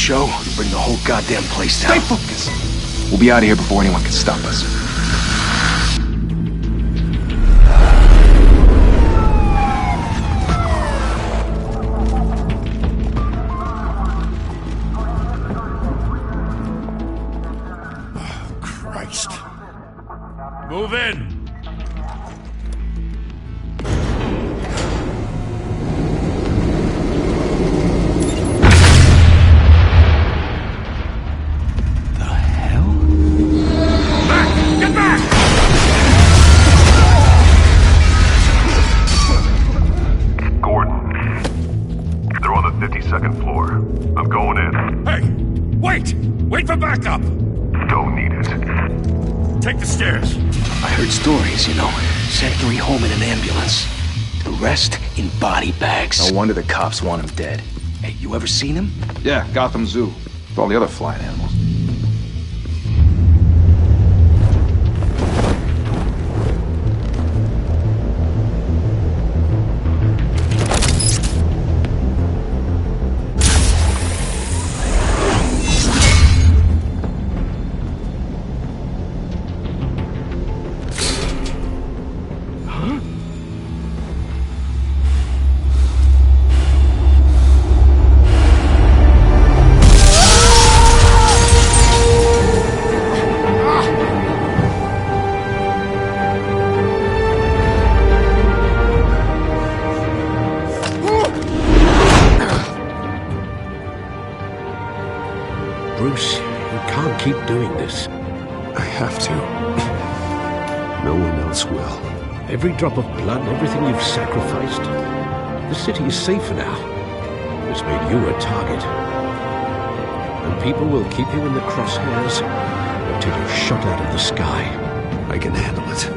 show, bring the whole goddamn place down. Stay focused. We'll be out of here before anyone can stop us. Oh, Christ. Move in. Wait for backup! Don't need it. Take the stairs. I heard stories, Sent 3 home in an ambulance. The rest in body bags. No wonder the cops want him dead. Hey, you ever seen him? Yeah, Gotham Zoo. With all the other flying animals. Bruce, you can't keep doing this. I have to. No one else will. Every drop of blood, everything you've sacrificed. The city is safer now. It's made you a target. And people will keep you in the crosshairs until you're shot out of the sky. I can handle it.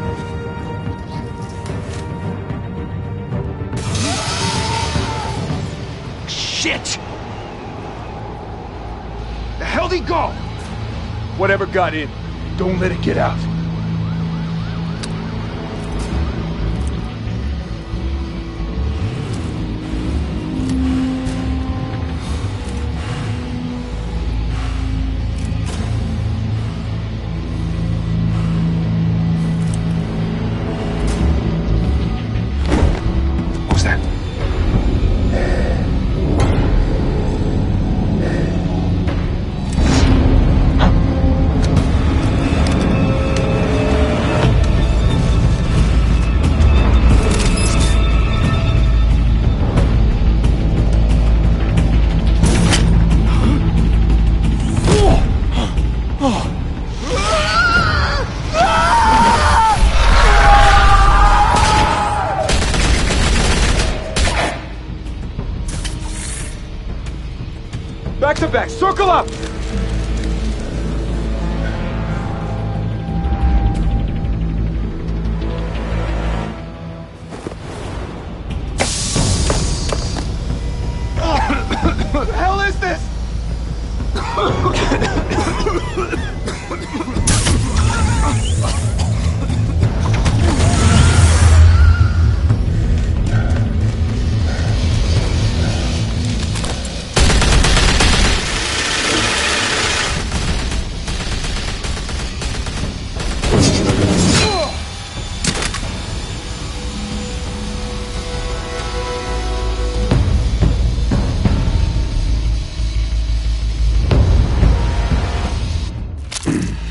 Shit! The hell'd he go? Whatever got in, don't let it get out. Back to back, circle up! What the hell is this?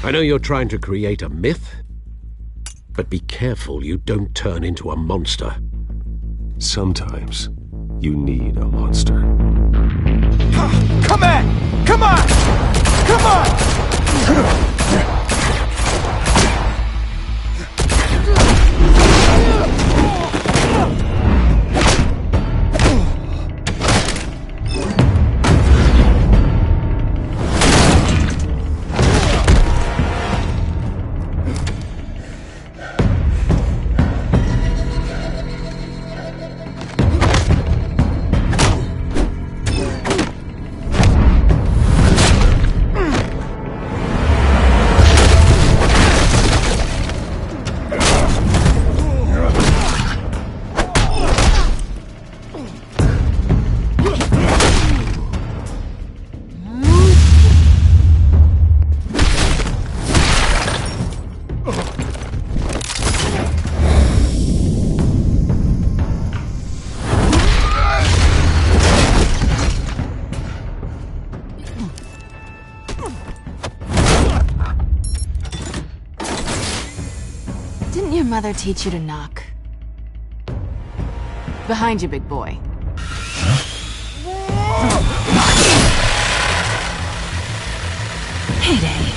I know you're trying to create a myth, but be careful you don't turn into a monster. Sometimes you need a monster. Come on! Come on! Come on! your mother teach you to knock? Behind you, big boy. Heyday.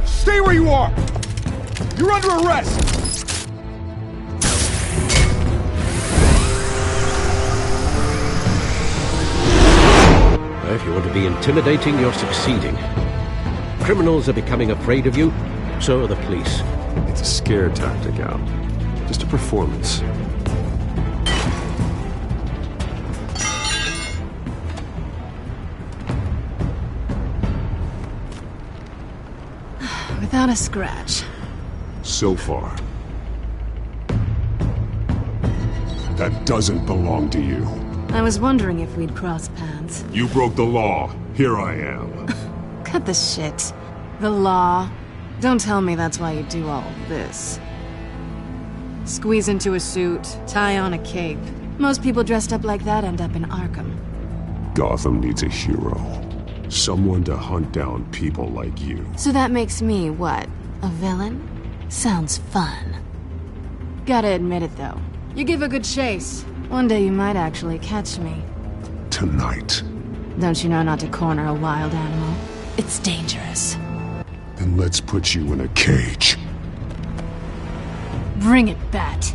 Stay where you are! You're under arrest! If you want to be intimidating, you're succeeding. Criminals are becoming afraid of you, so are the police. It's a scare tactic, Al. Just a performance. Without a scratch. So far. That doesn't belong to you. I was wondering if we'd cross paths. You broke the law. Here I am. Cut the shit. The law. Don't tell me that's why you do all this. Squeeze into a suit, tie on a cape. Most people dressed up like that end up in Arkham. Gotham needs a hero. Someone to hunt down people like you. So that makes me, what, a villain? Sounds fun. Gotta admit it, though. You give a good chase. One day you might actually catch me. Tonight. Don't you know not to corner a wild animal? It's dangerous. Then let's put you in a cage. Bring it, Bat.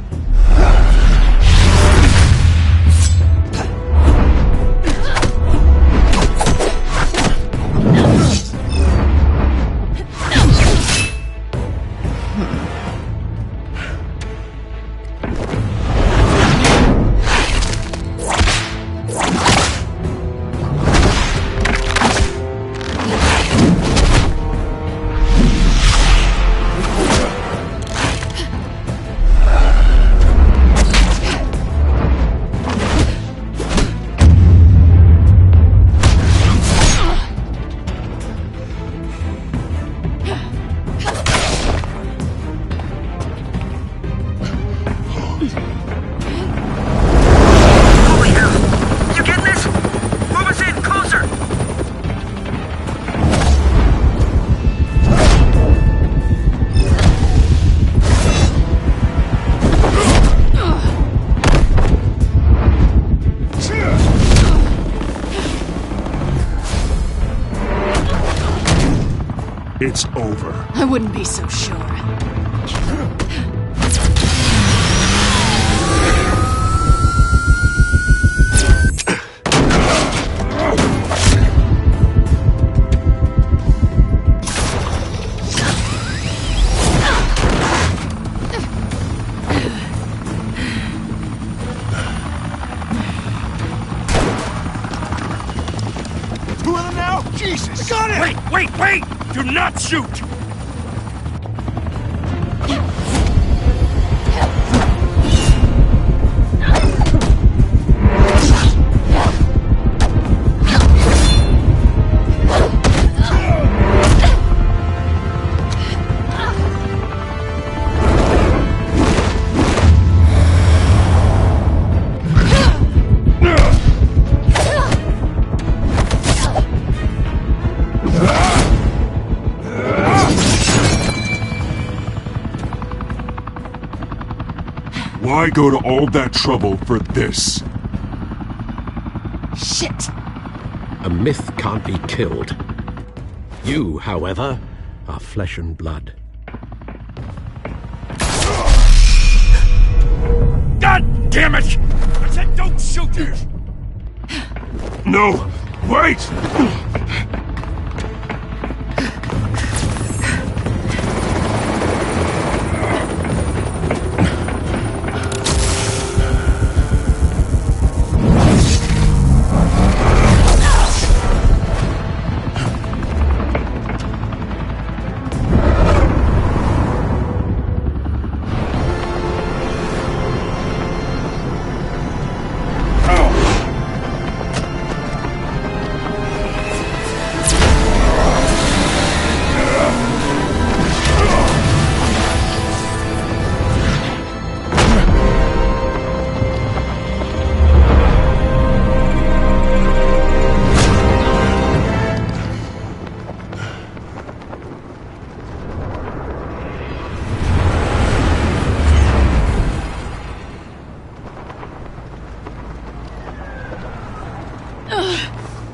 It's over. I wouldn't be so sure. Two of them now? Jesus! Got it! Wait! Do not shoot! Why go to all that trouble for this? Shit! A myth can't be killed. You, however, are flesh and blood. God damn it! I said don't shoot her! No! Wait!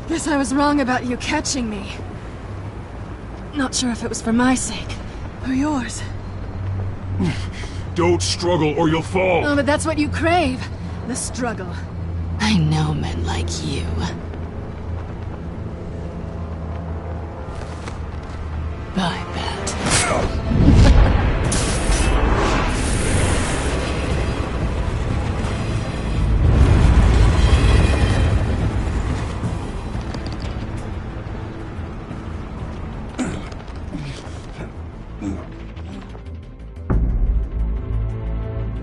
Guess I was wrong about you catching me. Not sure if it was for my sake, or yours. Don't struggle or you'll fall! Oh, but that's what you crave. The struggle. I know men like you. Bye, Bat.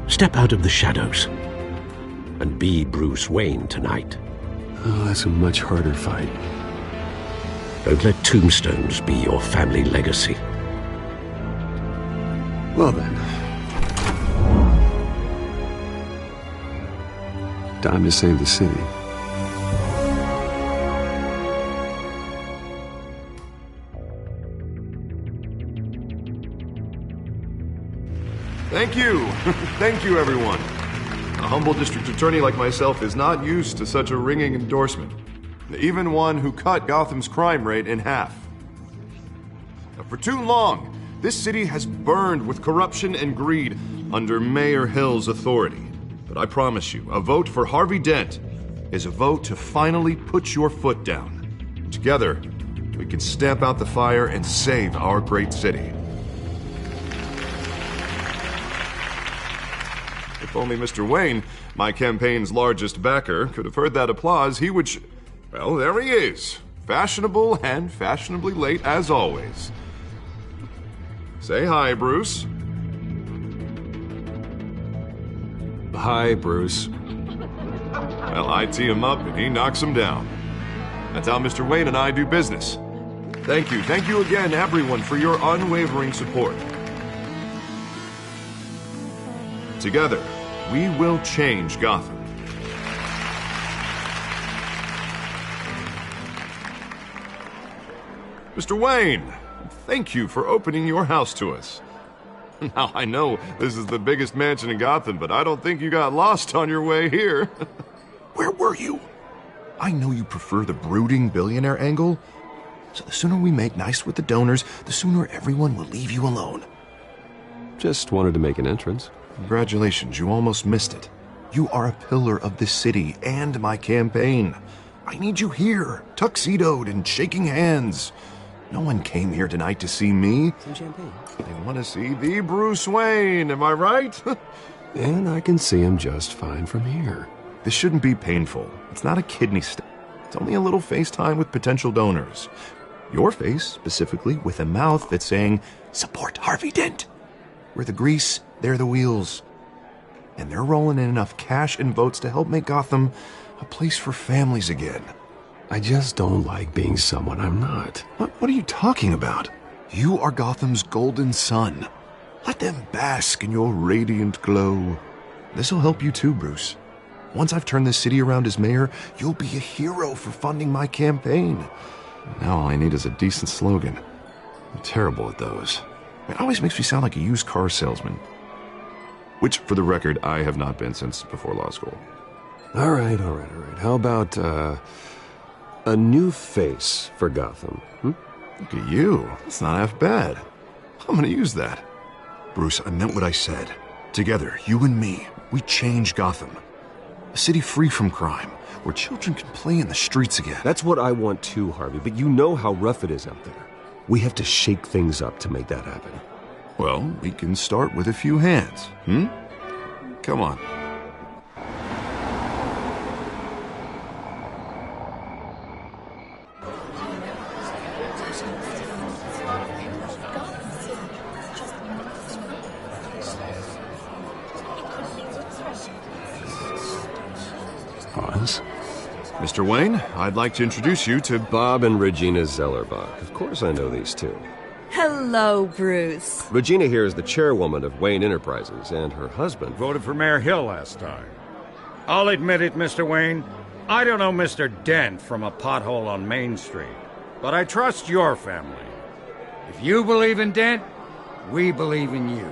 Step out of the shadows and be Bruce Wayne tonight. Oh, that's a much harder fight. Don't let tombstones be your family legacy. Well then. Time to save the city. Thank you. Thank you, everyone. A humble district attorney like myself is not used to such a ringing endorsement. Even one who cut Gotham's crime rate in half. Now, for too long, this city has burned with corruption and greed under Mayor Hill's authority. But I promise you, a vote for Harvey Dent is a vote to finally put your foot down. Together, we can stamp out the fire and save our great city. If only Mr. Wayne, my campaign's largest backer, could have heard that applause, he would... Well, there he is. Fashionable and fashionably late as always. Say hi, Bruce. Hi, Bruce. Well, I tee him up and he knocks him down. That's how Mr. Wayne and I do business. Thank you again, everyone, for your unwavering support. Together, we will change Gotham. Mr. Wayne, thank you for opening your house to us. Now, I know this is the biggest mansion in Gotham, but I don't think you got lost on your way here. Where were you? I know you prefer the brooding billionaire angle, so the sooner we make nice with the donors, the sooner everyone will leave you alone. Just wanted to make an entrance. Congratulations, you almost missed it. You are a pillar of this city and my campaign. I need you here, tuxedoed and shaking hands. No one came here tonight to see me. Some champagne. They want to see the Bruce Wayne, am I right? And I can see him just fine from here. This shouldn't be painful. It's not a kidney stone. It's only a little FaceTime with potential donors. Your face, specifically, with a mouth that's saying, support Harvey Dent. We're the grease, they're the wheels. And they're rolling in enough cash and votes to help make Gotham a place for families again. I just don't like being someone I'm not. What are you talking about? You are Gotham's golden sun. Let them bask in your radiant glow. This'll help you too, Bruce. Once I've turned this city around as mayor, you'll be a hero for funding my campaign. Now all I need is a decent slogan. I'm terrible at those. It always makes me sound like a used car salesman. Which, for the record, I have not been since before law school. All right. How about, a new face for Gotham? Look at you. That's not half bad. I'm gonna use that. Bruce, I meant what I said. Together, you and me, we change Gotham. A city free from crime, where children can play in the streets again. That's what I want too, Harvey, but you know how rough it is out there. We have to shake things up to make that happen. Well, we can start with a few hands, Come on. Pause. Mr. Wayne, I'd like to introduce you to Bob and Regina Zellerbach. Of course I know these two. Hello, Bruce. Regina here is the chairwoman of Wayne Enterprises, and her husband Voted for Mayor Hill last time. I'll admit it, Mr. Wayne. I don't know Mr. Dent from a pothole on Main Street, but I trust your family. If you believe in Dent, we believe in you.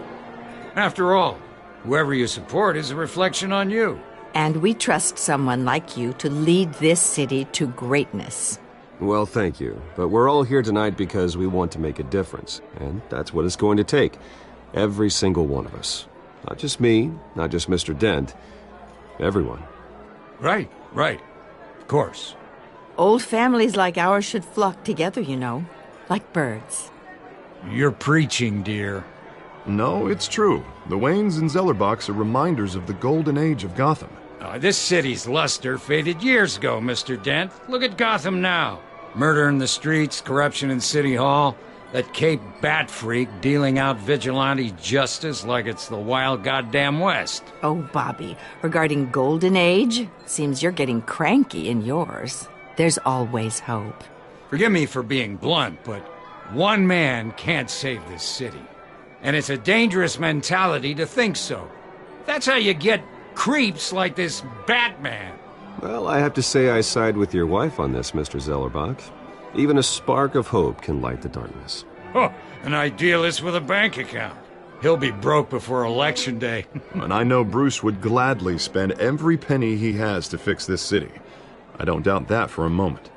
After all, whoever you support is a reflection on you. And we trust someone like you to lead this city to greatness. Well, thank you. But we're all here tonight because we want to make a difference. And that's what it's going to take. Every single one of us. Not just me, not just Mr. Dent. Everyone. Right. Of course. Old families like ours should flock together, you know. Like birds. You're preaching, dear. No, it's true. The Waynes and Zellerbachs are reminders of the golden age of Gotham. This city's luster faded years ago, Mr. Dent. Look at Gotham now. Murder in the streets, corruption in City Hall, that Cape Bat freak dealing out vigilante justice like it's the wild goddamn West. Oh, Bobby, regarding Golden Age, seems you're getting cranky in yours. There's always hope. Forgive me for being blunt, but one man can't save this city. And it's a dangerous mentality to think so. That's how you get creeps like this Batman. Well, I have to say I side with your wife on this, Mr. Zellerbach. Even a spark of hope can light the darkness. Oh, an idealist with a bank account. He'll be broke before Election Day. And I know Bruce would gladly spend every penny he has to fix this city. I don't doubt that for a moment.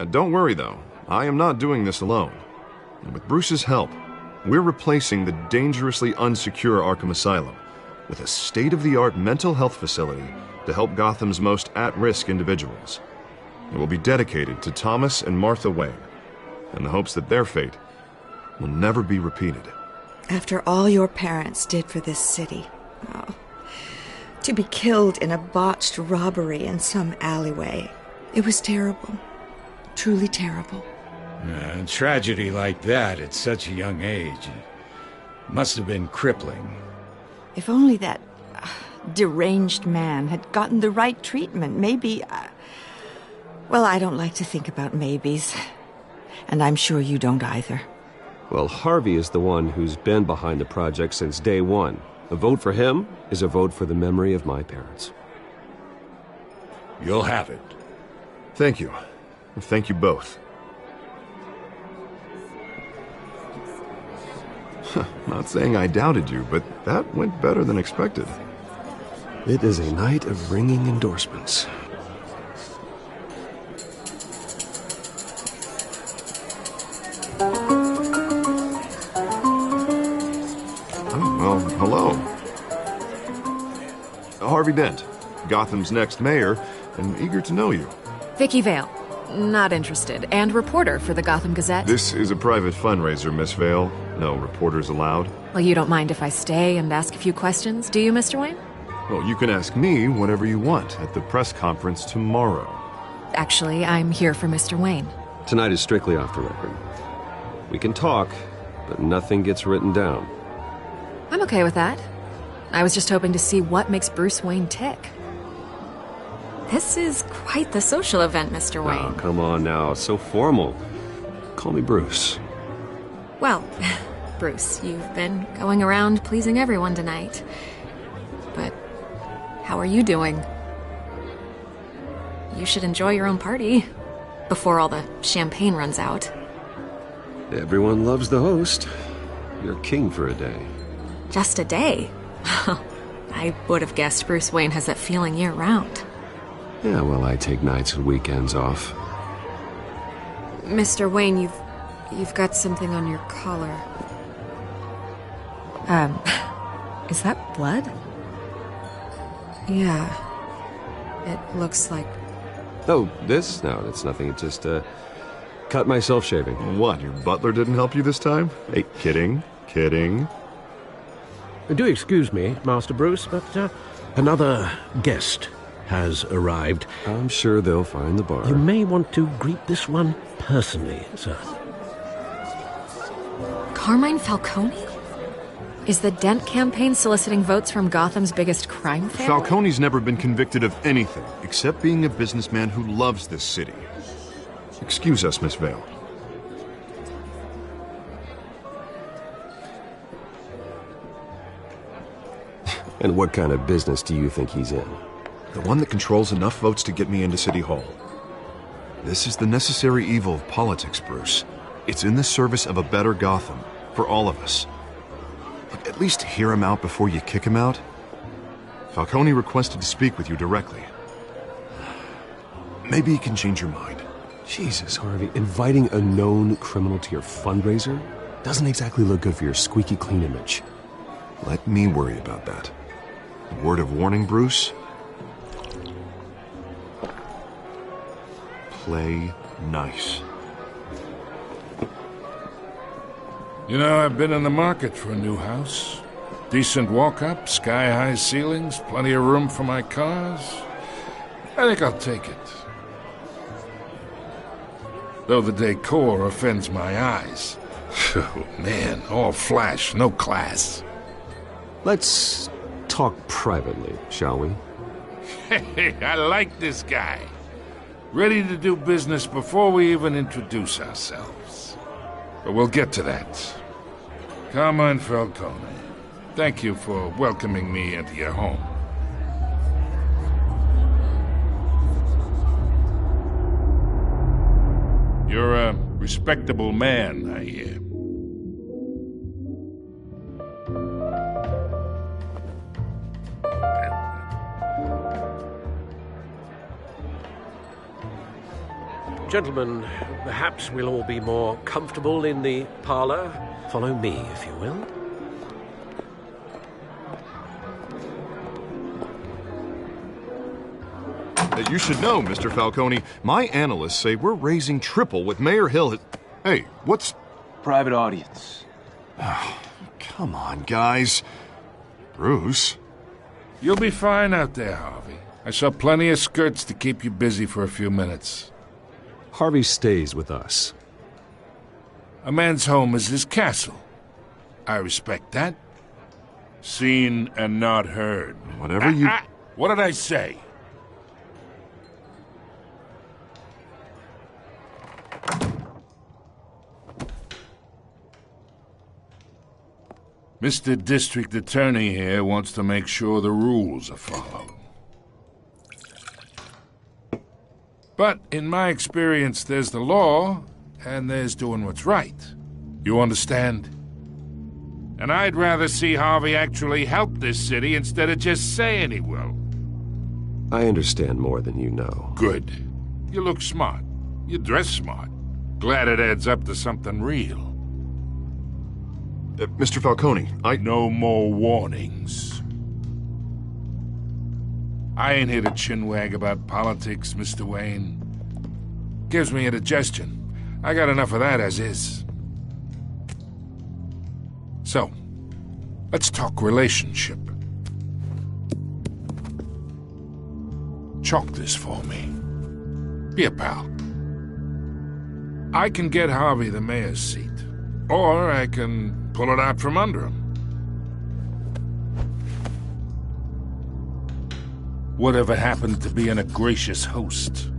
Don't worry, though. I am not doing this alone. And with Bruce's help, we're replacing the dangerously unsecure Arkham Asylum with a state-of-the-art mental health facility to help Gotham's most at-risk individuals. It will be dedicated to Thomas and Martha Wayne, in the hopes that their fate will never be repeated. After all your parents did for this city, to be killed in a botched robbery in some alleyway, it was terrible. Truly terrible. A tragedy like that at such a young age must have been crippling. If only that deranged man had gotten the right treatment, maybe... Well, I don't like to think about maybes. And I'm sure you don't either. Well, Harvey is the one who's been behind the project since day one. A vote for him is a vote for the memory of my parents. You'll have it. Thank you. Thank you both. Not saying I doubted you, but that went better than expected. It is a night of ringing endorsements. Well, hello. Harvey Dent, Gotham's next mayor, and eager to know you. Vicky Vale. Not interested. And reporter for the Gotham Gazette. This is a private fundraiser, Miss Vale. No reporters allowed. Well, you don't mind if I stay and ask a few questions, do you, Mr. Wayne? Well, you can ask me whatever you want at the press conference tomorrow. Actually, I'm here for Mr. Wayne. Tonight is strictly off the record. We can talk, but nothing gets written down. I'm okay with that. I was just hoping to see what makes Bruce Wayne tick. This is quite the social event, Mr. Wayne. Oh, come on now. So formal. Call me Bruce. Well, Bruce, you've been going around pleasing everyone tonight. But how are you doing? You should enjoy your own party before all the champagne runs out. Everyone loves the host. You're king for a day. Just a day? I would have guessed Bruce Wayne has that feeling year-round. Yeah, well, I take nights and weekends off. Mr. Wayne, you've got something on your collar. Is that blood? Yeah. It looks like... Oh, this? No, that's nothing. It just, cut myself shaving. What, your butler didn't help you this time? Hey, kidding. Do excuse me, Master Bruce, but another guest has arrived. I'm sure they'll find the bar. You may want to greet this one personally, sir. Carmine Falcone? Is the Dent campaign soliciting votes from Gotham's biggest crime family? Falcone's never been convicted of anything except being a businessman who loves this city. Excuse us, Miss Vale. And what kind of business do you think he's in? The one that controls enough votes to get me into City Hall. This is the necessary evil of politics, Bruce. It's in the service of a better Gotham, for all of us. Look, at least hear him out before you kick him out. Falcone requested to speak with you directly. Maybe he can change your mind. Jesus, Harvey, inviting a known criminal to your fundraiser doesn't exactly look good for your squeaky clean image. Let me worry about that. Word of warning, Bruce? Play nice. You know, I've been in the market for a new house. Decent walk-up, sky-high ceilings, plenty of room for my cars. I think I'll take it. Though the decor offends my eyes. Oh, man, all flash, no class. Let's talk privately, shall we? Hey, I like this guy. Ready to do business before we even introduce ourselves. But we'll get to that. Carmine Falcone, thank you for welcoming me into your home. You're a respectable man, I hear. Gentlemen, perhaps we'll all be more comfortable in the parlor. Follow me, if you will. You should know, Mr. Falcone, my analysts say we're raising triple what Mayor Hill has... Hey, what's... Private audience. Oh, come on, guys. Bruce? You'll be fine out there, Harvey. I saw plenty of skirts to keep you busy for a few minutes. Harvey stays with us. A man's home is his castle. I respect that. Seen and not heard. Whatever you... What did I say? Mr. District Attorney here wants to make sure the rules are followed. But in my experience, there's the law, and there's doing what's right. You understand? And I'd rather see Harvey actually help this city instead of just saying he will. I understand more than you know. Good. You look smart. You dress smart. Glad it adds up to something real. Mr. Falcone, No more warnings. I ain't here to chinwag about politics, Mr. Wayne. Gives me indigestion. I got enough of that as is. So, let's talk relationship. Chalk this for me. Be a pal. I can get Harvey the mayor's seat, or I can pull it out from under him. Whatever happened to being a gracious host?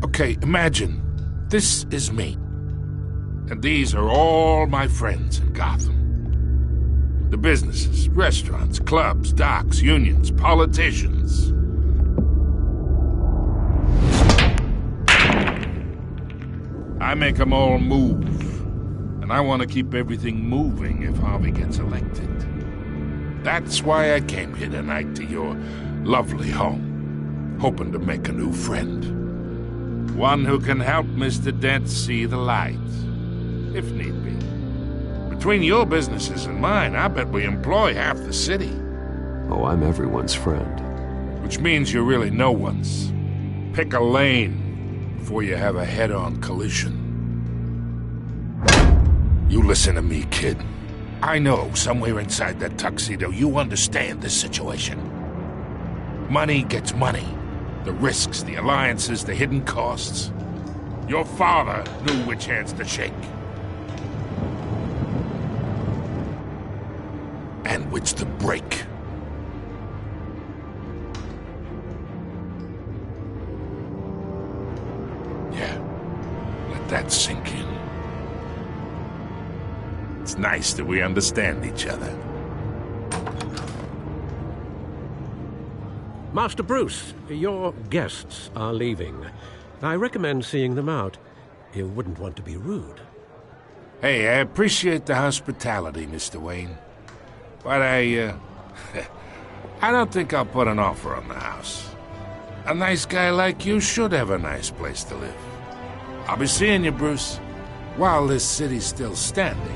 Okay, imagine this is me. And these are all my friends in Gotham. The businesses, restaurants, clubs, docks, unions, politicians. I make them all move. And I want to keep everything moving if Harvey gets elected. That's why I came here tonight to your lovely home, hoping to make a new friend. One who can help Mr. Dent see the light, if need be. Between your businesses and mine, I bet we employ half the city. Oh, I'm everyone's friend. Which means you're really no one's. Pick a lane before you have a head-on collision. You listen to me, kid. I know somewhere inside that tuxedo you understand this situation. Money gets money. The risks, the alliances, the hidden costs. Your father knew which hands to shake. And which to break. Yeah, let that sink in. It's nice that we understand each other. Master Bruce, your guests are leaving. I recommend seeing them out. You wouldn't want to be rude. Hey, I appreciate the hospitality, Mr. Wayne. But I don't think I'll put an offer on the house. A nice guy like you should have a nice place to live. I'll be seeing you, Bruce, while this city's still standing.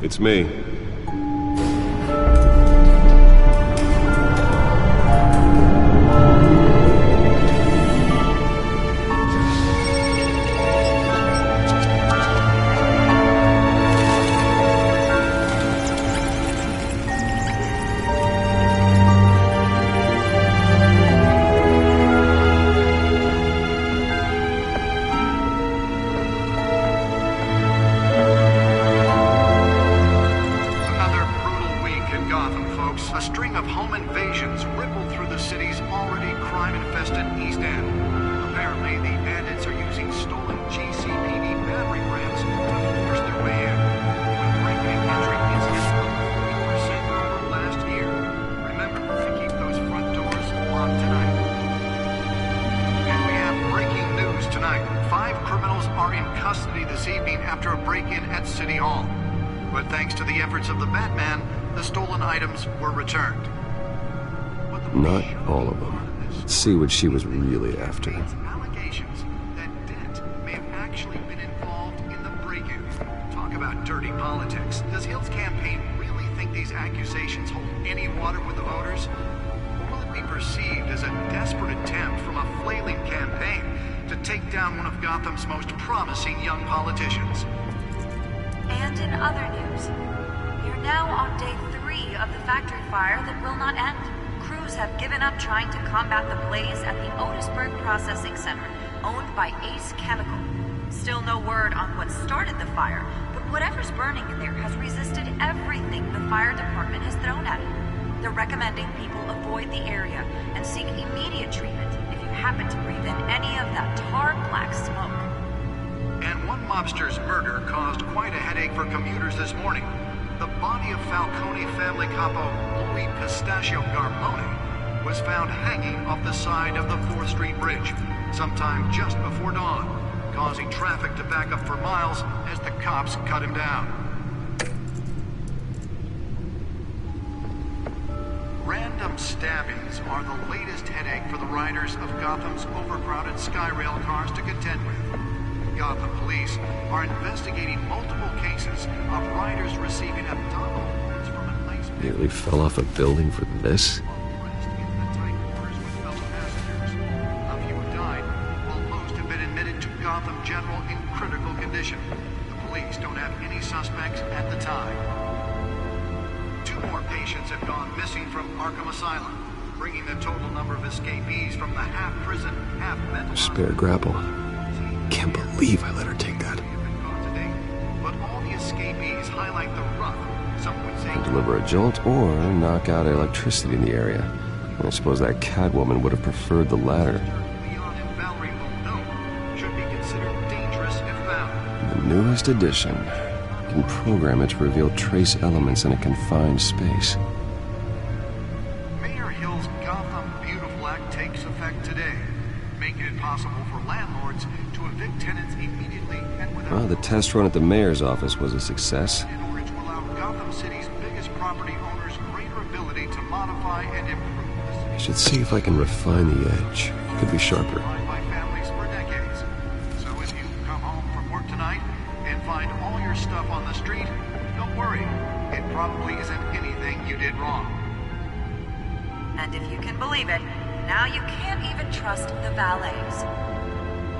It's me. Not all of them. Let's see what she was really after. Allegations that Dent may have actually been involved in the break-in. Talk about dirty politics. Does Hill's campaign really think these accusations hold any water with the voters? Or will it be perceived as a desperate attempt from a flailing campaign to take down one of Gotham's most promising young politicians? And in other news, you're now on day 3 of the factory fire that will not end. Crews have given up trying to combat the blaze at the Otisburg Processing Center, owned by Ace Chemical. Still no word on what started the fire, but whatever's burning in there has resisted everything the fire department has thrown at it. They're recommending people avoid the area and seek immediate treatment if you happen to breathe in any of that tar black smoke. And one mobster's murder caused quite a headache for commuters this morning. The body of Falcone family capo Louis Pistachio Garmone was found hanging off the side of the 4th Street Bridge sometime just before dawn, causing traffic to back up for miles as the cops cut him down. Random stabbings are the latest headache for the riders of Gotham's overcrowded Skyrail cars to contend with. Gotham police are investigating multiple cases of riders receiving abdominal wounds from a nice... Nearly fell off a building for this? A few have died, while most have been admitted to Gotham General in critical condition. The police don't have any suspects at the time. 2 more patients have gone missing from Arkham Asylum, bringing the total number of escapees from the half-prison, half-mental... Spare grapple. Can't believe I let her take that. But all the escapees highlight the rough, some would say... Deliver a jolt or knock out electricity in the area. I suppose that Catwoman would have preferred the latter. Leon and Valerie Muldoon should be considered dangerous if found. The newest addition. You can program it to reveal trace elements in a confined space. Mayor Hill's Gotham Beautiful Act takes effect today, making it possible for landlords to evict tenants immediately and without... Well, the test run at the mayor's office was a success. In order to allow Gotham City's biggest property owners greater ability to modify and improve the city. I should see if I can refine the edge. Could be sharper. By families for decades. So if you come home from work tonight and find all your stuff on the street, don't worry. It probably isn't anything you did wrong. And if you can believe it, now you can't even trust the valets.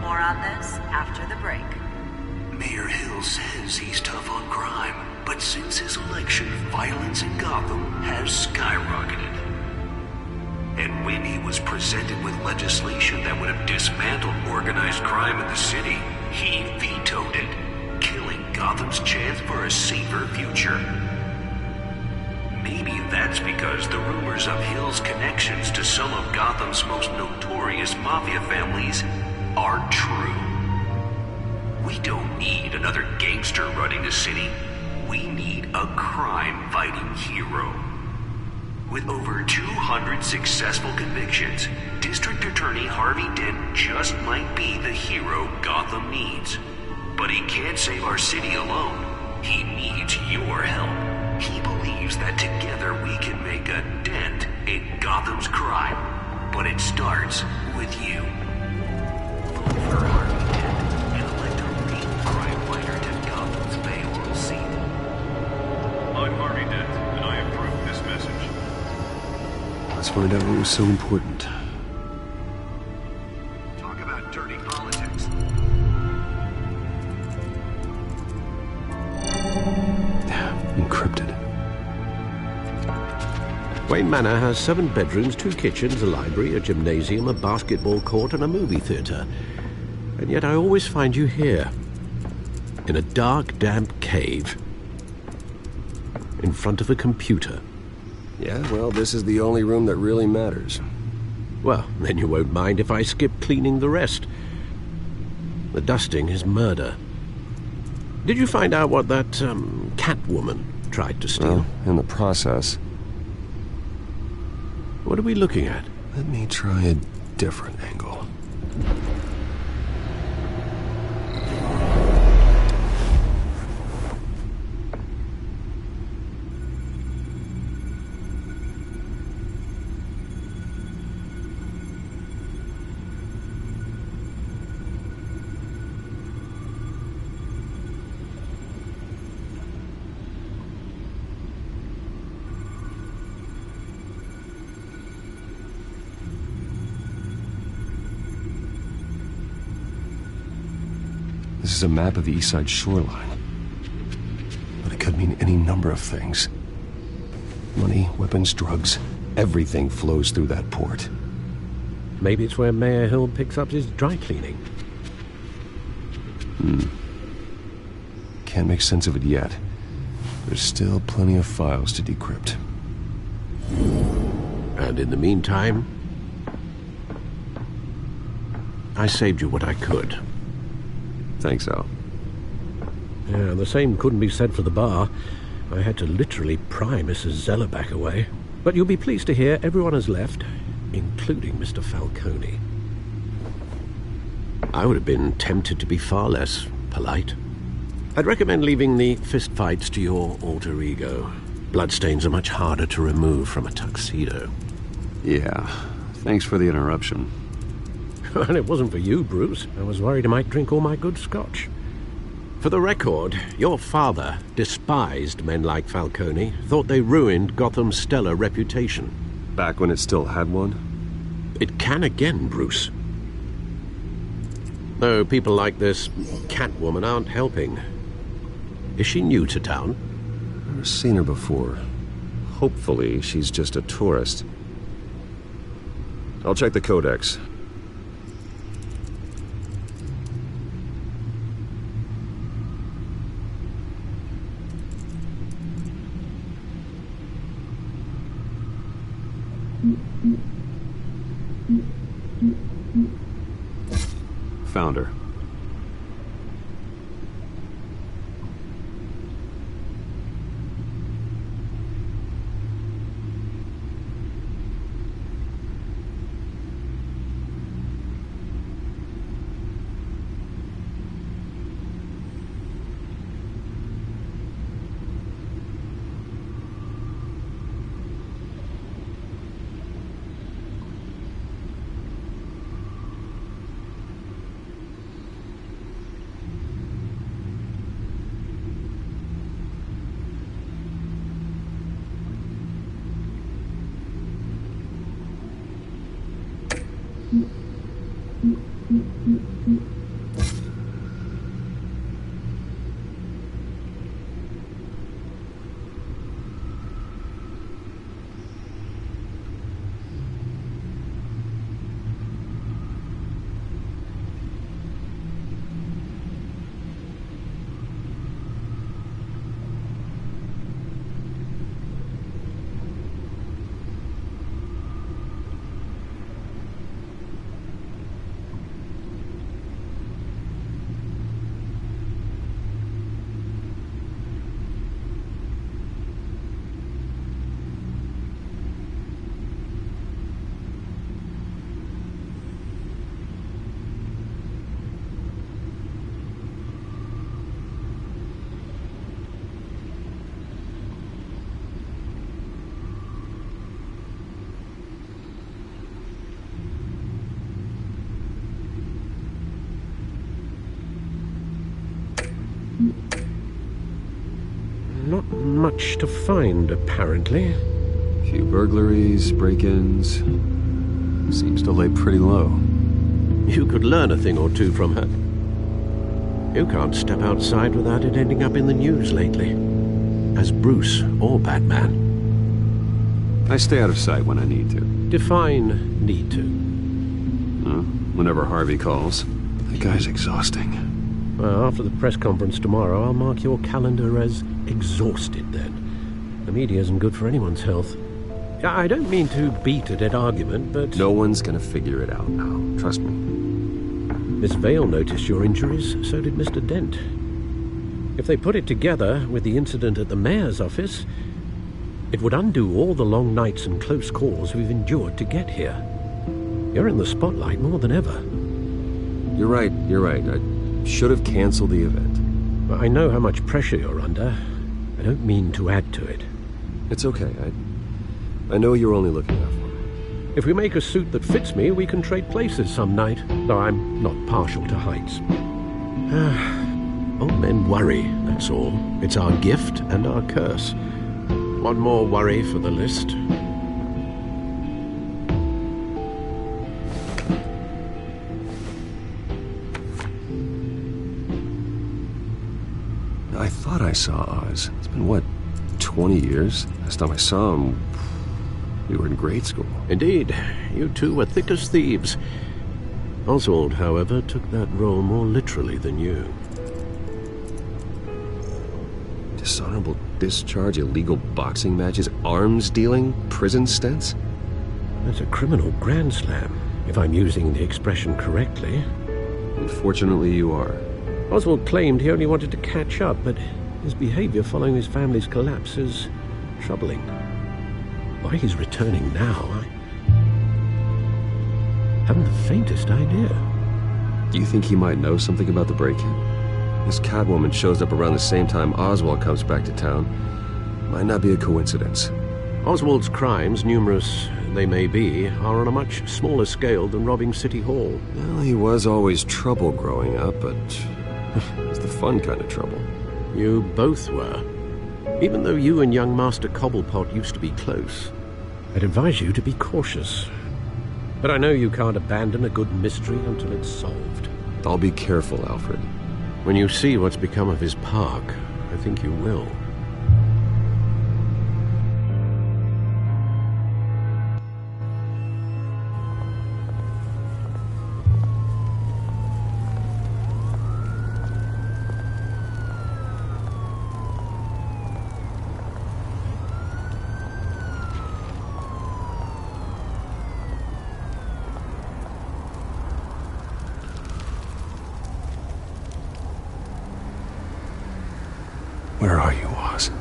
More on this after the break. Mayor Hill says he's tough on crime, but since his election, violence in Gotham has skyrocketed. And when he was presented with legislation that would have dismantled organized crime in the city, he vetoed it, killing Gotham's chance for a safer future. Maybe that's because the rumors of Hill's connections to some of Gotham's most notorious mafia families are true. We don't need another gangster running the city. We need a crime-fighting hero. With over 200 successful convictions, District Attorney Harvey Dent just might be the hero Gotham needs. But he can't save our city alone. He needs your help. He believes that together we can make a dent in Gotham's crime. But it starts with you. Vote for Harvey Dent and elect a real crime fighter to Gotham's mayoral seat. I'm Harvey Dent, and I approve this message. Let's find out what was so important. Talk about dirty politics. Encrypted. Wayne Manor has 7 bedrooms, 2 kitchens, a library, a gymnasium, a basketball court, and a movie theater. And yet I always find you here, in a dark, damp cave, in front of a computer. Yeah, well, this is the only room that really matters. Well, then you won't mind if I skip cleaning the rest. The dusting is murder. Did you find out what that, Catwoman tried to steal? Well, in the process. What are we looking at? Let me try a different angle. This is a map of the East Side shoreline. But it could mean any number of things. Money, weapons, drugs, everything flows through that port. Maybe it's where Mayor Hill picks up his dry cleaning. Can't make sense of it yet. There's still plenty of files to decrypt. And in the meantime, I saved you what I could. Thanks, Al. Yeah, the same couldn't be said for the bar. I had to literally pry Mrs. Zeller back away. But you'll be pleased to hear everyone has left, including Mr. Falcone. I would have been tempted to be far less polite. I'd recommend leaving the fistfights to your alter ego. Bloodstains are much harder to remove from a tuxedo. Yeah, thanks for the interruption. And it wasn't for you, Bruce. I was worried I might drink all my good scotch. For the record, your father despised men like Falcone, thought they ruined Gotham's stellar reputation. Back when it still had one? It can again, Bruce. Though people like this Catwoman aren't helping. Is she new to town? Never seen her before. Hopefully, she's just a tourist. I'll check the codex. Found her. Not much to find, apparently. A few burglaries, break-ins. Seems to lay pretty low. You could learn a thing or two from her. You can't step outside without it ending up in the news lately. As Bruce or Batman. I stay out of sight when I need to. Define need to. Whenever Harvey calls. The guy's exhausting. Well, after the press conference tomorrow, I'll mark your calendar as exhausted then. The media isn't good for anyone's health. I don't mean to beat a dead argument, but... No one's gonna figure it out now. Trust me. Miss Vale noticed your injuries, so did Mr. Dent. If they put it together with the incident at the mayor's office, it would undo all the long nights and close calls we've endured to get here. You're in the spotlight more than ever. You're right. I should have canceled the event. I know how much pressure you're under. I don't mean to add to it. It's okay. I know you're only looking out for me. If we make a suit that fits me, we can trade places some night, though I'm not partial to heights. Old men worry, that's all. It's our gift and our curse. One more worry for the list. I thought I saw Oz. It's been, what, 20 years? Last time I saw him, we were in grade school. Indeed. You two were thick as thieves. Oswald, however, took that role more literally than you. Dishonorable discharge, illegal boxing matches, arms dealing, prison stints? That's a criminal grand slam, if I'm using the expression correctly. Unfortunately, you are. Oswald claimed he only wanted to catch up, but his behavior following his family's collapse is troubling. Why he's returning now, I haven't the faintest idea. You think he might know something about the break-in? This Catwoman shows up around the same time Oswald comes back to town. Might not be a coincidence. Oswald's crimes, numerous they may be, are on a much smaller scale than robbing City Hall. Well, he was always trouble growing up, but it's the fun kind of trouble. You both were. Even though you and young Master Cobblepot used to be close, I'd advise you to be cautious. But I know you can't abandon a good mystery until it's solved. I'll be careful, Alfred. When you see what's become of his park, I think you will. Where are you, Oz?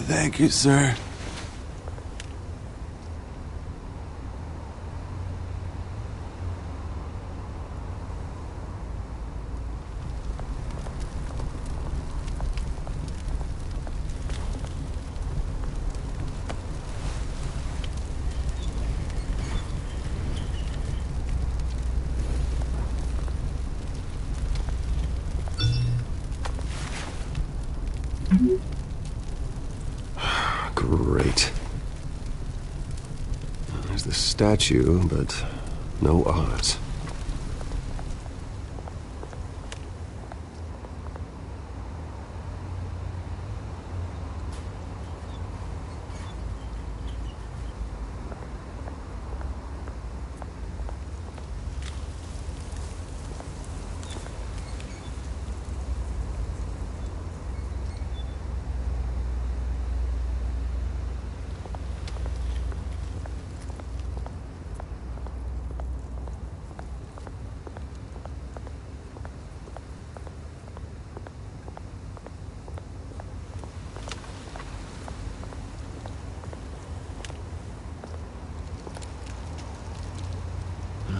Thank you, sir. Great. There's the statue, but no Oz.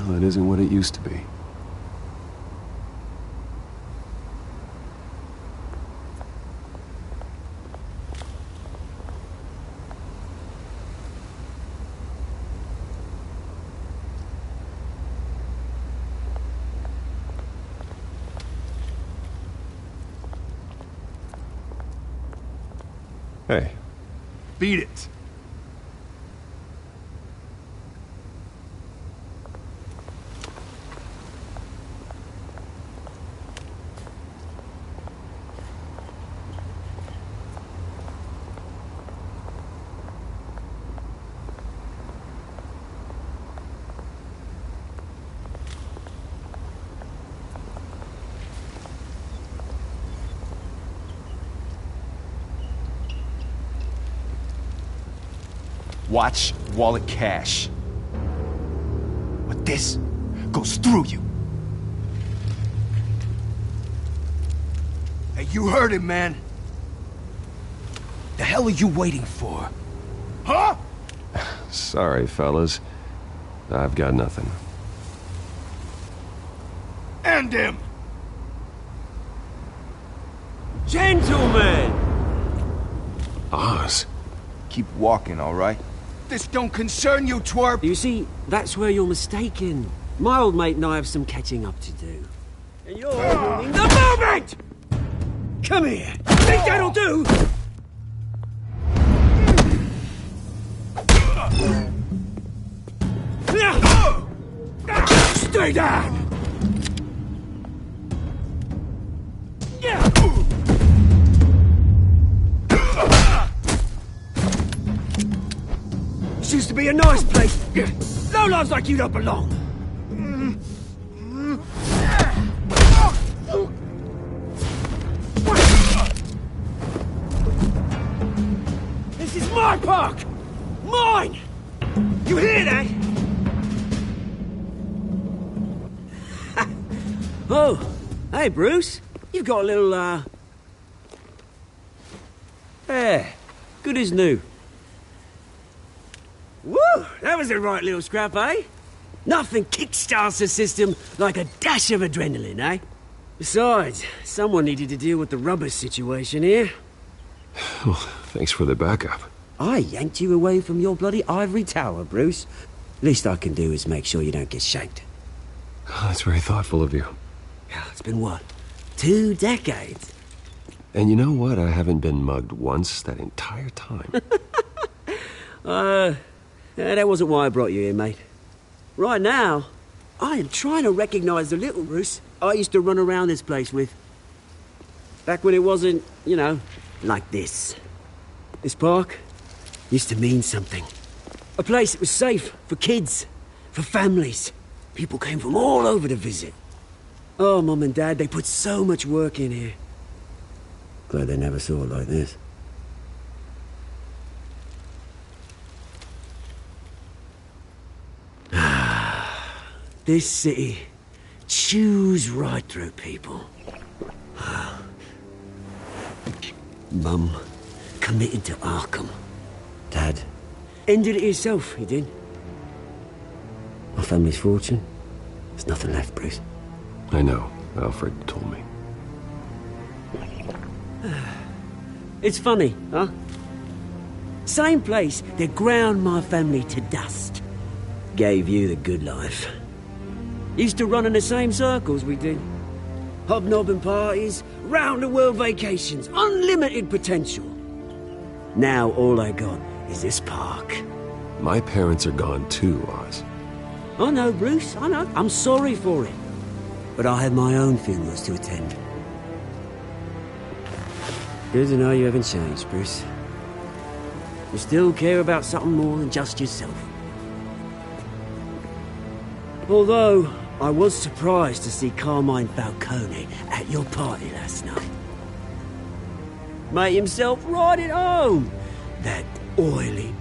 Well, it isn't what it used to be. Hey. Beat it. Watch wallet cash. But this goes through you. Hey, you heard him, man. The hell are you waiting for? Huh? Sorry, fellas. I've got nothing. End him! Gentlemen! Oz. Keep walking, all right? This don't concern you, twerp! You see, that's where you're mistaken. My old mate and I have some catching up to do. And you're ruining the moment! Come here! Think that'll do? Stay down! This used to be a nice place. Lowlifes like you don't belong. This is my park! Mine! You hear that? Oh, hey, Bruce. You've got a little, There. Good as new. Woo! That was a right little scrap, eh? Nothing kickstarts the system like a dash of adrenaline, eh? Besides, someone needed to deal with the rubber situation here. Well, thanks for the backup. I yanked you away from your bloody ivory tower, Bruce. Least I can do is make sure you don't get shanked. Oh, that's very thoughtful of you. Yeah, it's been what? 2 decades? And you know what? I haven't been mugged once that entire time. That wasn't why I brought you here, mate. Right now, I am trying to recognize the little Bruce I used to run around this place with. Back when it wasn't, you know, like this. This park used to mean something. A place that was safe for kids, for families. People came from all over to visit. Oh, Mum and Dad, they put so much work in here. Glad they never saw it like this. This city chews right through people. Mum committed to Arkham. Dad ended it himself, he did. My family's fortune, there's nothing left, Bruce. I know. Alfred told me. It's funny, huh? Same place that ground my family to dust. Gave you the good life. Used to run in the same circles we did. Hobnobbing parties, round-the-world vacations, unlimited potential. Now all I got is this park. My parents are gone too, Oz. I know, Bruce, I know. I'm sorry for it. But I have my own funerals to attend. Good to know you haven't changed, Bruce. You still care about something more than just yourself. Although, I was surprised to see Carmine Falcone at your party last night. Made himself right at home. That oily...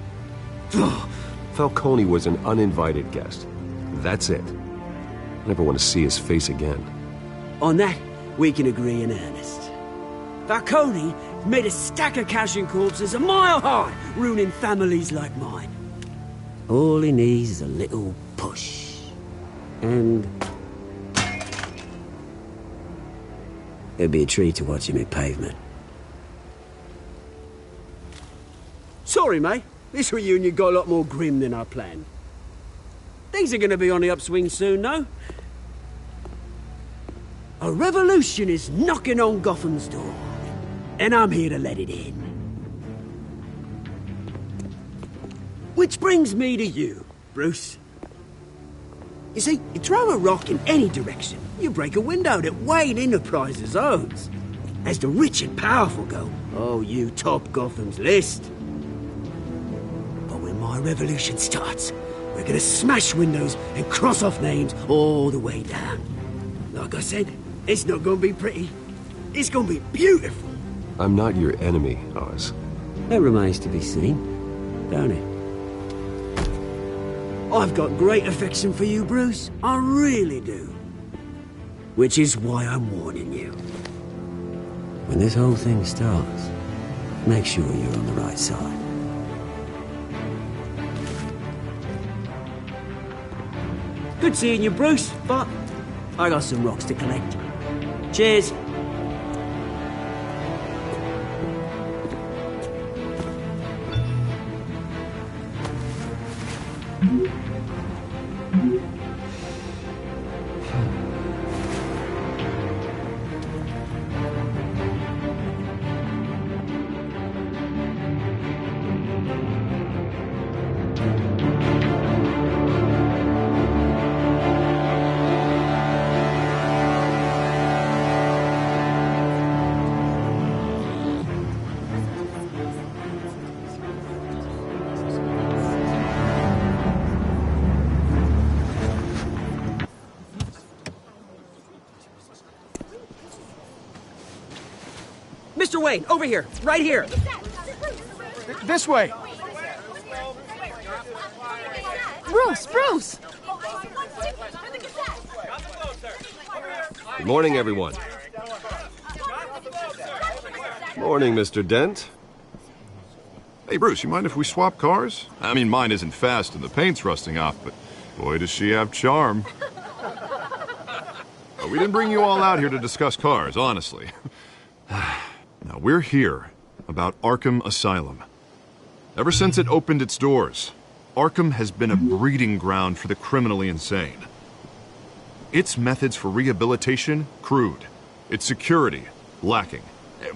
Falcone was an uninvited guest. That's it. Never want to see his face again. On that, we can agree in earnest. Falcone made a stack of cash and corpses a mile high, ruining families like mine. All he needs is a little push. And it'd be a treat to watch him hit pavement. Sorry, mate. This reunion got a lot more grim than I planned. Things are going to be on the upswing soon, though. A revolution is knocking on Gotham's door, and I'm here to let it in. Which brings me to you, Bruce. You see, you throw a rock in any direction, you break a window that Wayne Enterprises owns. As the rich and powerful go, oh, you top Gotham's list. But when my revolution starts, we're gonna smash windows and cross off names all the way down. Like I said, it's not gonna be pretty. It's gonna be beautiful. I'm not your enemy, Oz. That remains to be seen, don't it? I've got great affection for you, Bruce. I really do. Which is why I'm warning you. When this whole thing starts, make sure you're on the right side. Good seeing you, Bruce, but I got some rocks to collect. Cheers. Mr. Wayne, over here, right here. This way. Bruce! Good morning, everyone. Morning, Mr. Dent. Hey, Bruce, you mind if we swap cars? I mean, mine isn't fast and the paint's rusting off, but boy, does she have charm. We didn't bring you all out here to discuss cars, honestly. Now, we're here about Arkham Asylum. Ever since it opened its doors, Arkham has been a breeding ground for the criminally insane. Its methods for rehabilitation, crude. Its security, lacking.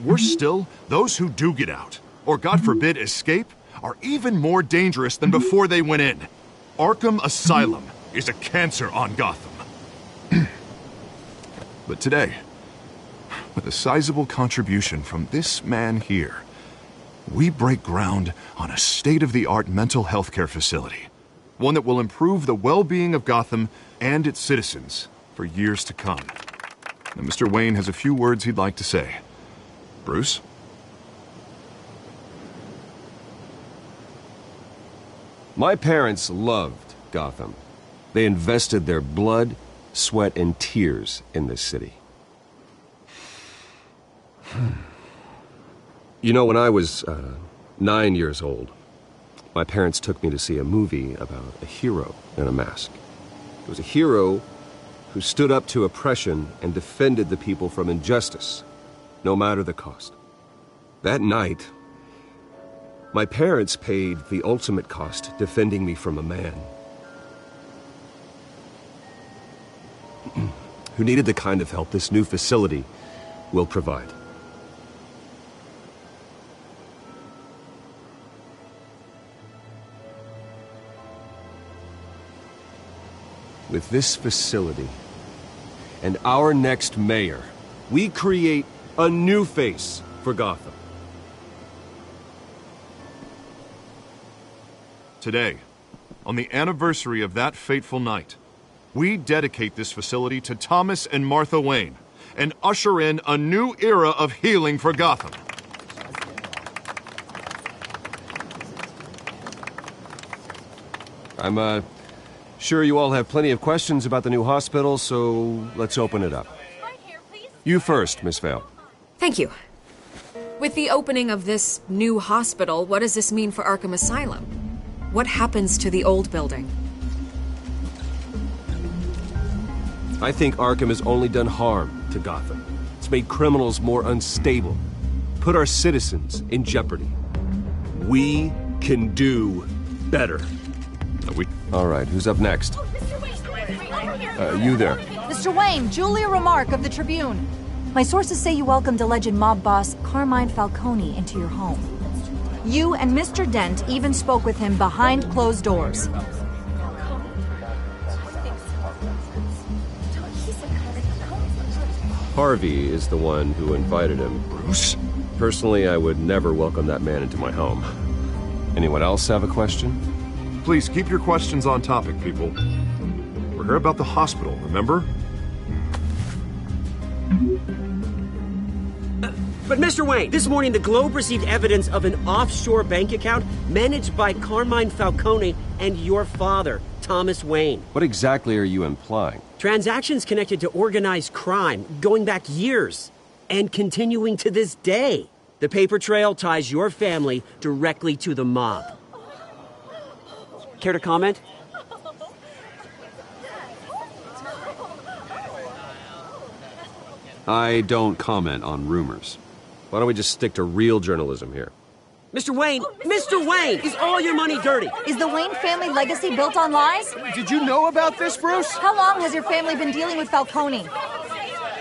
Worse still, those who do get out, or God forbid escape, are even more dangerous than before they went in. Arkham Asylum is a cancer on Gotham. But today, with a sizable contribution from this man here, we break ground on a state-of-the-art mental health care facility. One that will improve the well-being of Gotham and its citizens for years to come. Now, Mr. Wayne has a few words he'd like to say. Bruce? My parents loved Gotham. They invested their blood, sweat, and tears in this city. You know, when I was 9 years old, my parents took me to see a movie about a hero in a mask. It was a hero who stood up to oppression and defended the people from injustice, no matter the cost. That night, my parents paid the ultimate cost defending me from a man who needed the kind of help this new facility will provide. With this facility and our next mayor, we create a new face for Gotham. Today, on the anniversary of that fateful night, we dedicate this facility to Thomas and Martha Wayne and usher in a new era of healing for Gotham. I'm sure you all have plenty of questions about the new hospital, so let's open it up. You first, Miss Vale. Thank you. With the opening of this new hospital, what does this mean for Arkham Asylum? What happens to the old building? I think Arkham has only done harm to Gotham. It's made criminals more unstable, put our citizens in jeopardy. We can do better. All right, who's up next? You there. Mr. Wayne, Julia Remark of the Tribune. My sources say you welcomed alleged mob boss Carmine Falcone into your home. You and Mr. Dent even spoke with him behind closed doors. Harvey is the one who invited him. Bruce? Personally, I would never welcome that man into my home. Anyone else have a question? Please keep your questions on topic, people. We're here about the hospital, remember? But Mr. Wayne, this morning the Globe received evidence of an offshore bank account managed by Carmine Falcone and your father, Thomas Wayne. What exactly are you implying? Transactions connected to organized crime going back years and continuing to this day. The paper trail ties your family directly to the mob. Care to comment? I don't comment on rumors. Why don't we just stick to real journalism here? Mr. Wayne, Mr. Wayne, is all your money dirty? Is the Wayne family legacy built on lies? Did you know about this, Bruce? How long has your family been dealing with Falcone?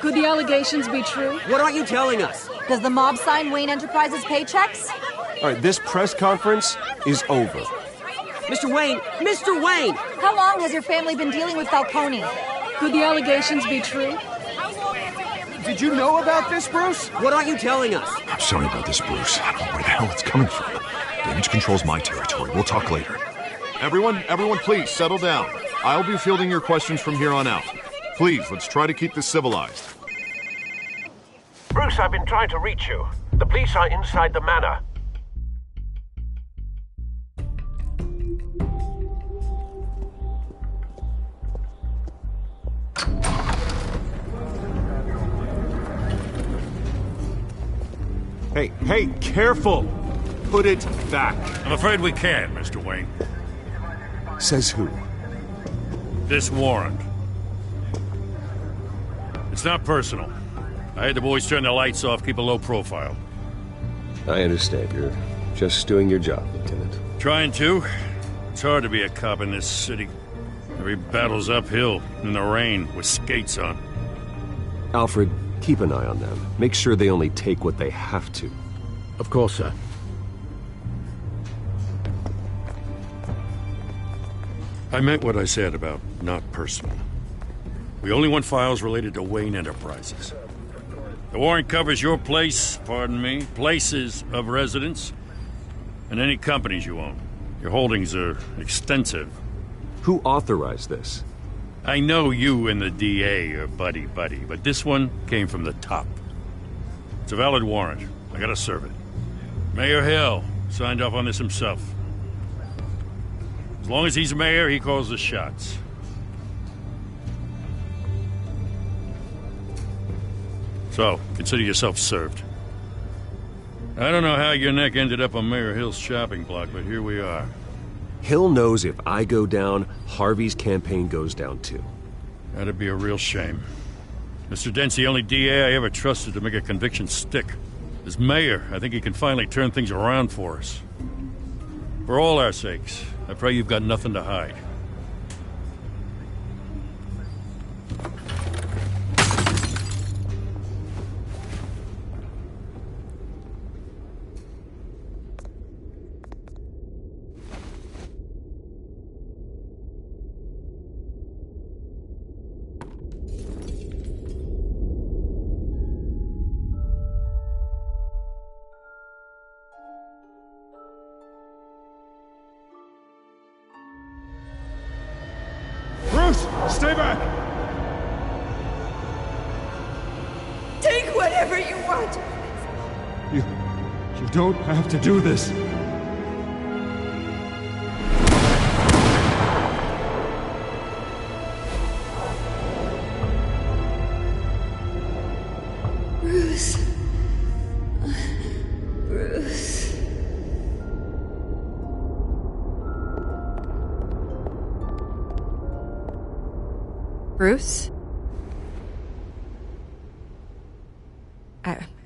Could the allegations be true? What aren't you telling us? Does the mob sign Wayne Enterprises paychecks? All right, this press conference is over. Mr. Wayne, Mr. Wayne! How long has your family been dealing with Falcone? Could the allegations be true? Did you know about this, Bruce? What aren't you telling us? I'm sorry about this, Bruce. I don't know where the hell it's coming from. Damage control's my territory. We'll talk later. Everyone, please, settle down. I'll be fielding your questions from here on out. Please, let's try to keep this civilized. Bruce, I've been trying to reach you. The police are inside the manor. Hey, careful! Put it back. I'm afraid we can't, Mr. Wayne. Says who? This warrant. It's not personal. I had the boys turn the lights off, keep a low profile. I understand. You're just doing your job, Lieutenant. Trying to. It's hard to be a cop in this city. Every battle's uphill, in the rain, with skates on. Alfred, keep an eye on them. Make sure they only take what they have to. Of course, sir. I meant what I said about not personal. We only want files related to Wayne Enterprises. The warrant covers your place, pardon me, places of residence, and any companies you own. Your holdings are extensive. Who authorized this? I know you and the DA are buddy-buddy, but this one came from the top. It's a valid warrant. I gotta serve it. Mayor Hill signed off on this himself. As long as he's mayor, he calls the shots. So, consider yourself served. I don't know how your neck ended up on Mayor Hill's shopping block, but here we are. Hill knows if I go down, Harvey's campaign goes down too. That'd be a real shame. Mr. Dent's the only DA I ever trusted to make a conviction stick. As mayor, I think he can finally turn things around for us. For all our sakes, I pray you've got nothing to hide. Stay back! Take whatever you want! You don't have to do this. Bruce. Bruce. Bruce?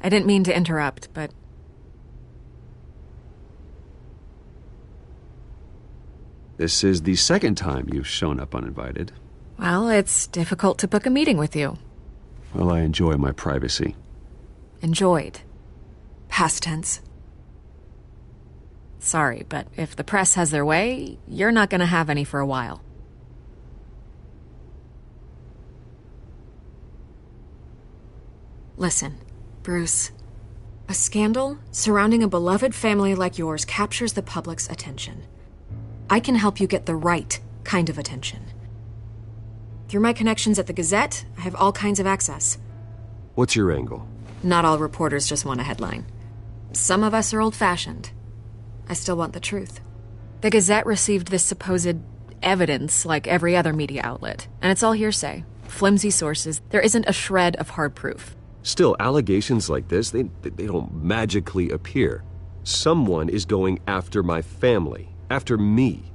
I didn't mean to interrupt, but... This is the second time you've shown up uninvited. Well, it's difficult to book a meeting with you. Well, I enjoy my privacy. Enjoyed. Past tense. Sorry, but if the press has their way, you're not gonna have any for a while. Listen, Bruce. A scandal surrounding a beloved family like yours captures the public's attention. I can help you get the right kind of attention. Through my connections at the Gazette, I have all kinds of access. What's your angle? Not all reporters just want a headline. Some of us are old-fashioned. I still want the truth. The Gazette received this supposed evidence like every other media outlet, and it's all hearsay. Flimsy sources. There isn't a shred of hard proof. Still, allegations like this, they don't magically appear. Someone is going after my family. After me.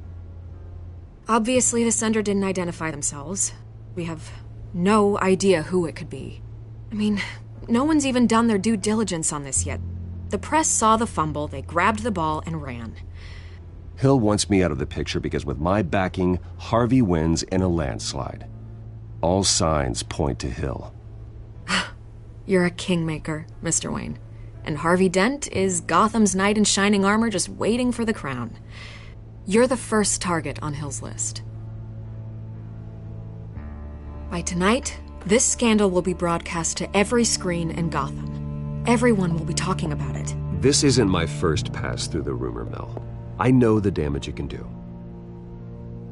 Obviously, the sender didn't identify themselves. We have no idea who it could be. I mean, no one's even done their due diligence on this yet. The press saw the fumble, they grabbed the ball and ran. Hill wants me out of the picture because with my backing, Harvey wins in a landslide. All signs point to Hill. You're a kingmaker, Mr. Wayne. And Harvey Dent is Gotham's knight in shining armor just waiting for the crown. You're the first target on Hill's list. By tonight, this scandal will be broadcast to every screen in Gotham. Everyone will be talking about it. This isn't my first pass through the rumor mill. I know the damage it can do.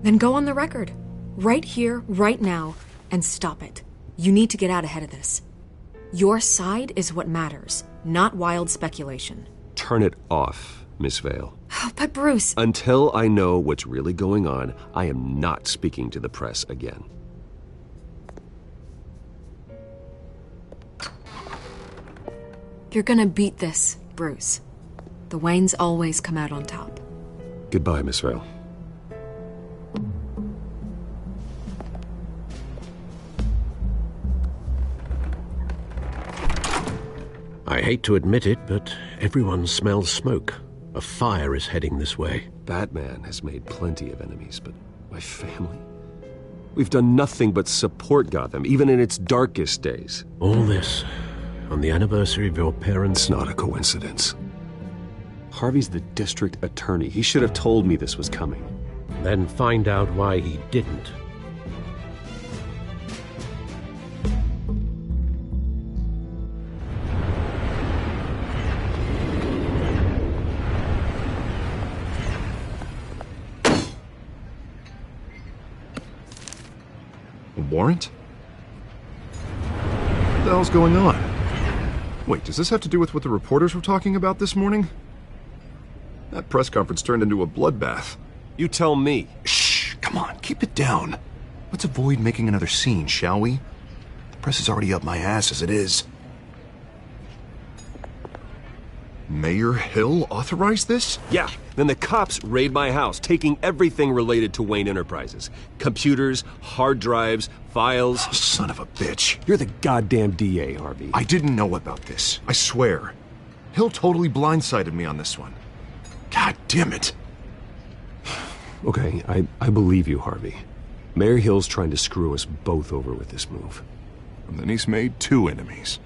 Then go on the record. Right here, right now, and stop it. You need to get out ahead of this. Your side is what matters, not wild speculation. Turn it off, Miss Vale. Oh, but Bruce... Until I know what's really going on, I am not speaking to the press again. You're gonna beat this, Bruce. The Waynes always come out on top. Goodbye, Miss Vale. I hate to admit it, but everyone smells smoke. A fire is heading this way. Batman has made plenty of enemies, but my family? We've done nothing but support Gotham, even in its darkest days. All this on the anniversary of your parents'... It's not a coincidence. Harvey's the district attorney. He should have told me this was coming. Then find out why he didn't. Warrant? What the hell's going on? Wait, does this have to do with what the reporters were talking about this morning? That press conference turned into a bloodbath. You tell me. Shh, come on, keep it down. Let's avoid making another scene, shall we? The press is already up my ass as it is. Mayor Hill authorized this? Yeah. Then the cops raid my house, taking everything related to Wayne Enterprises. Computers, hard drives, files. Oh, son of a bitch. You're the goddamn DA, Harvey. I didn't know about this. I swear. Hill totally blindsided me on this one. God damn it. Okay, I believe you, Harvey. Mayor Hill's trying to screw us both over with this move. And then he's made 2 enemies.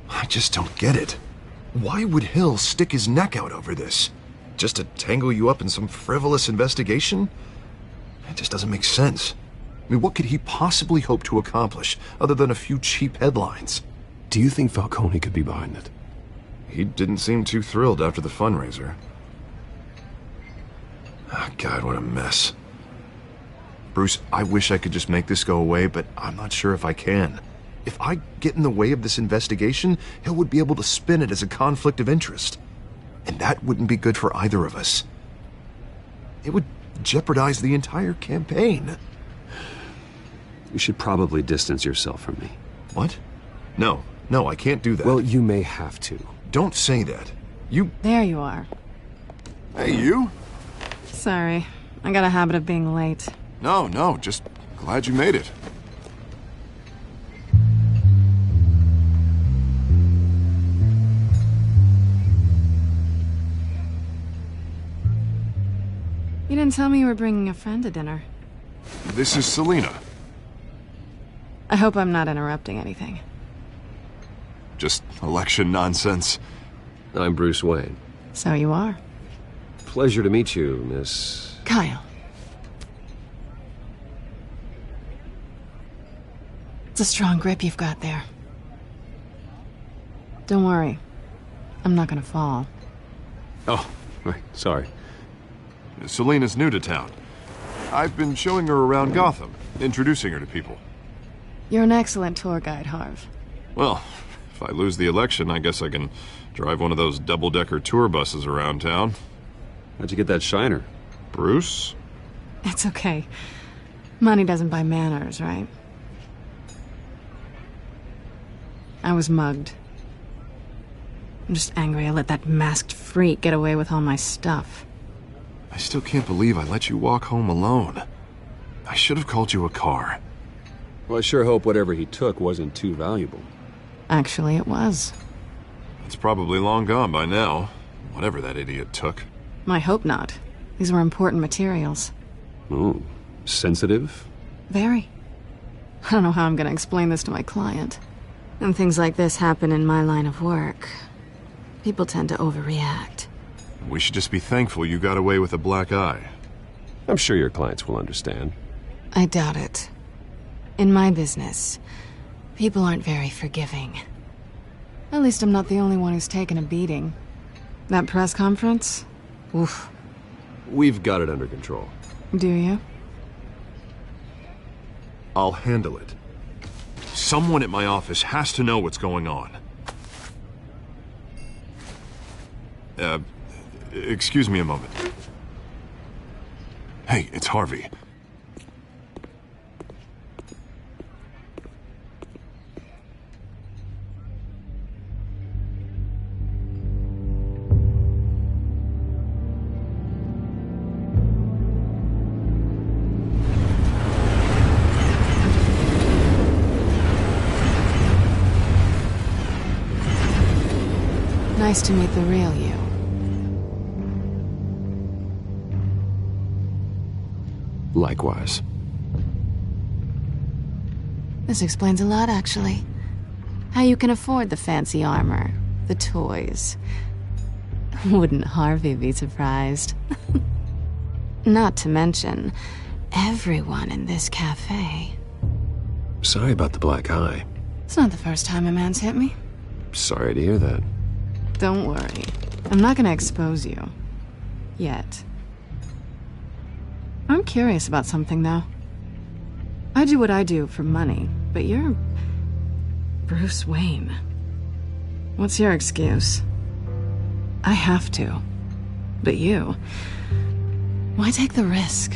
I just don't get it. Why would Hill stick his neck out over this? Just to tangle you up in some frivolous investigation? It just doesn't make sense. I mean, what could he possibly hope to accomplish other than a few cheap headlines? Do you think Falcone could be behind it? He didn't seem too thrilled after the fundraiser. Oh, God, what a mess. Bruce, I wish I could just make this go away, but I'm not sure if I can. If I get in the way of this investigation, Hill would be able to spin it as a conflict of interest. And that wouldn't be good for either of us. It would jeopardize the entire campaign. You should probably distance yourself from me. What? No, I can't do that. Well, you may have to. Don't say that. There you are. Hey, you? Sorry. I got a habit of being late. No, just glad you made it. You didn't tell me you were bringing a friend to dinner. This is Selena. I hope I'm not interrupting anything. Just election nonsense. I'm Bruce Wayne. So you are. Pleasure to meet you, Miss... Kyle. It's a strong grip you've got there. Don't worry. I'm not gonna fall. Oh, right. Sorry. Selena's new to town. I've been showing her around Gotham, introducing her to people. You're an excellent tour guide, Harv. Well, if I lose the election, I guess I can drive one of those double-decker tour buses around town. How'd you get that shiner? Bruce? It's okay. Money doesn't buy manners, right? I was mugged. I'm just angry I let that masked freak get away with all my stuff. I still can't believe I let you walk home alone. I should have called you a car. Well, I sure hope whatever he took wasn't too valuable. Actually, it was. It's probably long gone by now, whatever that idiot took. I hope not. These were important materials. Ooh, sensitive? Very. I don't know how I'm gonna explain this to my client. When things like this happen in my line of work, people tend to overreact. We should just be thankful you got away with a black eye. I'm sure your clients will understand. I doubt it. In my business, people aren't very forgiving. At least I'm not the only one who's taken a beating. That press conference? Oof. We've got it under control. Do you? I'll handle it. Someone at my office has to know what's going on. Excuse me a moment. Hey, it's Harvey. Nice to meet the real you. Likewise. This explains a lot, actually. How you can afford the fancy armor, the toys. Wouldn't Harvey be surprised? Not to mention, everyone in this cafe. Sorry about the black eye. It's not the first time a man's hit me. Sorry to hear that. Don't worry. I'm not gonna expose you. Yet. I'm curious about something, though. I do what I do for money, but you're... Bruce Wayne. What's your excuse? I have to. But you... Why take the risk?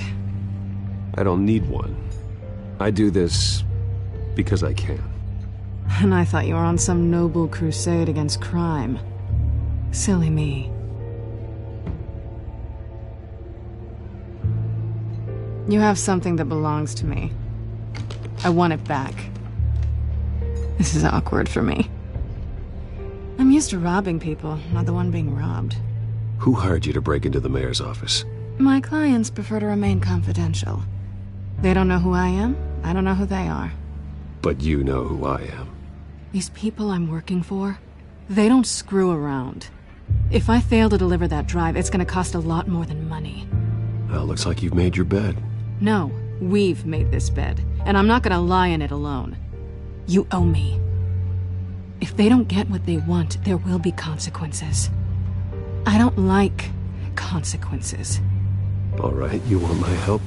I don't need one. I do this because I can. And I thought you were on some noble crusade against crime. Silly me. You have something that belongs to me. I want it back. This is awkward for me. I'm used to robbing people, not the one being robbed. Who hired you to break into the mayor's office? My clients prefer to remain confidential. They don't know who I am, I don't know who they are. But you know who I am. These people I'm working for, they don't screw around. If I fail to deliver that drive, it's gonna cost a lot more than money. Well, looks like you've made your bed. No, we've made this bed, and I'm not gonna lie in it alone. You owe me. If they don't get what they want, there will be consequences. I don't like consequences. All right, you want my help?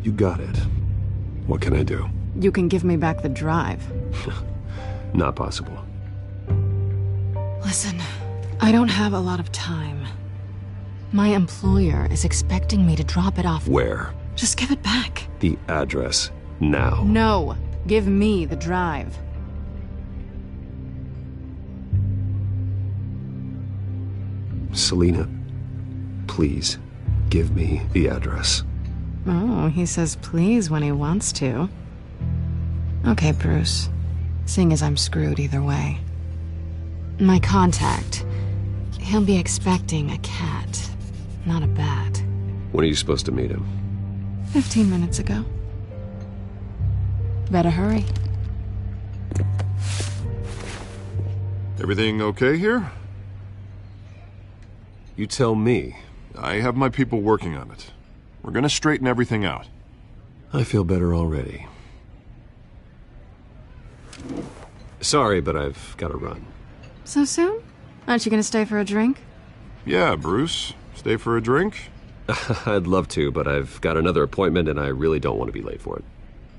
You got it. What can I do? You can give me back the drive. Not possible. Listen, I don't have a lot of time. My employer is expecting me to drop it off. Where? Just give it back. The address, now. No, give me the drive. Selena, please, give me the address. Oh, he says please when he wants to. Okay, Bruce. Seeing as I'm screwed either way. My contact, he'll be expecting a cat, not a bat. When are you supposed to meet him? 15 minutes ago. Better hurry. Everything okay here? You tell me. I have my people working on it. We're gonna straighten everything out. I feel better already. Sorry, but I've got to run. So soon? Aren't you gonna stay for a drink? Yeah, Bruce. Stay for a drink? I'd love to, but I've got another appointment and I really don't want to be late for it.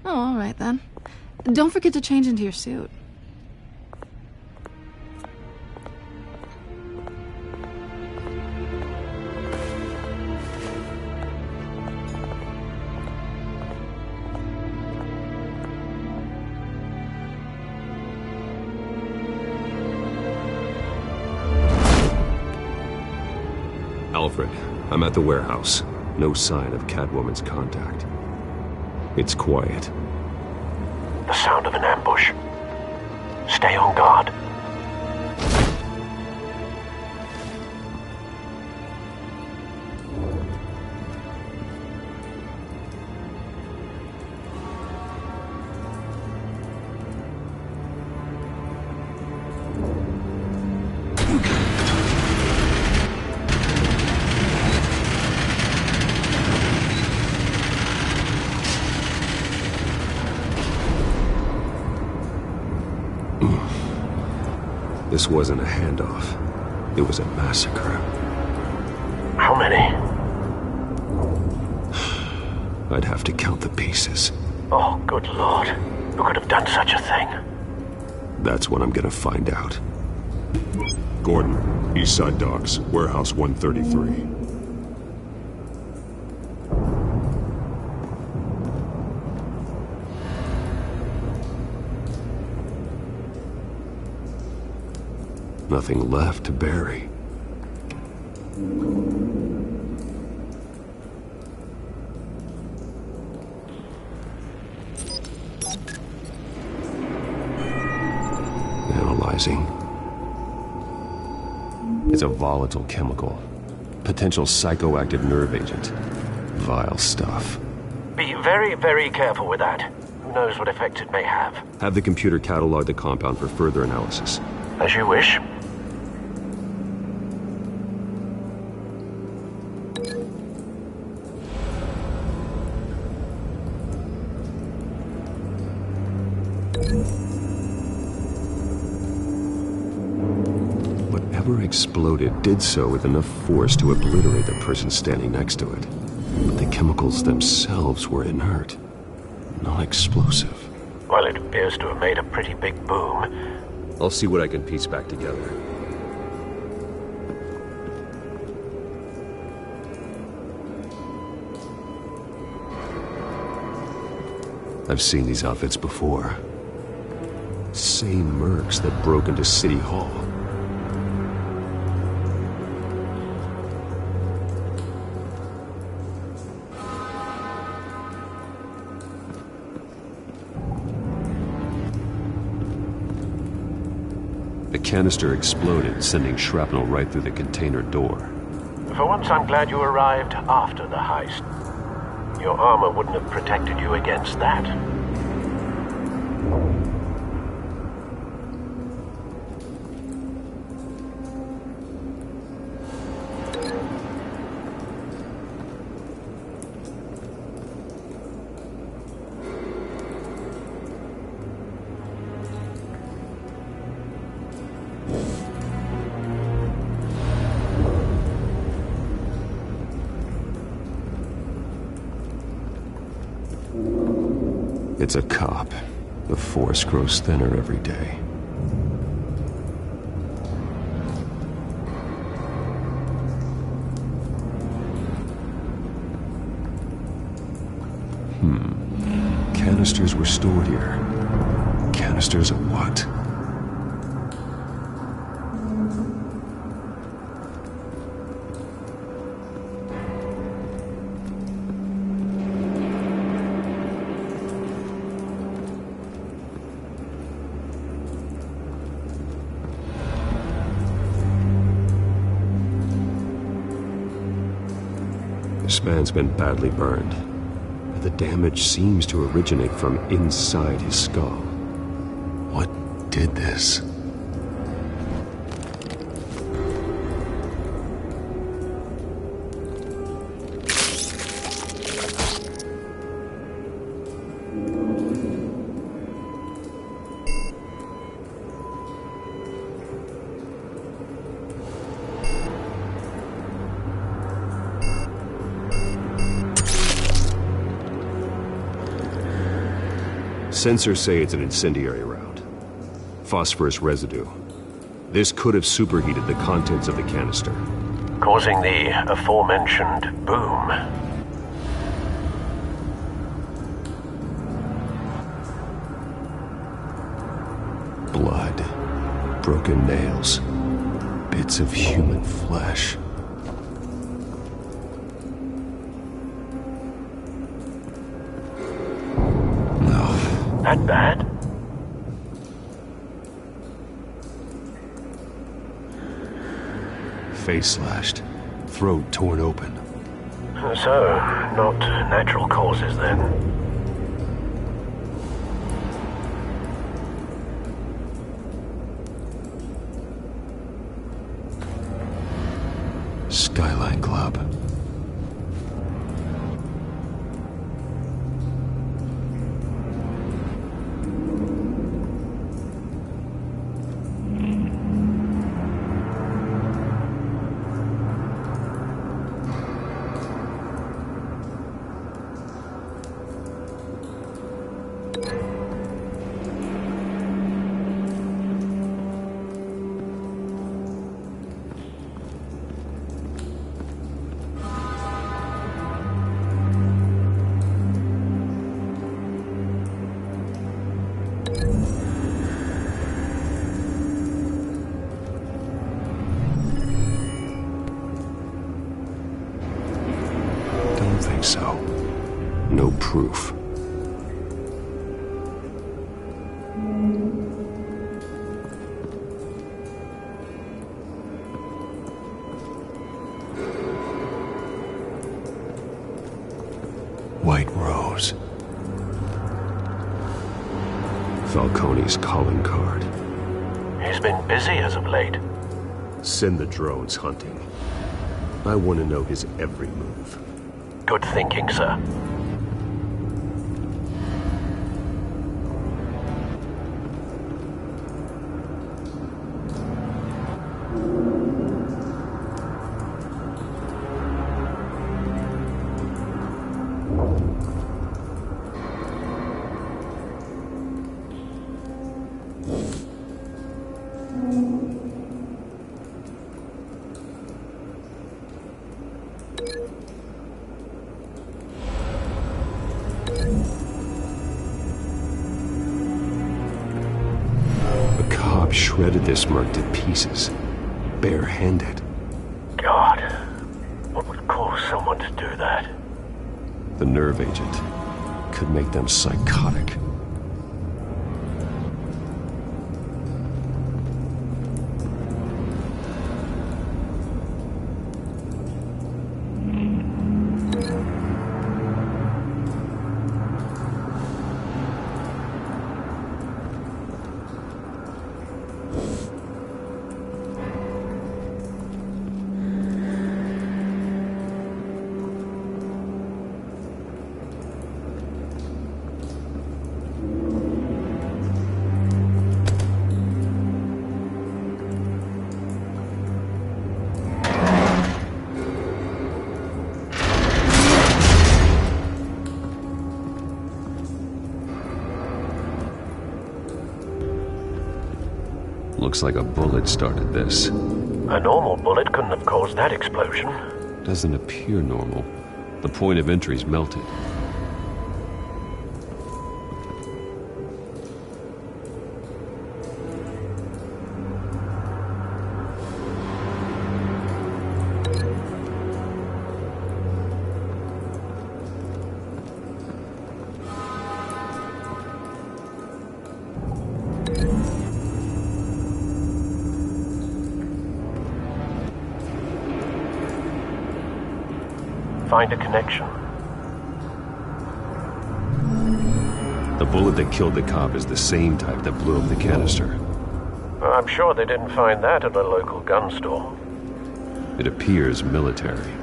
Oh, all right then. Don't forget to change into your suit. Alfred, I'm at the warehouse. No sign of Catwoman's contact. It's quiet. The sound of an ambush. Stay on guard. This wasn't a handoff. It was a massacre. How many? I'd have to count the pieces. Oh, good Lord. Who could have done such a thing? That's what I'm gonna find out. Gordon, Eastside Docks, Warehouse 133. Nothing left to bury. Analyzing. It's a volatile chemical. Potential psychoactive nerve agent. Vile stuff. Be very, very careful with that. Who knows what effect it may have. Have the computer catalog the compound for further analysis. As you wish. Whatever exploded did so with enough force to obliterate the person standing next to it. But the chemicals themselves were inert, not explosive. Well, it appears to have made a pretty big boom. I'll see what I can piece back together. I've seen these outfits before. Same mercs that broke into City Hall. The canister exploded, sending shrapnel right through the container door. For once, I'm glad you arrived after the heist. Your armor wouldn't have protected you against that. It's a cop. The force grows thinner every day. Canisters were stored here. Canisters of what? This man's been badly burned. The damage seems to originate from inside his skull. What did this? Sensors say it's an incendiary round. Phosphorus residue. This could have superheated the contents of the canister, causing the aforementioned boom. Blood, broken nails, bits of human flesh. That bad? Face slashed, throat torn open. So, not natural causes then. Skyline Club. So, no proof. White Rose. Falcone's calling card. He's been busy as of late. Send the drones hunting. I want to know his every move. Good thinking, sir. Shredded this merc to pieces, barehanded. God, what would cause someone to do that? The nerve agent could make them psychotic. Looks like a bullet started this. A normal bullet couldn't have caused that explosion. Doesn't appear normal. The point of entry's melted. find a connection. The bullet that killed the cop is the same type that blew up the canister. I'm sure they didn't find that at a local gun store. It appears military.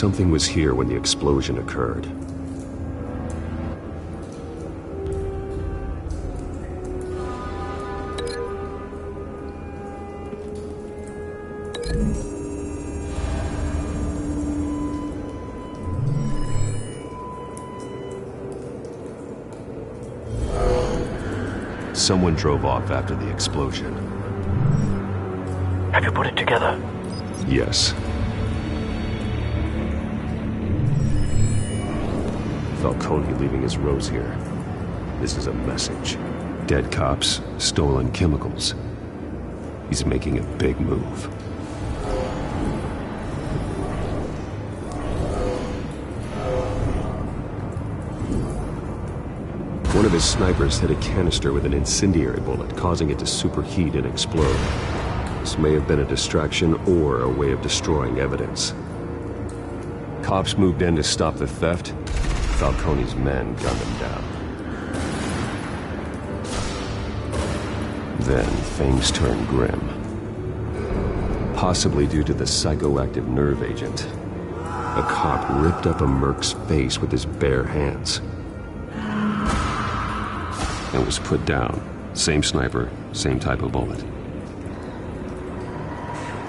Something was here when the explosion occurred. Someone drove off after the explosion. Have you put it together? Yes. Falcone leaving his rose here. This is a message. Dead cops, stolen chemicals. He's making a big move. One of his snipers hit a canister with an incendiary bullet, causing it to superheat and explode. This may have been a distraction or a way of destroying evidence. Cops moved in to stop the theft. Falcone's men gunned him down. Then things turned grim. Possibly due to the psychoactive nerve agent. A cop ripped up a merc's face with his bare hands. And was put down. Same sniper, same type of bullet.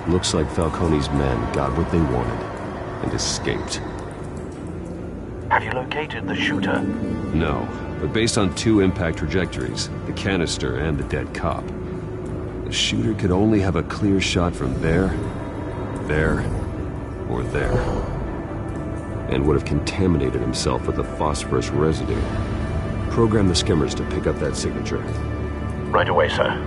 Looks like Falcone's men got what they wanted and escaped. Have you located the shooter? No, but based on two impact trajectories, the canister and the dead cop, the shooter could only have a clear shot from there, or there, and would have contaminated himself with the phosphorus residue. Program the skimmers to pick up that signature. Right away, sir.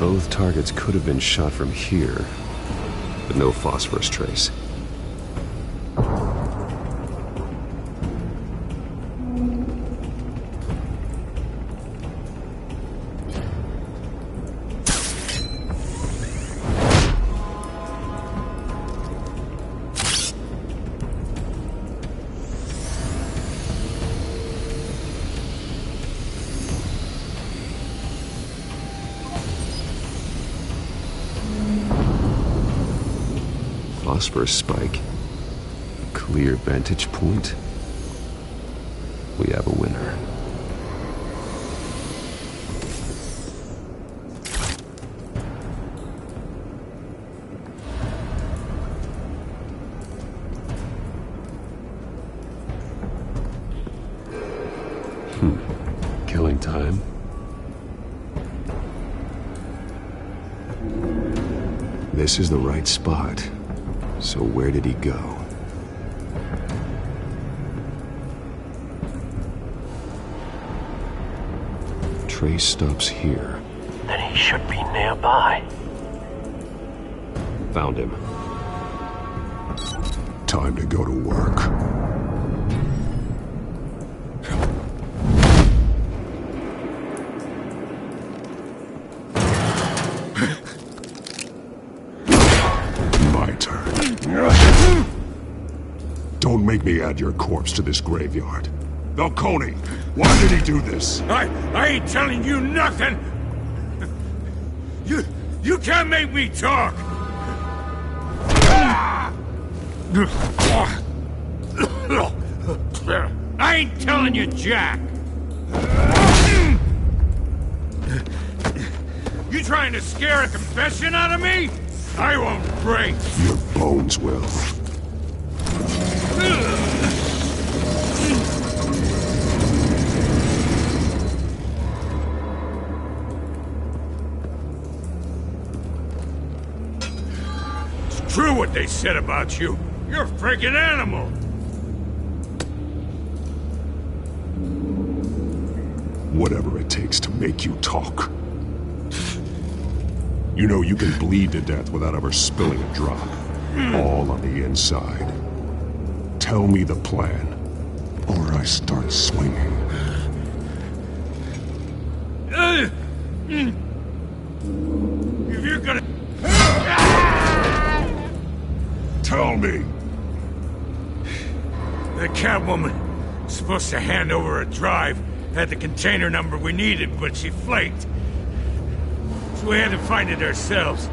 Both targets could have been shot from here, but no phosphorus trace. Phosphorus spike. Clear vantage point. We have a winner. Killing time. This is the right spot. So where did he go? Trace stops here. Then he should be nearby. Found him. Time to go to work. Don't make me add your corpse to this graveyard. Falcone, why did he do this? I ain't telling you nothing! You can't make me talk! I ain't telling you jack! You trying to scare a confession out of me? I won't break! Your bones will. It's true what they said about you. You're a freaking animal. Whatever it takes to make you talk. You know you can bleed to death without ever spilling a drop. All on the inside. Tell me the plan, or I start swinging. If you're gonna... Tell me! The Catwoman was supposed to hand over a drive, had the container number we needed, but she flaked. So we had to find it ourselves.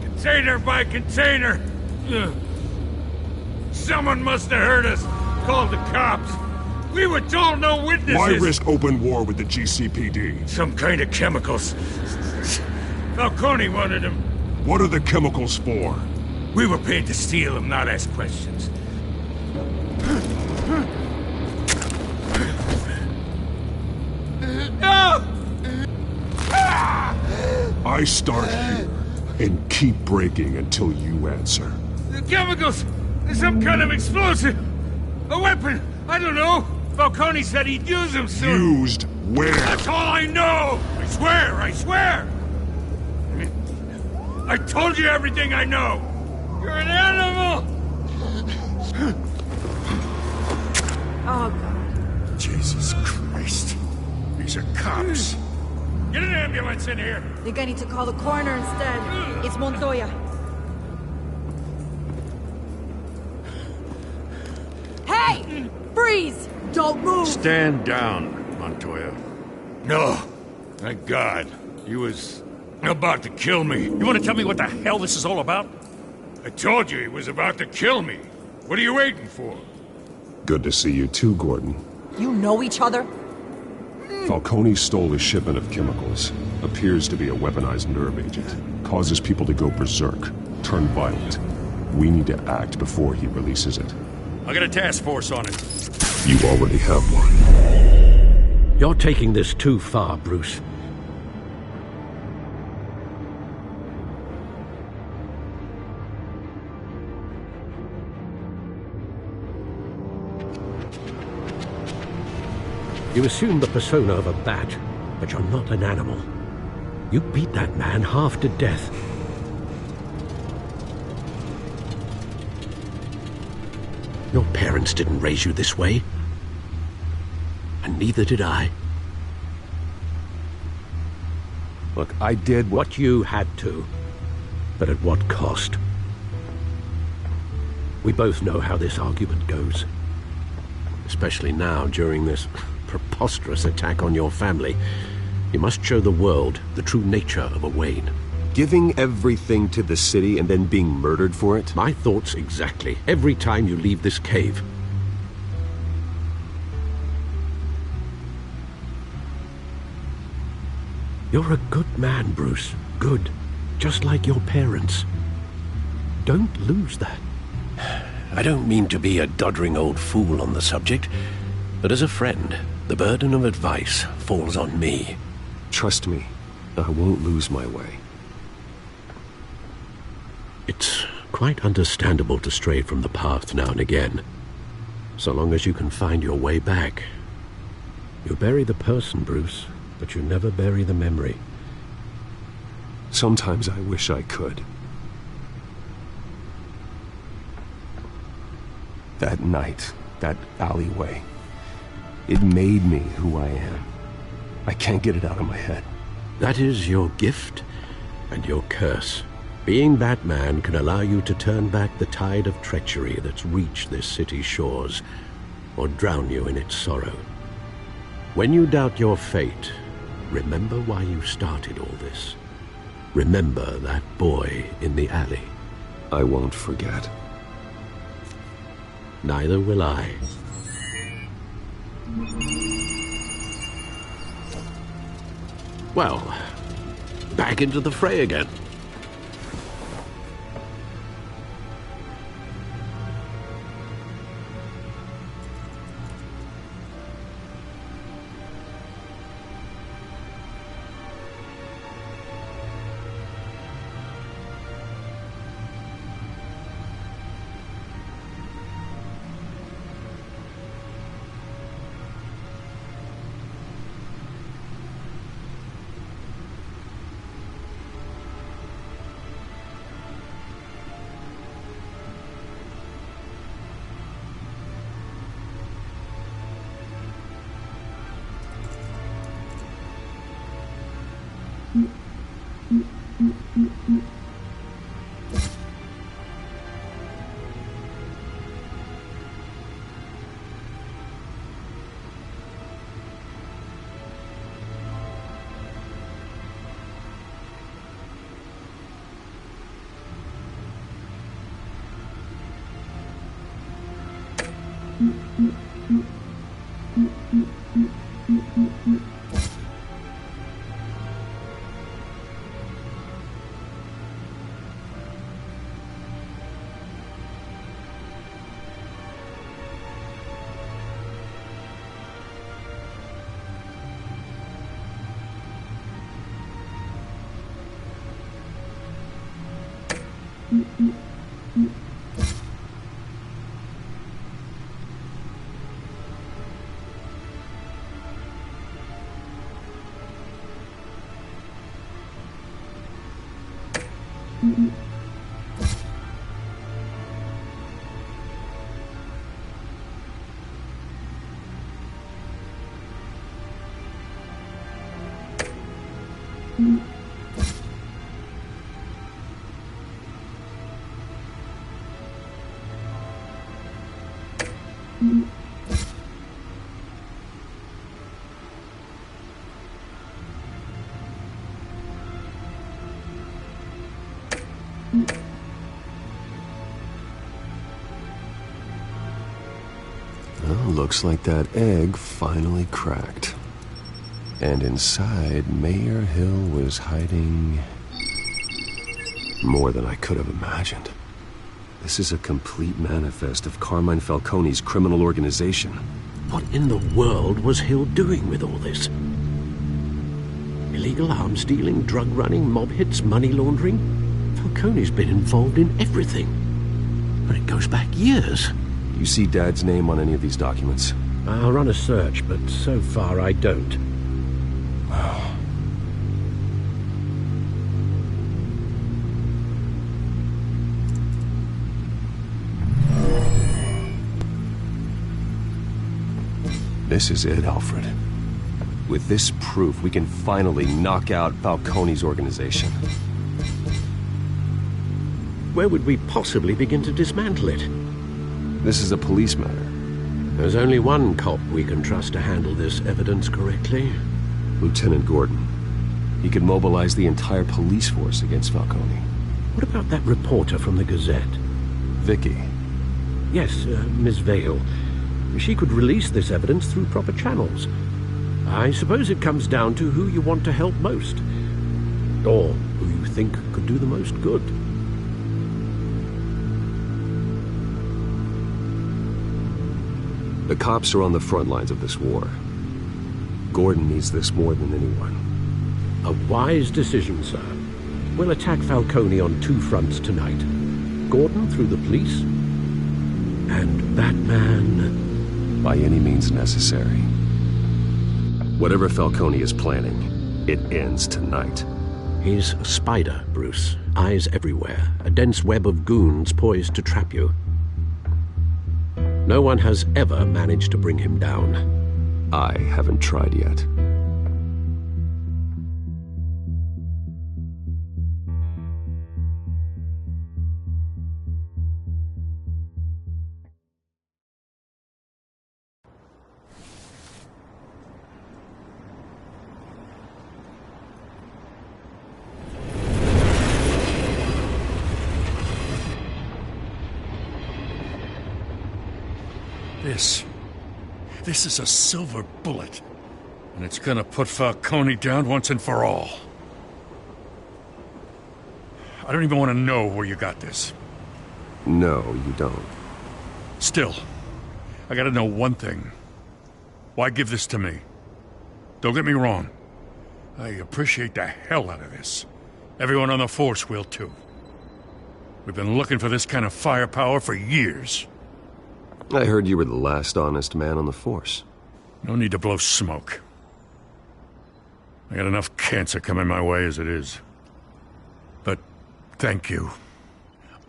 Container by container. Someone must have heard us, called the cops. We were told no witnesses. Why risk open war with the GCPD? Some kind of chemicals. Falcone wanted them. What are the chemicals for? We were paid to steal them, not ask questions. I start here and keep breaking until you answer. The chemicals! There's some kind of explosive! A weapon! I don't know! Falcone said he'd use them soon! Used where? That's all I know! I swear! I swear! I told you everything I know! You're an animal! Oh, God. Jesus Christ. These are cops. Get an ambulance in here! Think I need to call the coroner instead. It's Montoya. Hey! Freeze! Don't move! Stand down, Montoya. No. Thank God. He was about to kill me. You want to tell me what the hell this is all about? I told you he was about to kill me. What are you waiting for? Good to see you too, Gordon. You know each other? Falcone stole a shipment of chemicals. Appears to be a weaponized nerve agent. Causes people to go berserk, turn violent. We need to act before he releases it. I got a task force on it. You already have one. You're taking this too far, Bruce. You assume the persona of a bat, but you're not an animal. You beat that man half to death. Your parents didn't raise you this way. And neither did I. Look, I did what you had to, but at what cost? We both know how this argument goes. Especially now, during this preposterous attack on your family. You must show the world the true nature of a Wayne. Giving everything to the city and then being murdered for it? My thoughts exactly. Every time you leave this cave. You're a good man, Bruce. Good. Just like your parents. Don't lose that. I don't mean to be a doddering old fool on the subject, but as a friend, the burden of advice falls on me. Trust me, I won't lose my way. It's quite understandable to stray from the path now and again, so long as you can find your way back. You bury the person, Bruce, but you never bury the memory. Sometimes I wish I could. That night, that alleyway, it made me who I am. I can't get it out of my head. That is your gift and your curse. Being Batman can allow you to turn back the tide of treachery that's reached this city's shores, or drown you in its sorrow. When you doubt your fate, remember why you started all this. Remember that boy in the alley. I won't forget. Neither will I. Well, back into the fray again. Well, looks like that egg finally cracked. And inside, Mayor Hill was hiding more than I could have imagined. This is a complete manifest of Carmine Falcone's criminal organization. What in the world was Hill doing with all this? Illegal arms dealing, drug running, mob hits, money laundering? Falcone's been involved in everything. But it goes back years. You see Dad's name on any of these documents? I'll run a search, but so far I don't. This is it, Alfred. With this proof, we can finally knock out Falcone's organization. Where would we possibly begin to dismantle it? This is a police matter. There's only one cop we can trust to handle this evidence correctly. Lieutenant Gordon. He could mobilize the entire police force against Falcone. What about that reporter from the Gazette? Vicky. Yes, Miss Vale. She could release this evidence through proper channels. I suppose it comes down to who you want to help most. Or who you think could do the most good. The cops are on the front lines of this war. Gordon needs this more than anyone. A wise decision, sir. We'll attack Falcone on two fronts tonight. Gordon through the police, and Batman... by any means necessary. Whatever Falcone is planning, it ends tonight. He's a spider, Bruce. Eyes everywhere. A dense web of goons poised to trap you. No one has ever managed to bring him down. I haven't tried yet. This is a silver bullet. And it's gonna put Falcone down once and for all. I don't even want to know where you got this. No, you don't. Still, I gotta know one thing. Why give this to me? Don't get me wrong. I appreciate the hell out of this. Everyone on the force will too. We've been looking for this kind of firepower for years. I heard you were the last honest man on the force. No need to blow smoke. I got enough cancer coming my way as it is. But thank you.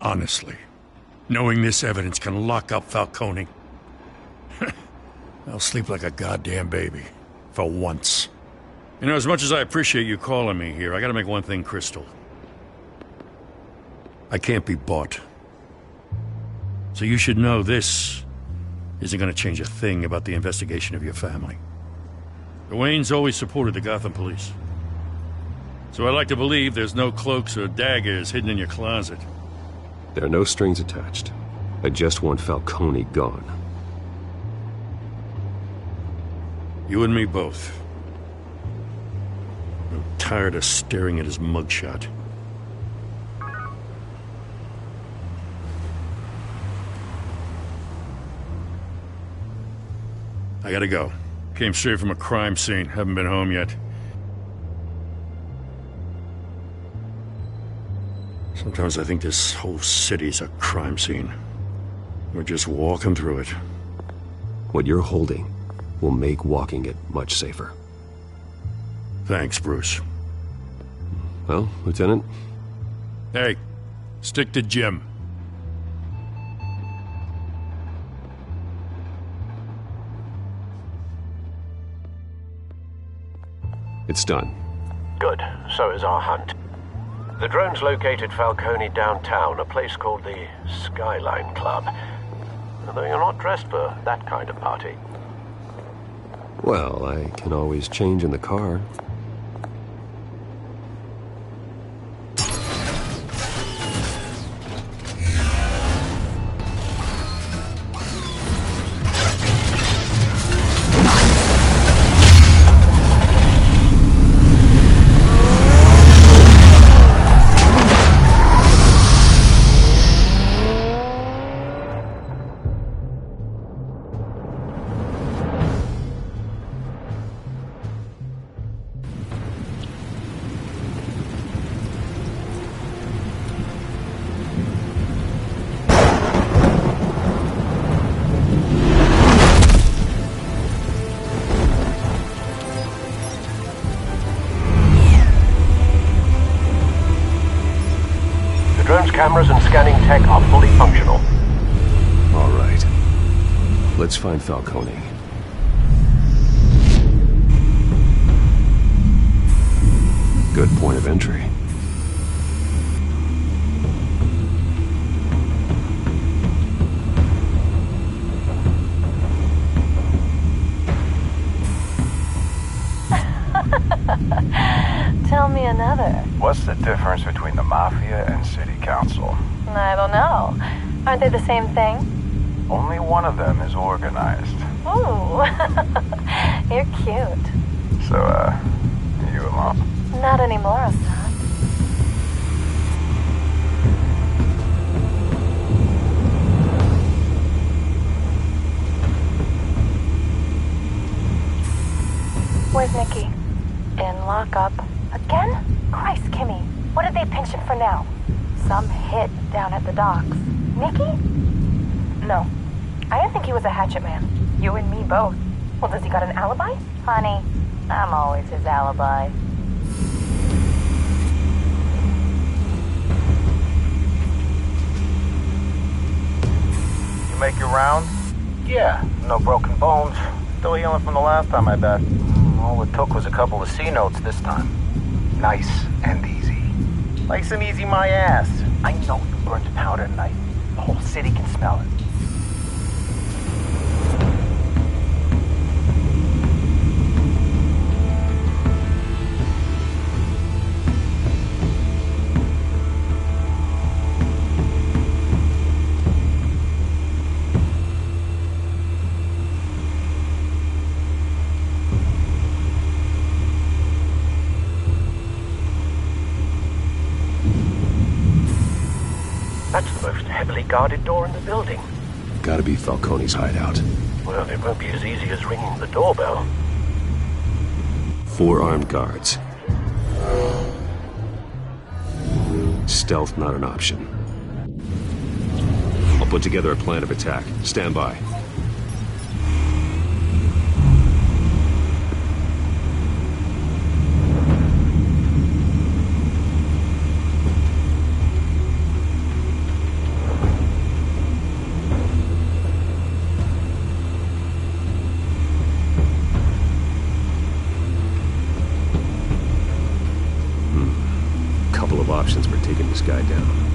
Honestly. Knowing this evidence can lock up Falcone. I'll sleep like a goddamn baby. For once. You know, as much as I appreciate you calling me here, I gotta make one thing crystal. I can't be bought. So you should know this isn't gonna change a thing about the investigation of your family. The Waynes always supported the Gotham police. So I like to believe there's no cloaks or daggers hidden in your closet. There are no strings attached. I just want Falcone gone. You and me both. I'm tired of staring at his mugshot. I gotta go. Came straight from a crime scene. Haven't been home yet. Sometimes I think this whole city's a crime scene. We're just walking through it. What you're holding will make walking it much safer. Thanks, Bruce. Well, Lieutenant? Hey, stick to Jim. It's done. Good. So is our hunt. The drones located Falcone downtown, a place called the Skyline Club. Although you're not dressed for that kind of party. Well, I can always change in the car. Cameras and scanning tech are fully functional. All right. Let's find Falcone. Good point of entry. Tell me another. What's the difference between the Mafia and City Council? I don't know. Aren't they the same thing? Only one of them is organized. Ooh. You're cute. So, you a mom? Not anymore, Assad. Where's Nikki? In lockup. Again? Christ, Kimmy. What did they pinch him for now? Some hit down at the docks. Nikki? No. I didn't think he was a hatchet man. You and me both. Well, does he got an alibi? Honey, I'm always his alibi. You make your round? Yeah, no broken bones. Still healing from the last time, I bet. All it took was a couple of C notes this time. Nice and easy. Nice and easy my ass. I know you burned powder tonight. The whole city can smell it. That's the most heavily guarded door in the building. Gotta be Falcone's hideout. Well, it won't be as easy as ringing the doorbell. 4 armed guards. Stealth not an option. I'll put together a plan of attack. Stand by. Options for taking this guy down.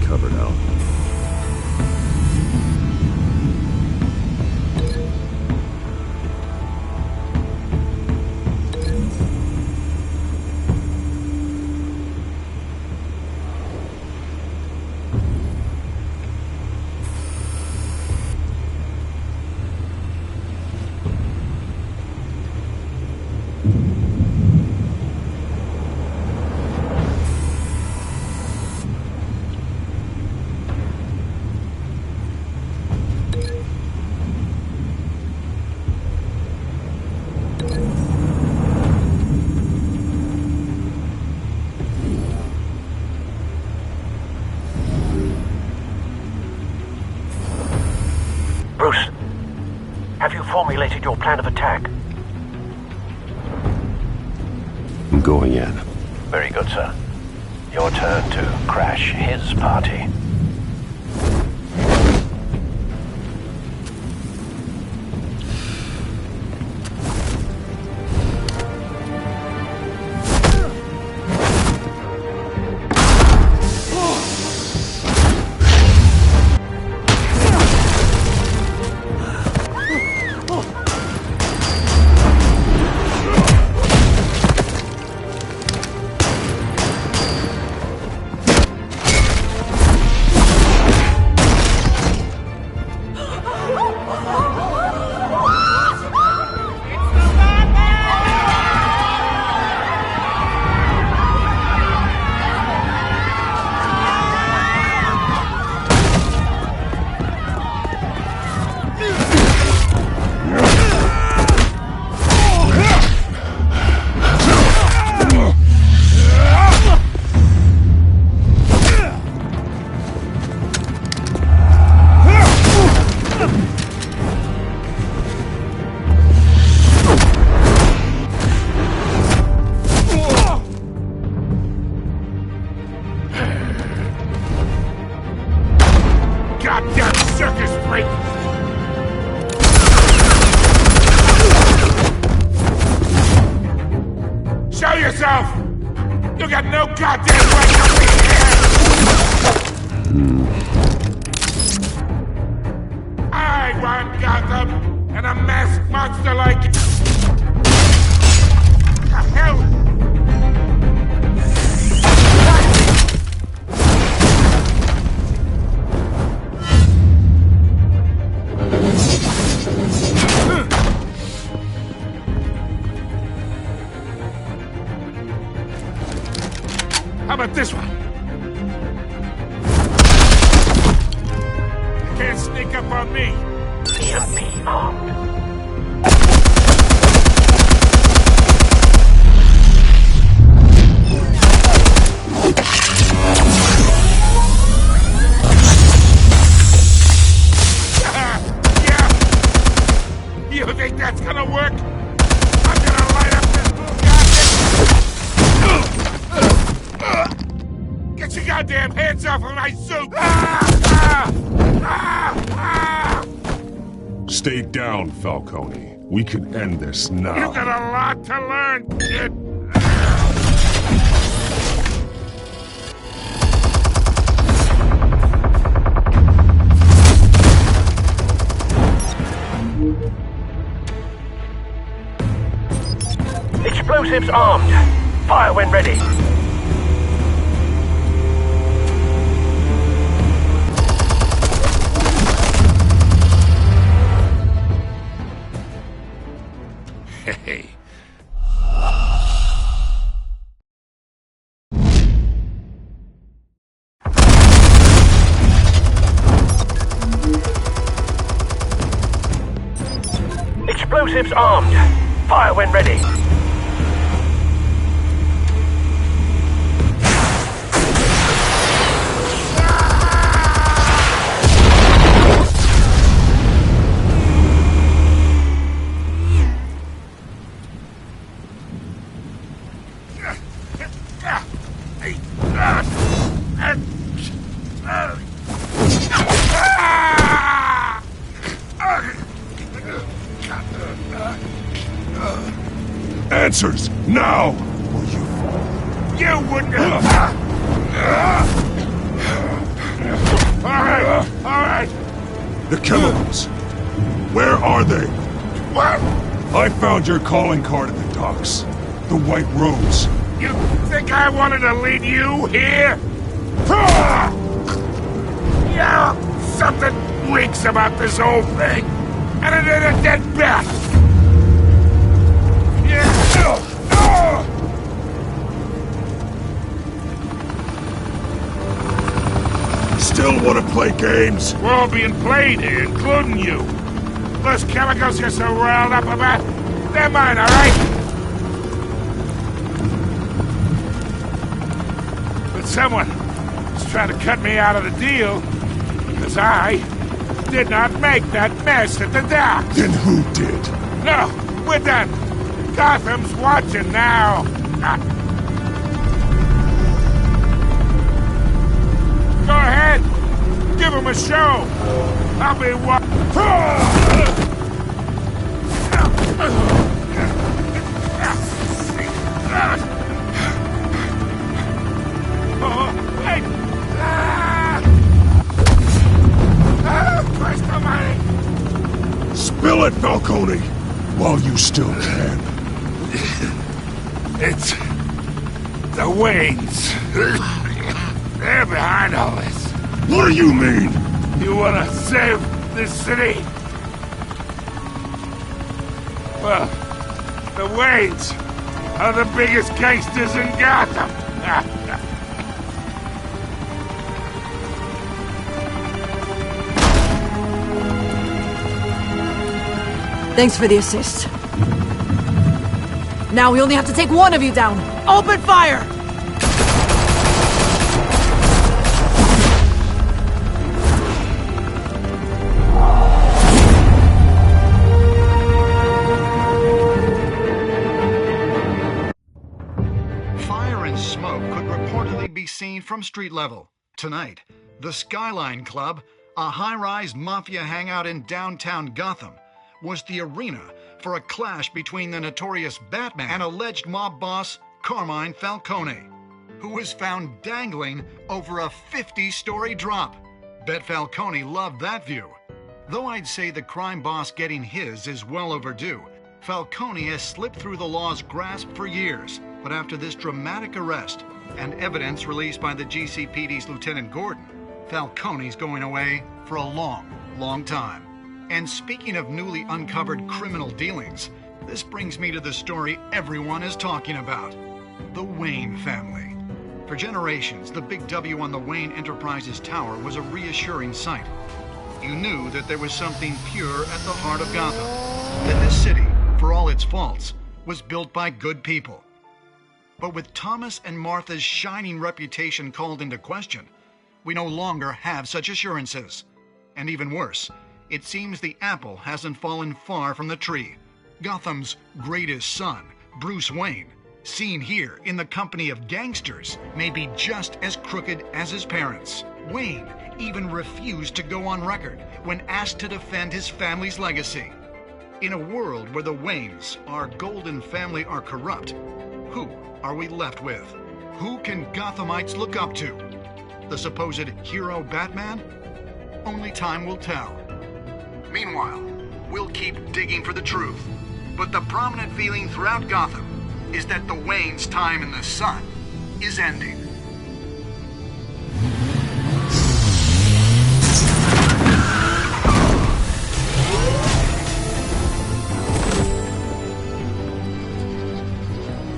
covered, Al. Bruce, have you formulated your plan of attack? I'm going in. Very good, sir. Your turn to crash his party. How about this one? You can't sneak up on me. EMP armed. Yeah. You think that's gonna work? I'm gonna light up this goddamn... Get your goddamn hands off of my suit! Stay down, Falcone. We can end this now. You've got a lot to learn, kid. Explosives armed. Fire when ready. Hey. Explosives armed. Fire when ready. Answers, now! You wouldn't The chemicals. Where are they? What? I found your calling card at the docks. The White Rose. You think I wanted to lead you here? Yeah, something reeks about this whole thing. And it ain't a dead bat. Still want to play games? We're all being played here, including you. Those chemicals you're so riled up about, they're mine, all right? But someone is trying to cut me out of the deal, because I did not make that mess at the docks. Then who did? No, we're done. Gotham's watching now. Go ahead. Give him a show. I'll be wait! Christ almighty! Spill it, Falcone, while you still can. It's the Waynes. They're behind all this. What do you mean? You wanna save this city? Well, the Waynes are the biggest gangsters in Gotham. Thanks for the assist. Now we only have to take one of you down. Open fire! Fire and smoke could reportedly be seen from street level. Tonight, the Skyline Club, a high-rise mafia hangout in downtown Gotham, was the arena for a clash between the notorious Batman and alleged mob boss Carmine Falcone, who was found dangling over a 50-story drop. Bet Falcone loved that view. Though I'd say the crime boss getting his is well overdue, Falcone has slipped through the law's grasp for years. But after this dramatic arrest and evidence released by the GCPD's Lieutenant Gordon, Falcone's going away for a long, long time. And speaking of newly uncovered criminal dealings, this brings me to the story everyone is talking about. The Wayne family. For generations, the big W on the Wayne Enterprises Tower was a reassuring sight. You knew that there was something pure at the heart of Gotham. That this city, for all its faults, was built by good people. But with Thomas and Martha's shining reputation called into question, we no longer have such assurances. And even worse, it seems the apple hasn't fallen far from the tree. Gotham's greatest son, Bruce Wayne, seen here in the company of gangsters, may be just as crooked as his parents. Wayne even refused to go on record when asked to defend his family's legacy. In a world where the Waynes, our golden family, are corrupt, who are we left with? Who can Gothamites look up to? The supposed hero Batman? Only time will tell. Meanwhile, we'll keep digging for the truth. But the prominent feeling throughout Gotham is that the Waynes' time in the sun is ending.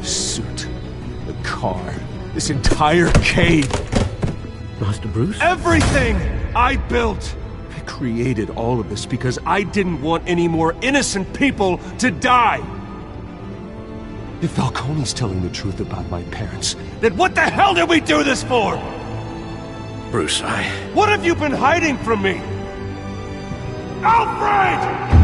Suit, the car, this entire cave. Master Bruce? Everything I built! I created all of this because I didn't want any more innocent people to die! If Falcone's telling the truth about my parents, then what the hell did we do this for? Bruce, What have you been hiding from me? Alfred!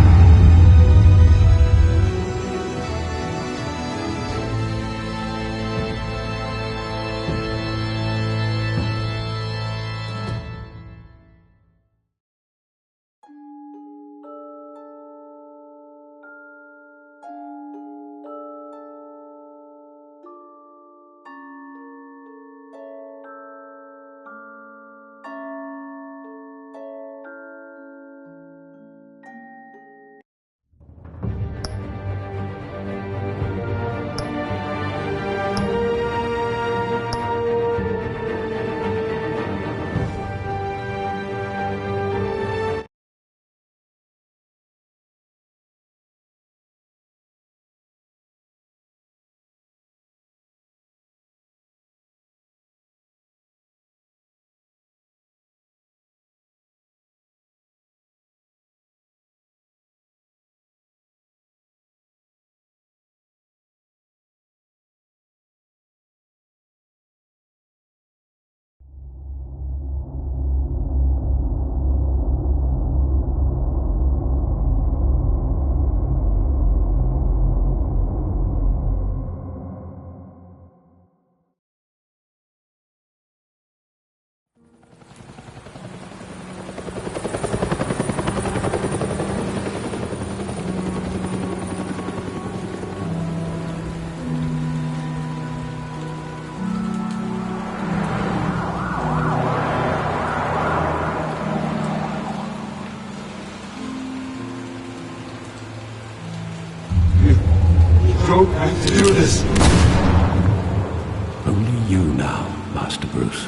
you now, Master Bruce.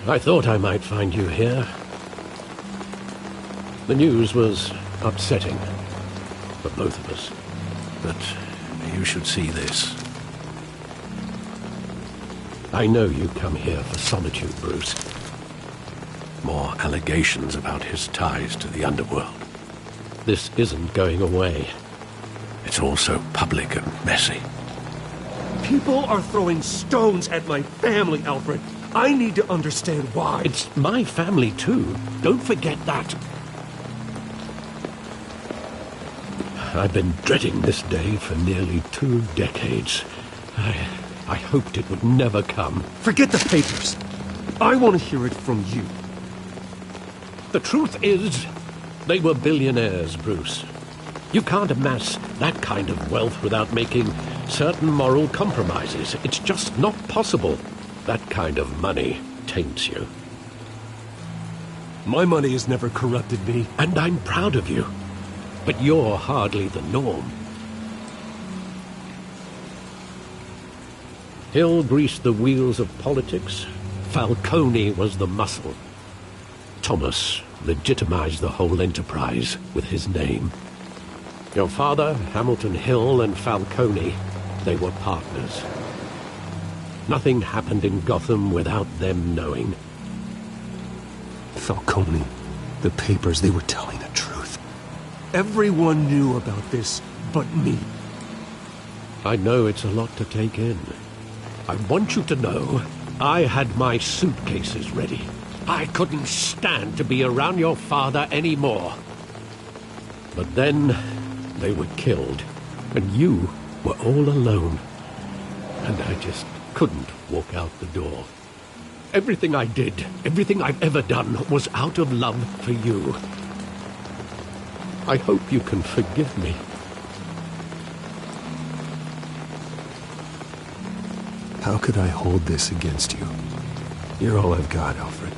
I thought I might find you here. The news was upsetting for both of us, but you should see this. I know you come here for solitude, Bruce. More allegations about his ties to the underworld. This isn't going away. It's all so public and messy. People are throwing stones at my family, Alfred. I need to understand why. It's my family, too. Don't forget that. I've been dreading this day for nearly 2 decades. I hoped it would never come. Forget the papers. I want to hear it from you. The truth is, they were billionaires, Bruce. You can't amass that kind of wealth without making certain moral compromises. It's just not possible. That kind of money taints you. My money has never corrupted me. And I'm proud of you. But you're hardly the norm. Hill greased the wheels of politics. Falcone was the muscle. Thomas legitimized the whole enterprise with his name. Your father, Hamilton Hill, and Falcone, they were partners. Nothing happened in Gotham without them knowing. Falcone, the papers, they were telling the truth. Everyone knew about this but me. I know it's a lot to take in. I want you to know I had my suitcases ready. I couldn't stand to be around your father anymore. But then they were killed, and you were all alone. And I just couldn't walk out the door. Everything I did, everything I've ever done, was out of love for you. I hope you can forgive me. How could I hold this against you? You're all I've got, Alfred.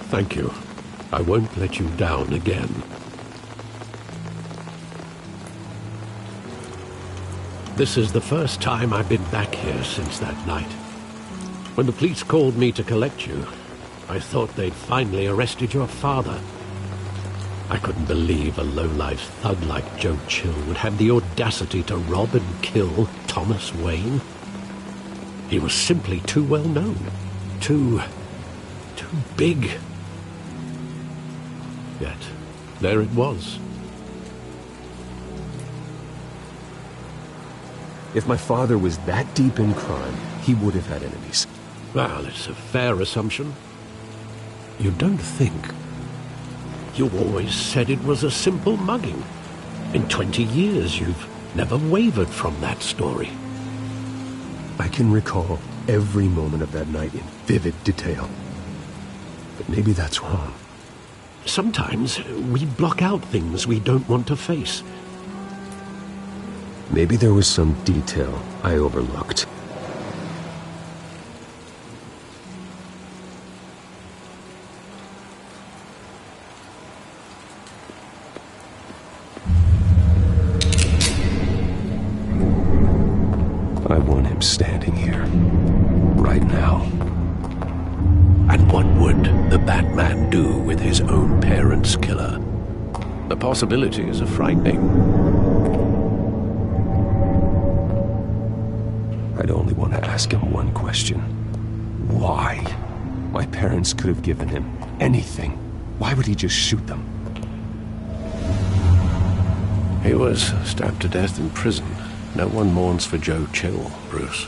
Thank you. I won't let you down again. This is the first time I've been back here since that night. When the police called me to collect you, I thought they'd finally arrested your father. I couldn't believe a low-life thug like Joe Chill would have the audacity to rob and kill Thomas Wayne. He was simply too well known. Too big. Yet, there it was. If my father was that deep in crime, he would have had enemies. Well, it's a fair assumption. You don't think. You always said it was a simple mugging. In 20 years, you've never wavered from that story. I can recall every moment of that night in vivid detail. But maybe that's wrong. Sometimes we block out things we don't want to face. Maybe there was some detail I overlooked. I want him standing here, right now. And what would the Batman do with his own parents' killer? The possibilities are frightening. I'd only want to ask him one question. Why? My parents could have given him anything. Why would he just shoot them? He was stabbed to death in prison. No one mourns for Joe Chill, Bruce.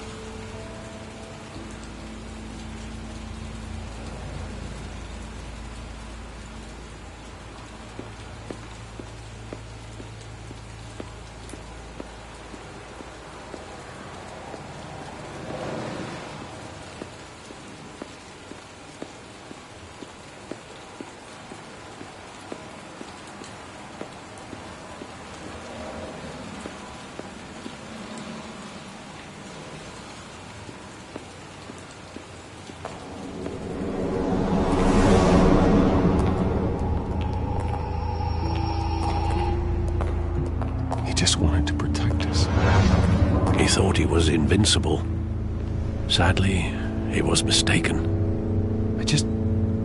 He thought he was invincible. Sadly, he was mistaken.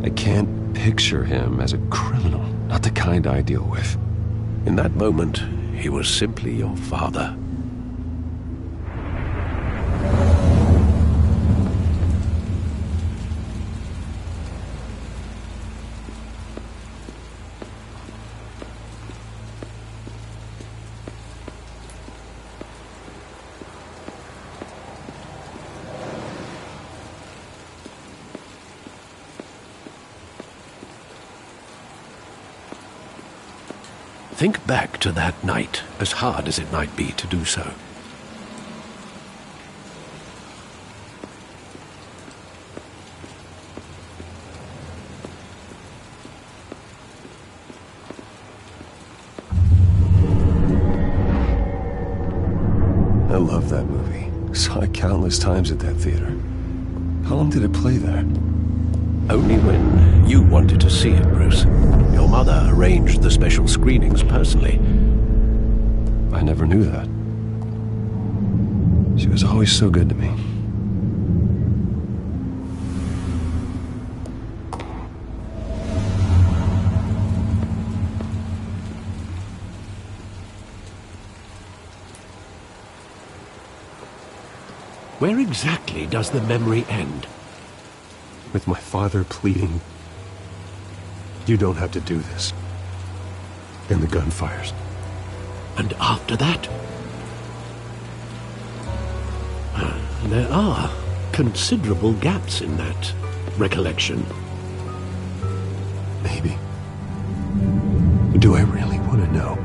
I can't picture him as a criminal. Not the kind I deal with. In that moment, he was simply your father. Think back to that night, as hard as it might be to do so. I love that movie. Saw it countless times at that theater. How long did it play there? Only when you wanted to see it, Bruce. Your mother arranged the special screenings personally. I never knew that. She was always so good to me. Where exactly does the memory end? With my father pleading, "You don't have to do this." And the gun fires. And after that? There are considerable gaps in that recollection. Maybe. Do I really want to know?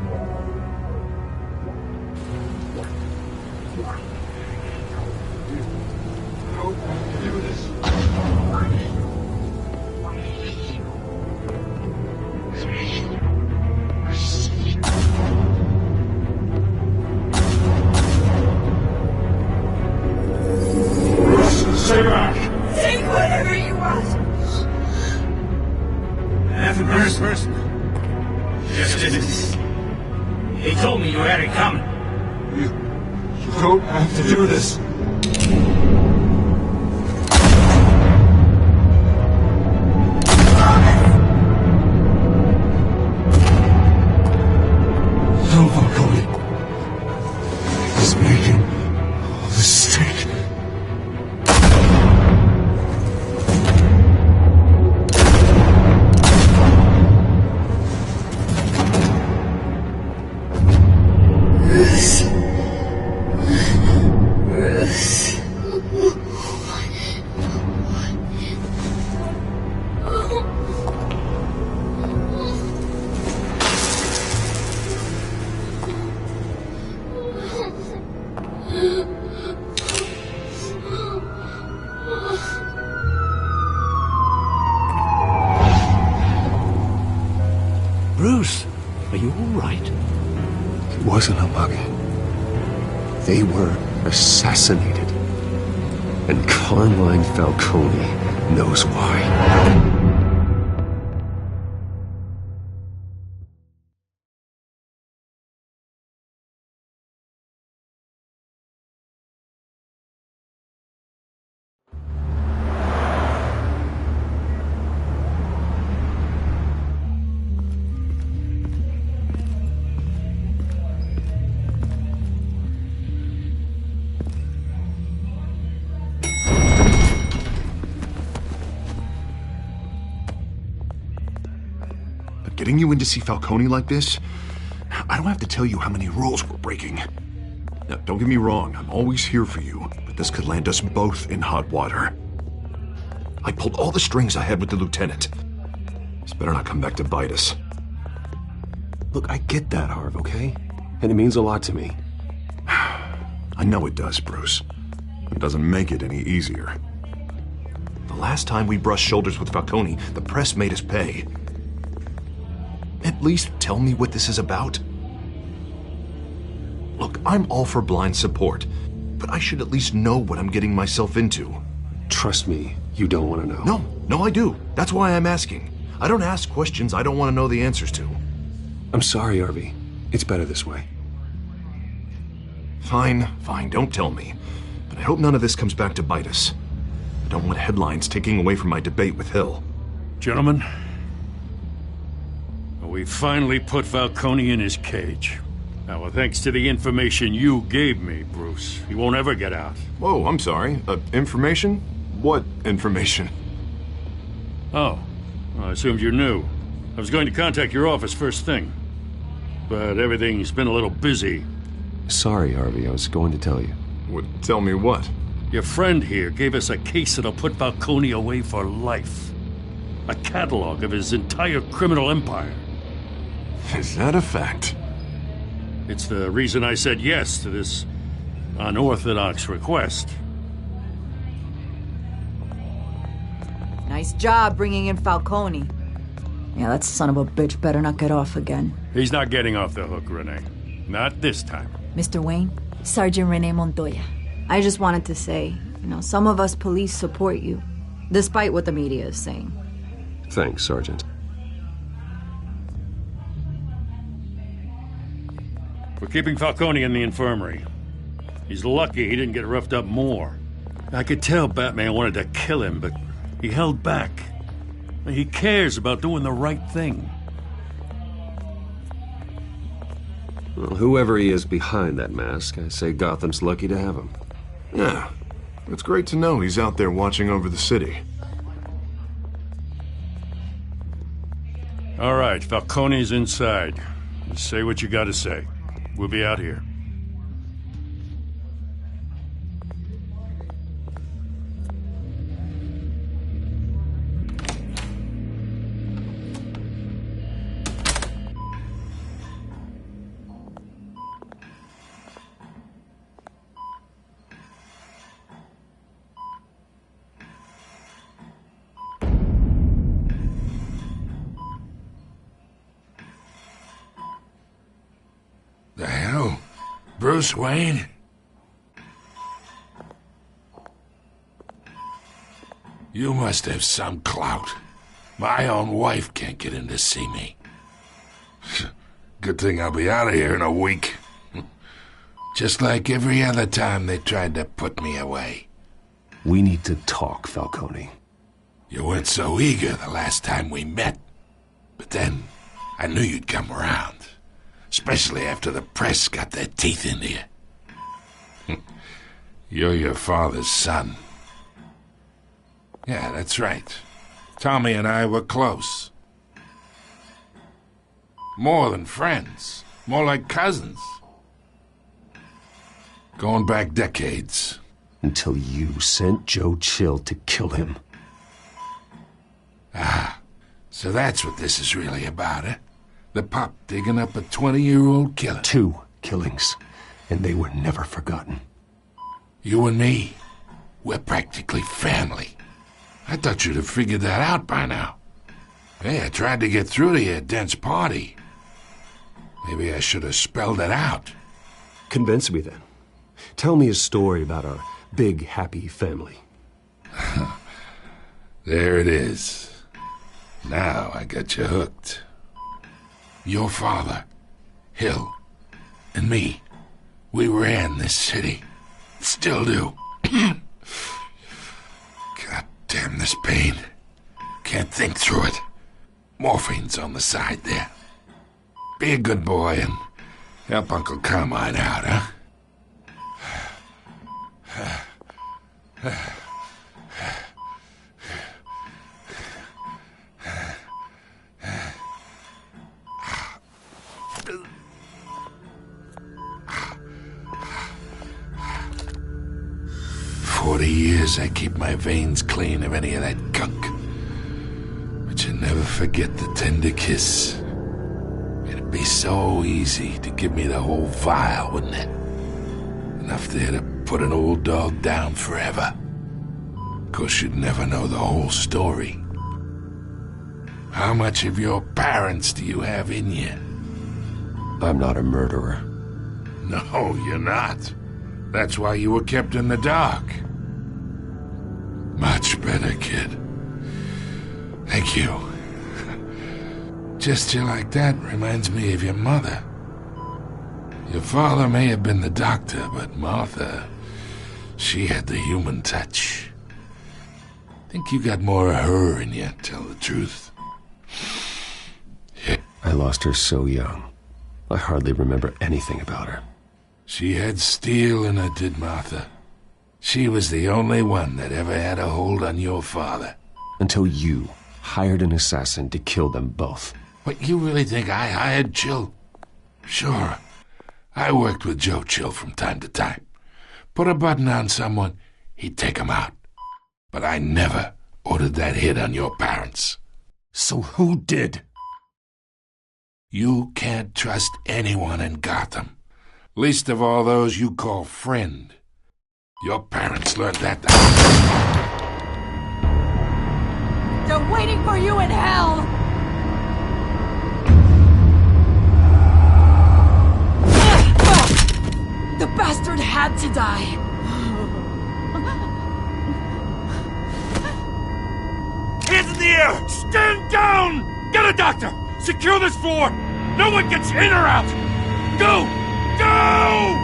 Bruce, are you all right? It wasn't a mug. They were assassinated. And Carmine Falcone knows why. Getting you in to see Falcone like this, I don't have to tell you how many rules we're breaking. Now, don't get me wrong, I'm always here for you, but this could land us both in hot water. I pulled all the strings I had with the lieutenant. This better not come back to bite us. Look, I get that, Harv, okay? And it means a lot to me. I know it does, Bruce. It doesn't make it any easier. The last time we brushed shoulders with Falcone, the press made us pay. At least tell me what this is about. Look, I'm all for blind support, but I should at least know what I'm getting myself into. Trust me, you don't want to know. No, I do. That's why I'm asking. I don't ask questions I don't want to know the answers to. I'm sorry, Harvey. It's better this way. Fine, don't tell me. But I hope none of this comes back to bite us. I don't want headlines taking away from my debate with Hill. Gentlemen, we finally put Falcone in his cage. Now, thanks to the information you gave me, Bruce, he won't ever get out. Whoa, I'm sorry. Information? What information? Oh, well, I assumed you knew. I was going to contact your office first thing. But everything's been a little busy. Sorry, Harvey, I was going to tell you. Tell me what? Your friend here gave us a case that'll put Falcone away for life. A catalog of his entire criminal empire. Is that a fact? It's the reason I said yes to this unorthodox request. Nice job bringing in Falcone. Yeah, that son of a bitch better not get off again. He's not getting off the hook, Renee. Not this time. Mr. Wayne, Sergeant Renee Montoya. I just wanted to say, some of us police support you, despite what the media is saying. Thanks, Sergeant. We're keeping Falcone in the infirmary. He's lucky he didn't get roughed up more. I could tell Batman wanted to kill him, but he held back. He cares about doing the right thing. Well, whoever he is behind that mask, I say Gotham's lucky to have him. Yeah, it's great to know he's out there watching over the city. All right, Falcone's inside. Just say what you gotta say. We'll be out here. The hell? Bruce Wayne? You must have some clout. My own wife can't get in to see me. Good thing I'll be out of here in a week. Just like every other time they tried to put me away. We need to talk, Falcone. You weren't so eager the last time we met. But then, I knew you'd come around. Especially after the press got their teeth into you. You're your father's son. Yeah, that's right. Tommy and I were close. More than friends. More like cousins. Going back decades. Until you sent Joe Chill to kill him. Ah, so that's what this is really about, eh? The pup digging up a 20-year-old killer. 2 killings, and they were never forgotten. You and me, we're practically family. I thought you'd have figured that out by now. Hey, I tried to get through to your dense party. Maybe I should have spelled it out. Convince me then. Tell me a story about our big, happy family. There it is. Now I got you hooked. Your father, Hill, and me, we ran this city. Still do. God damn this pain. Can't think through it. Morphine's on the side there. Be a good boy and help Uncle Carmine out, huh? 40 years I keep my veins clean of any of that gunk. But you never forget the tender kiss. It'd be so easy to give me the whole vial, wouldn't it? Enough there to put an old dog down forever. Of course, you'd never know the whole story. How much of your parents do you have in you? I'm not a murderer. No, you're not. That's why you were kept in the dark. Much better, kid. Thank you. Gesture like that reminds me of your mother. Your father may have been the doctor, but Martha, she had the human touch. Think you got more of her in you, tell the truth. Yeah. I lost her so young. I hardly remember anything about her. She had steel in her, did Martha. She was the only one that ever had a hold on your father. Until you hired an assassin to kill them both. What, you really think I hired Chill? Sure. I worked with Joe Chill from time to time. Put a button on someone, he'd take him out. But I never ordered that hit on your parents. So who did? You can't trust anyone in Gotham. Least of all those you call friend. Your parents learned that. They're waiting for you in hell! The bastard had to die. Hands in the air! Stand down! Get a doctor! Secure this floor! No one gets in or out! Go! Go!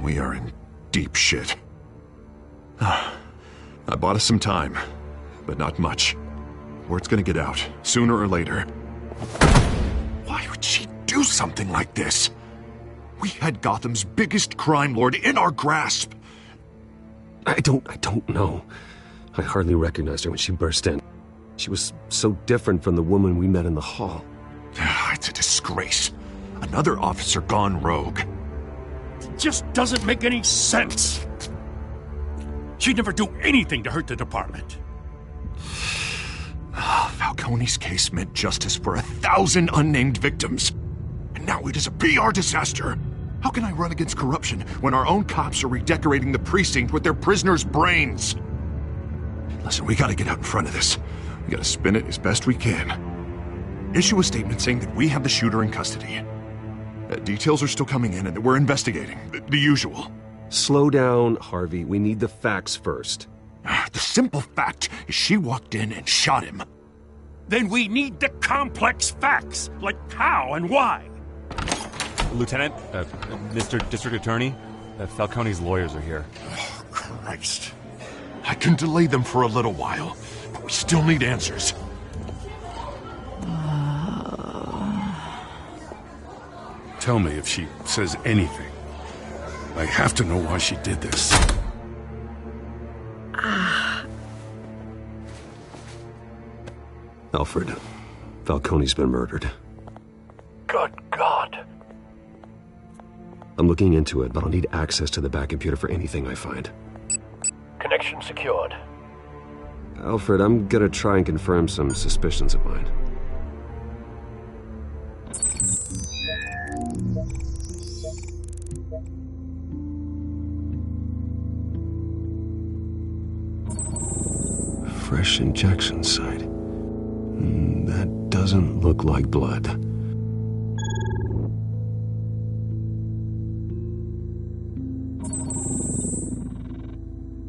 We are in deep shit. I bought us some time, but not much. Word's gonna get out, sooner or later. Why would she do something like this? We had Gotham's biggest crime lord in our grasp. I don't know. I hardly recognized her when she burst in. She was so different from the woman we met in the hall. It's a disgrace. Another officer gone rogue. It just doesn't make any sense. She'd never do anything to hurt the department. Falcone's case meant justice for 1,000 unnamed victims. And now it is a PR disaster. How can I run against corruption when our own cops are redecorating the precinct with their prisoners' brains? Listen, we gotta get out in front of this. We gotta spin it as best we can. Issue a statement saying that we have the shooter in custody. Details are still coming in and that we're investigating. The usual. Slow down, Harvey. We need the facts first. The simple fact is she walked in and shot him. Then we need the complex facts, like how and why. Lieutenant, Mr. District Attorney, Falcone's lawyers are here. Oh, Christ. I can delay them for a little while, but we still need answers. Tell me if she says anything. I have to know why she did this. Alfred, Falcone's been murdered. Good God. I'm looking into it, but I'll need access to the back computer for anything I find. Connection secured. Alfred, I'm gonna try and confirm some suspicions of mine. Fresh injection site. That doesn't look like blood.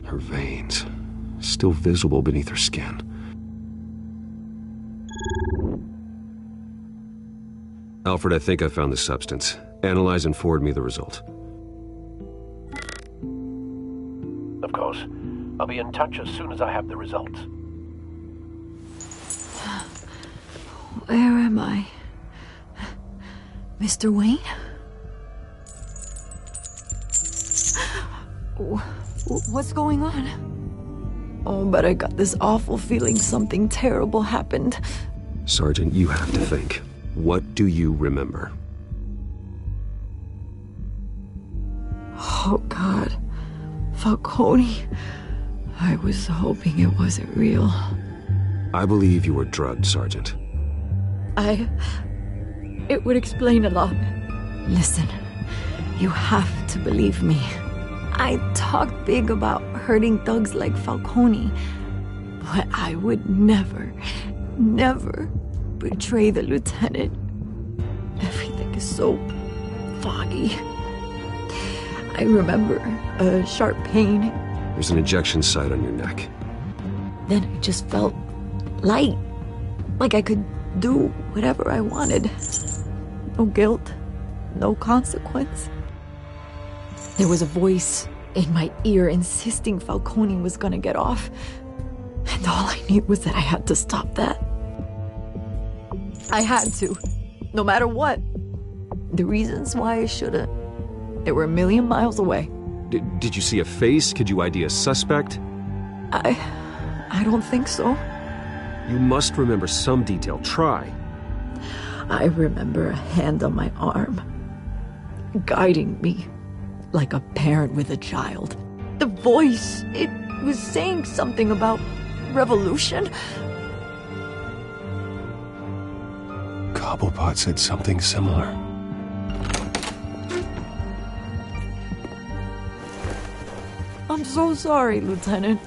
Her veins, still visible beneath her skin. Alfred, I think I found the substance. Analyze and forward me the result. Of course. I'll be in touch as soon as I have the results. Where am I? Mr. Wayne? What's going on? Oh, but I got this awful feeling something terrible happened. Sergeant, you have to think. What do you remember? Oh, God. Falcone. I was hoping it wasn't real. I believe you were drugged, Sergeant. It would explain a lot. Listen, you have to believe me. I talked big about hurting thugs like Falcone, but I would never, never betray the lieutenant. Everything is so foggy. I remember a sharp pain. There's an injection site on your neck. Then I just felt light, like I could do whatever I wanted. No guilt, no consequence. There was a voice in my ear insisting Falcone was gonna get off. And all I knew was that I had to stop that. I had to, no matter what. The reasons why I shouldn't, they were a million miles away. Did you see a face? Could you ID a suspect? I don't think so. You must remember some detail. Try. I remember a hand on my arm, guiding me like a parent with a child. The voice, it was saying something about revolution. Cobblepot said something similar. I'm so sorry, Lieutenant.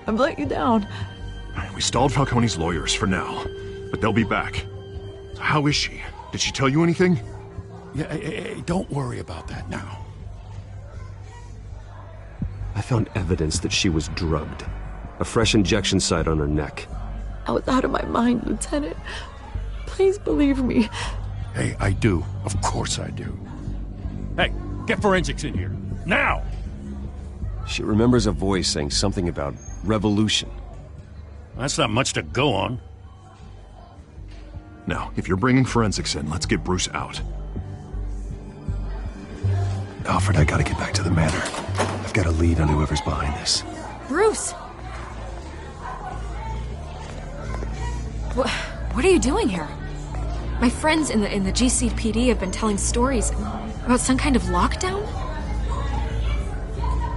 I've let you down. We stalled Falcone's lawyers for now, but they'll be back. How is she? Did she tell you anything? Yeah, hey, don't worry about that now. I found evidence that she was drugged. A fresh injection site on her neck. I was out of my mind, Lieutenant. Please believe me. Hey, I do. Of course I do. Hey, get forensics in here. Now! She remembers a voice saying something about revolution. That's not much to go on. Now, if you're bringing forensics in, let's get Bruce out. Alfred, I gotta get back to the manor. I've got a lead on whoever's behind this. Bruce! What are you doing here? My friends in the GCPD have been telling stories about some kind of lockdown?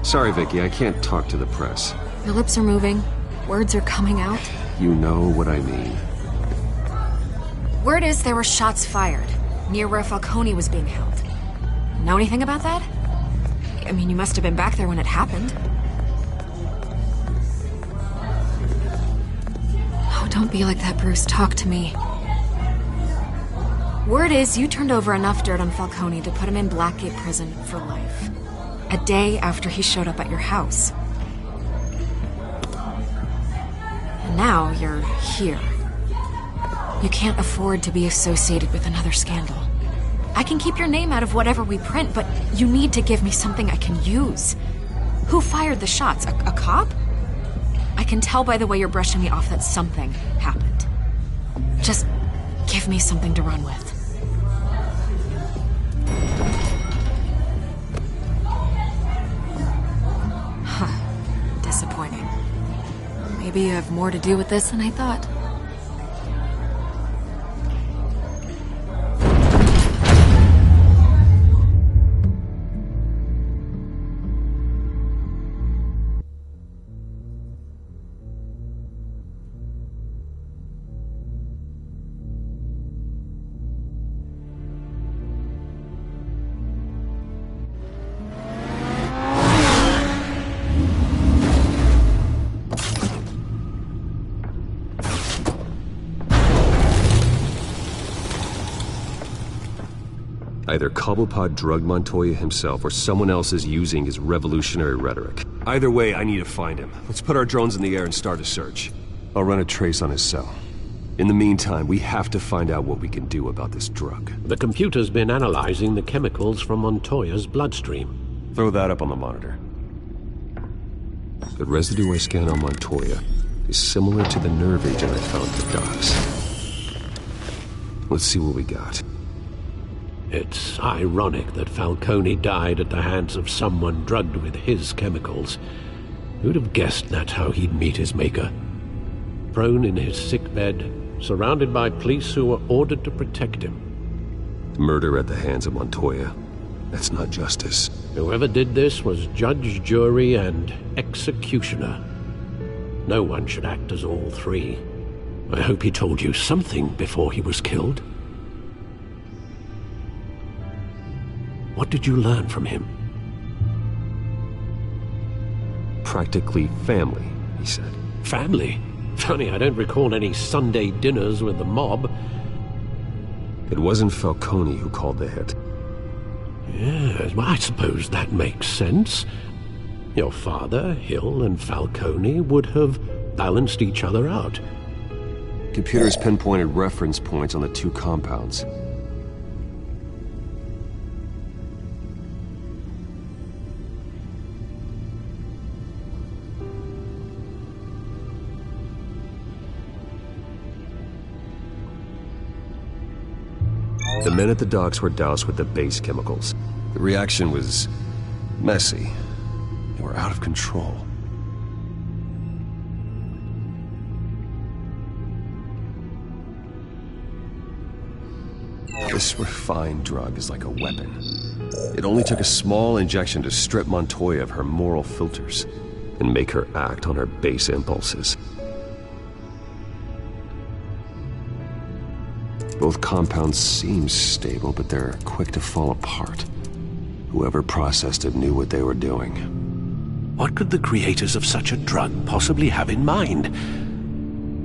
Sorry, Vicky, I can't talk to the press. Your lips are moving. Words are coming out. You know what I mean. Word is there were shots fired near where Falcone was being held. Know anything about that? I mean, you must have been back there when it happened. Oh, don't be like that, Bruce. Talk to me. Word is you turned over enough dirt on Falcone to put him in Blackgate prison for life. A day after he showed up at your house. And now you're here. You can't afford to be associated with another scandal. I can keep your name out of whatever we print, but you need to give me something I can use. Who fired the shots? A cop? I can tell by the way you're brushing me off that something happened. Just give me something to run with. Huh. Disappointing. Maybe you have more to do with this than I thought. Either Cobblepot drugged Montoya himself, or someone else is using his revolutionary rhetoric. Either way, I need to find him. Let's put our drones in the air and start a search. I'll run a trace on his cell. In the meantime, we have to find out what we can do about this drug. The computer's been analyzing the chemicals from Montoya's bloodstream. Throw that up on the monitor. The residue I scan on Montoya is similar to the nerve agent I found at the docks. Let's see what we got. It's ironic that Falcone died at the hands of someone drugged with his chemicals. Who'd have guessed that's how he'd meet his maker? Prone in his sickbed, surrounded by police who were ordered to protect him. Murder at the hands of Montoya. That's not justice. Whoever did this was judge, jury, and executioner. No one should act as all three. I hope he told you something before he was killed. What did you learn from him? practically family, he said. Family? Funny, I don't recall any Sunday dinners with the mob. It wasn't Falcone who called the hit. Yes, well, I suppose that makes sense. Your father, Hill, and Falcone would have balanced each other out. Computers pinpointed reference points on the two compounds. The men at the docks were doused with the base chemicals. The reaction was messy. They were out of control. This refined drug is like a weapon. It only took a small injection to strip Montoya of her moral filters and make her act on her base impulses. Both compounds seem stable, but they're quick to fall apart. Whoever processed it knew what they were doing. What could the creators of such a drug possibly have in mind?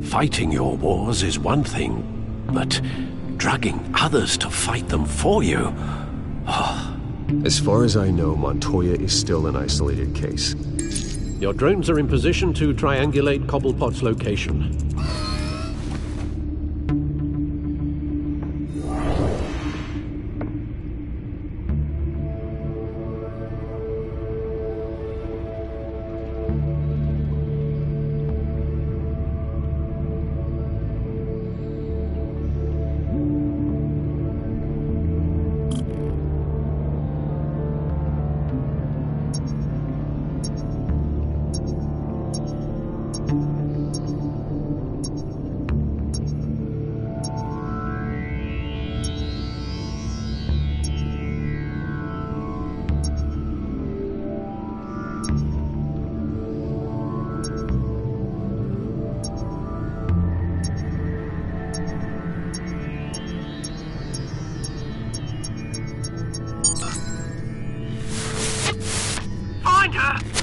Fighting your wars is one thing, but drugging others to fight them for you? Oh. As far as I know, Montoya is still an isolated case. Your drones are in position to triangulate Cobblepot's location.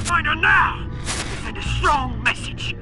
Find her now! Send a strong message.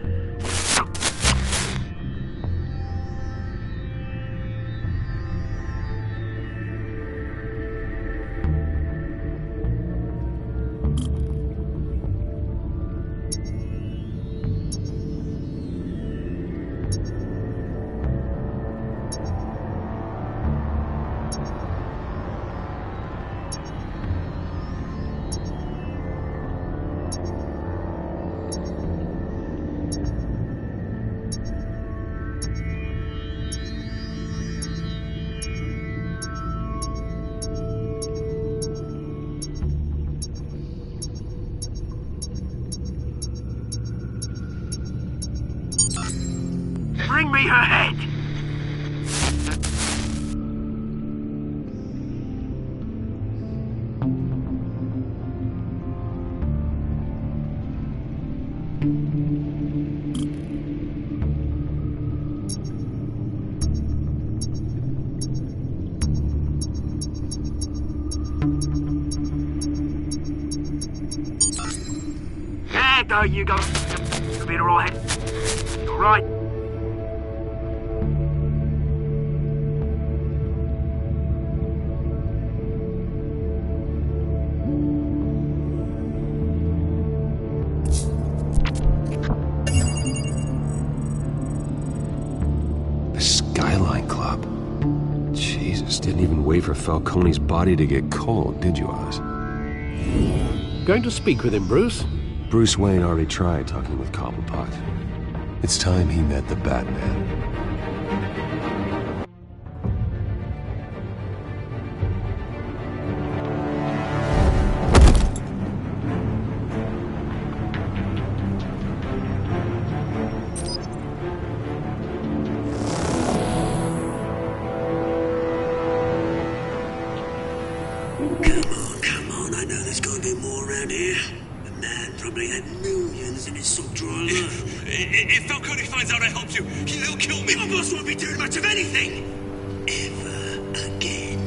Bring me her head! There you go. You'll be alright. Alright. The Skyline Club. Jesus, didn't even wait for Falcone's body to get cold, did you, Oz? Going to speak with him, Bruce? Bruce Wayne already tried talking with Cobblepot. It's time he met the Batman. Come on, I know there's gotta be more around here. The man probably had millions in his sock drawer alone. If Falcone finds out I helped you, he'll kill me. Your boss won't be doing much of anything! Ever again.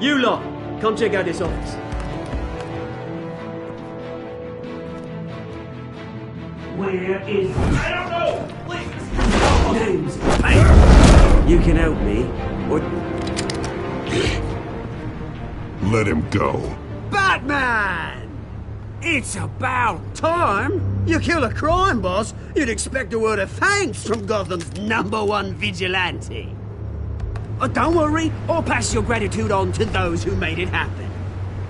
You lot, come check out this office. Where is... I don't know! Please! Names, hey! You can help me, or... Let him go. Batman! It's about time! You kill a crime boss, you'd expect a word of thanks from Gotham's #1 vigilante. Oh, don't worry, I'll pass your gratitude on to those who made it happen.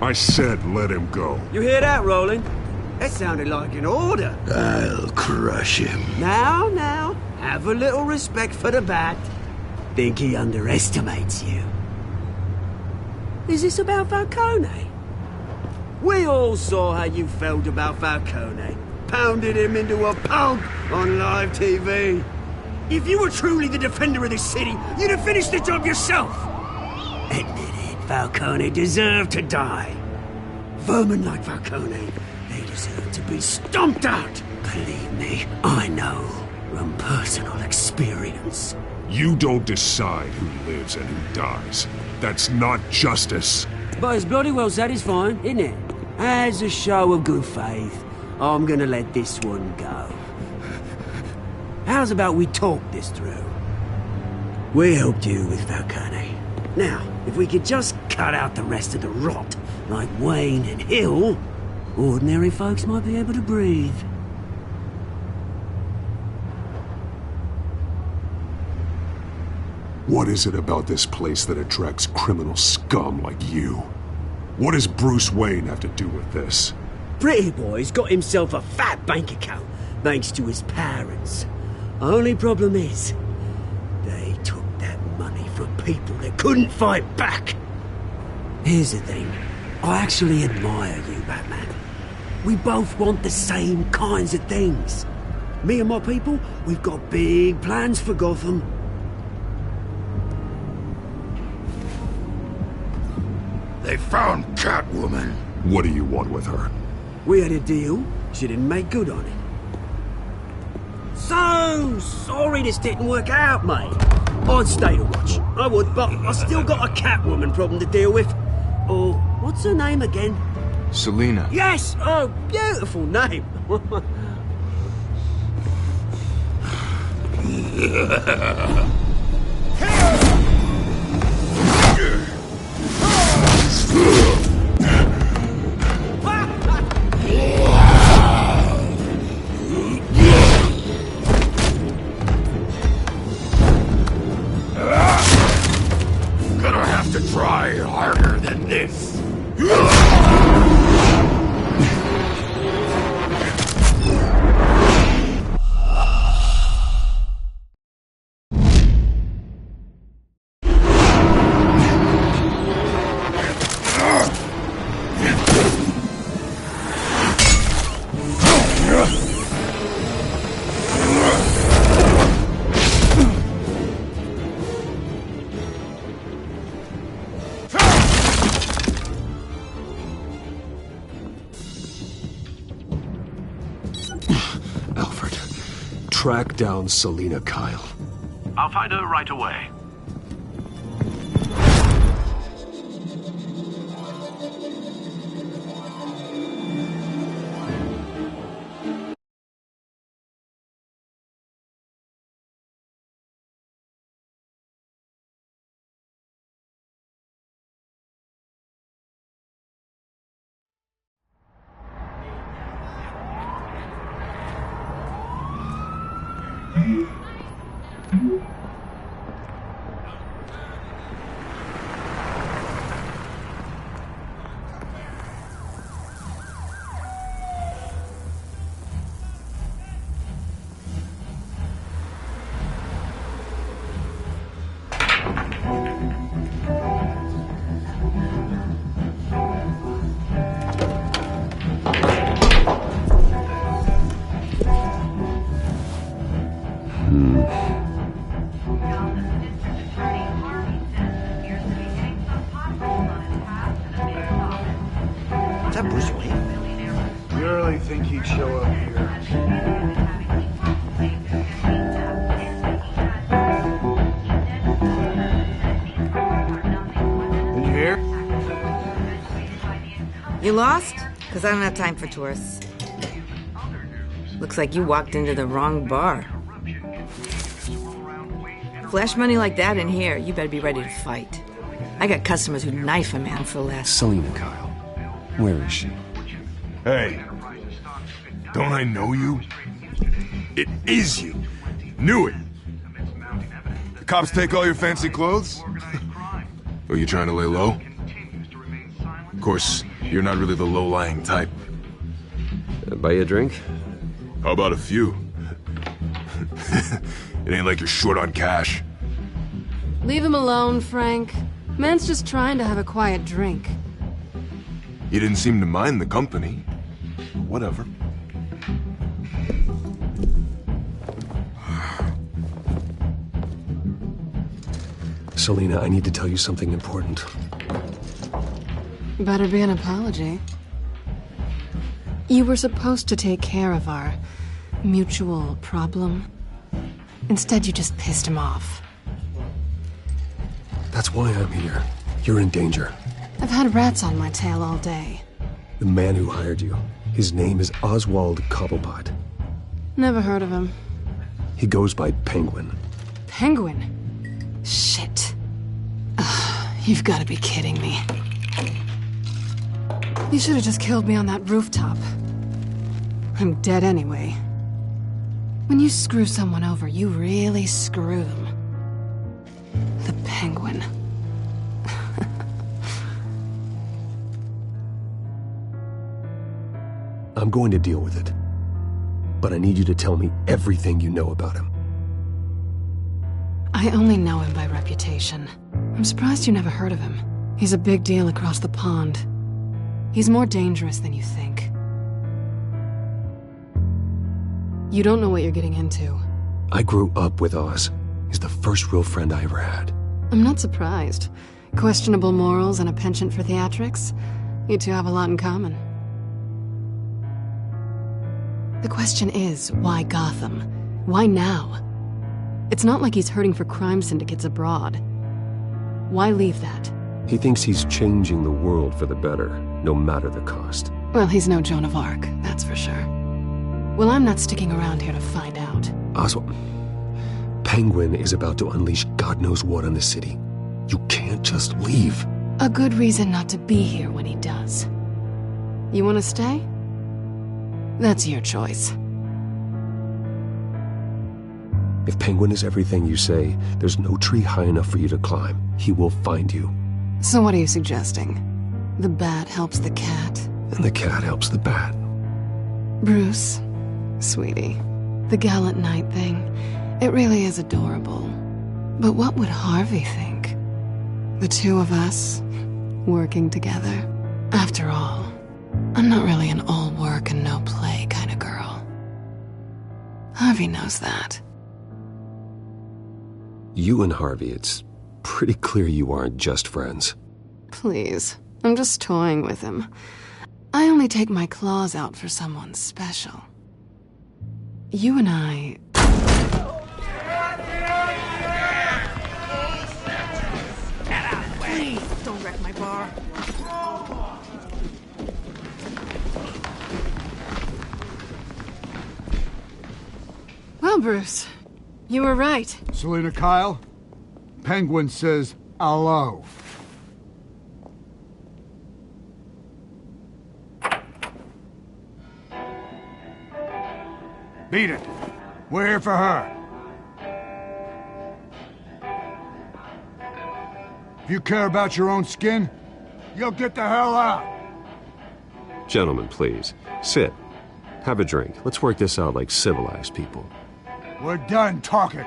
I said let him go. You hear that, Roland? That sounded like an order. I'll crush him. Now, have a little respect for the Bat. Think he underestimates you. Is this about Falcone? We all saw how you felt about Falcone. Pounded him into a pulp on live TV. If you were truly the defender of this city, you'd have finished the job yourself. Admit it, Falcone deserved to die. Vermin like Falcone, they deserve to be stomped out. Believe me, I know from personal experience. You don't decide who lives and who dies. That's not justice. But it's bloody well satisfying, isn't it? As a show of good faith, I'm gonna let this one go. How's about we talk this through? We helped you with Falcone. Now, if we could just cut out the rest of the rot, like Wayne and Hill, ordinary folks might be able to breathe. What is it about this place that attracts criminal scum like you? What does Bruce Wayne have to do with this? Pretty Boy's got himself a fat bank account, thanks to his parents. Only problem is, they took that money from people that couldn't fight back. Here's the thing, I actually admire you, Batman. We both want the same kinds of things. Me and my people, we've got big plans for Gotham. They found Catwoman. What do you want with her? We had a deal. She didn't make good on it. So sorry this didn't work out, mate. I'd stay to watch. I would, but I still got a Catwoman problem to deal with. Oh, what's her name again? Selena. Yes! Oh, beautiful name. Gonna have to try harder than this. Track down Selena, Kyle. I'll find her right away. Is that Bruce Wayne? You really think he'd show up here? Did you hear? You lost? Because I don't have time for tourists. Looks like you walked into the wrong bar. Flash money like that in here, you better be ready to fight. I got customers who knife a man for less. Selena, Kyle. Where is she? Hey, don't I know you? It is you. Knew it. The cops take all your fancy clothes? Or you trying to lay low? Of course, you're not really the low-lying type. Buy you a drink? How about a few? It ain't like you're short on cash. Leave him alone, Frank. Man's just trying to have a quiet drink. You didn't seem to mind the company. Whatever. Selena, I need to tell you something important. Better be an apology. You were supposed to take care of our mutual problem. Instead, you just pissed him off. That's why I'm here. You're in danger. I've had rats on my tail all day. The man who hired you, his name is Oswald Cobblepot. Never heard of him. He goes by Penguin. Penguin? Shit. Ugh, you've got to be kidding me. You should have just killed me on that rooftop. I'm dead anyway. When you screw someone over, you really screw them. The Penguin. I'm going to deal with it. But I need you to tell me everything you know about him. I only know him by reputation. I'm surprised you never heard of him. He's a big deal across the pond. He's more dangerous than you think. You don't know what you're getting into. I grew up with Oz. He's the first real friend I ever had. I'm not surprised. Questionable morals and a penchant for theatrics. You two have a lot in common. The question is, why Gotham? Why now? It's not like he's hurting for crime syndicates abroad. Why leave that? He thinks he's changing the world for the better, no matter the cost. Well, he's no Joan of Arc, that's for sure. Well, I'm not sticking around here to find out. Oswald, Penguin is about to unleash God knows what on the city. You can't just leave. A good reason not to be here when he does. You want to stay? That's your choice. If Penguin is everything you say, there's no tree high enough for you to climb. He will find you. So what are you suggesting? The bat helps the cat? And the cat helps the bat. Bruce, sweetie, the gallant knight thing, it really is adorable. But what would Harvey think? The two of us, working together. After all, I'm not really an all work and no play kind of girl. Harvey knows that. You and Harvey, it's pretty clear you aren't just friends. Please, I'm just toying with him. I only take my claws out for someone special. You and I... Please, don't wreck my bar. Well, Bruce, you were right. Selena, Kyle, Penguin says hello. Beat it. We're here for her. If you care about your own skin, you'll get the hell out. Gentlemen, please, sit. Have a drink. Let's work this out like civilized people. We're done talking.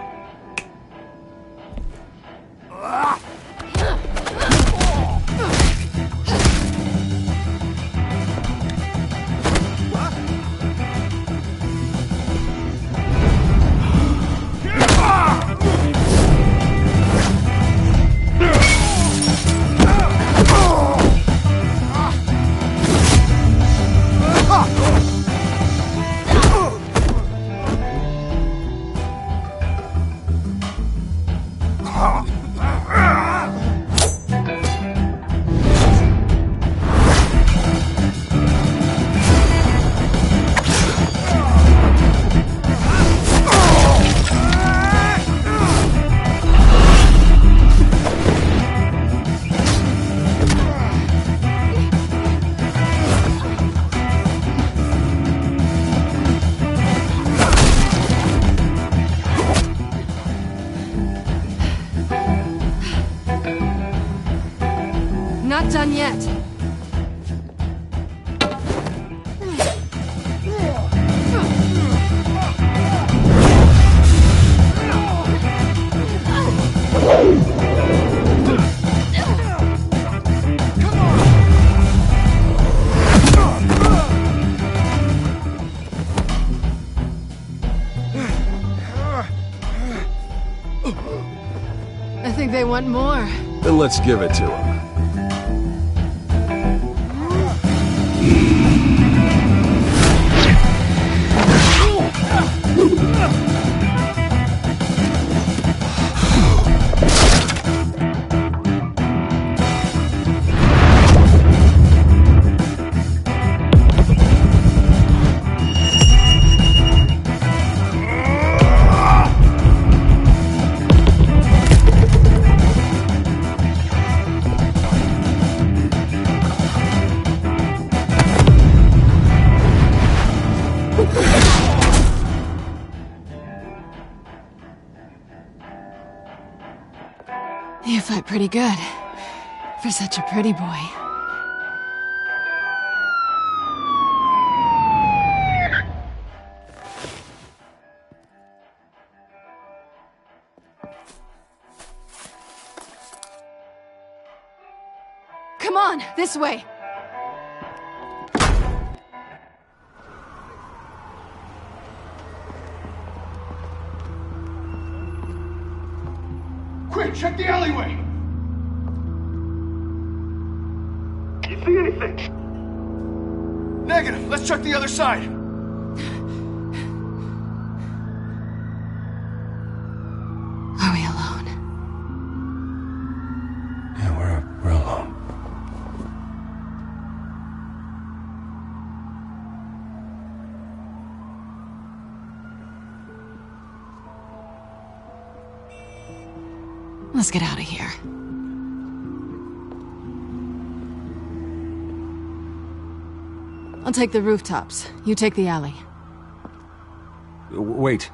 not done yet. I think they want more. Then let's give it to them. You fight pretty good. For such a pretty boy. Come on, this way. Quick, check the alleyway! You see anything? Negative. Let's check the other side. Are we alone? Yeah, we're alone. Let's get out of here. I'll take the rooftops. You take the alley. Wait.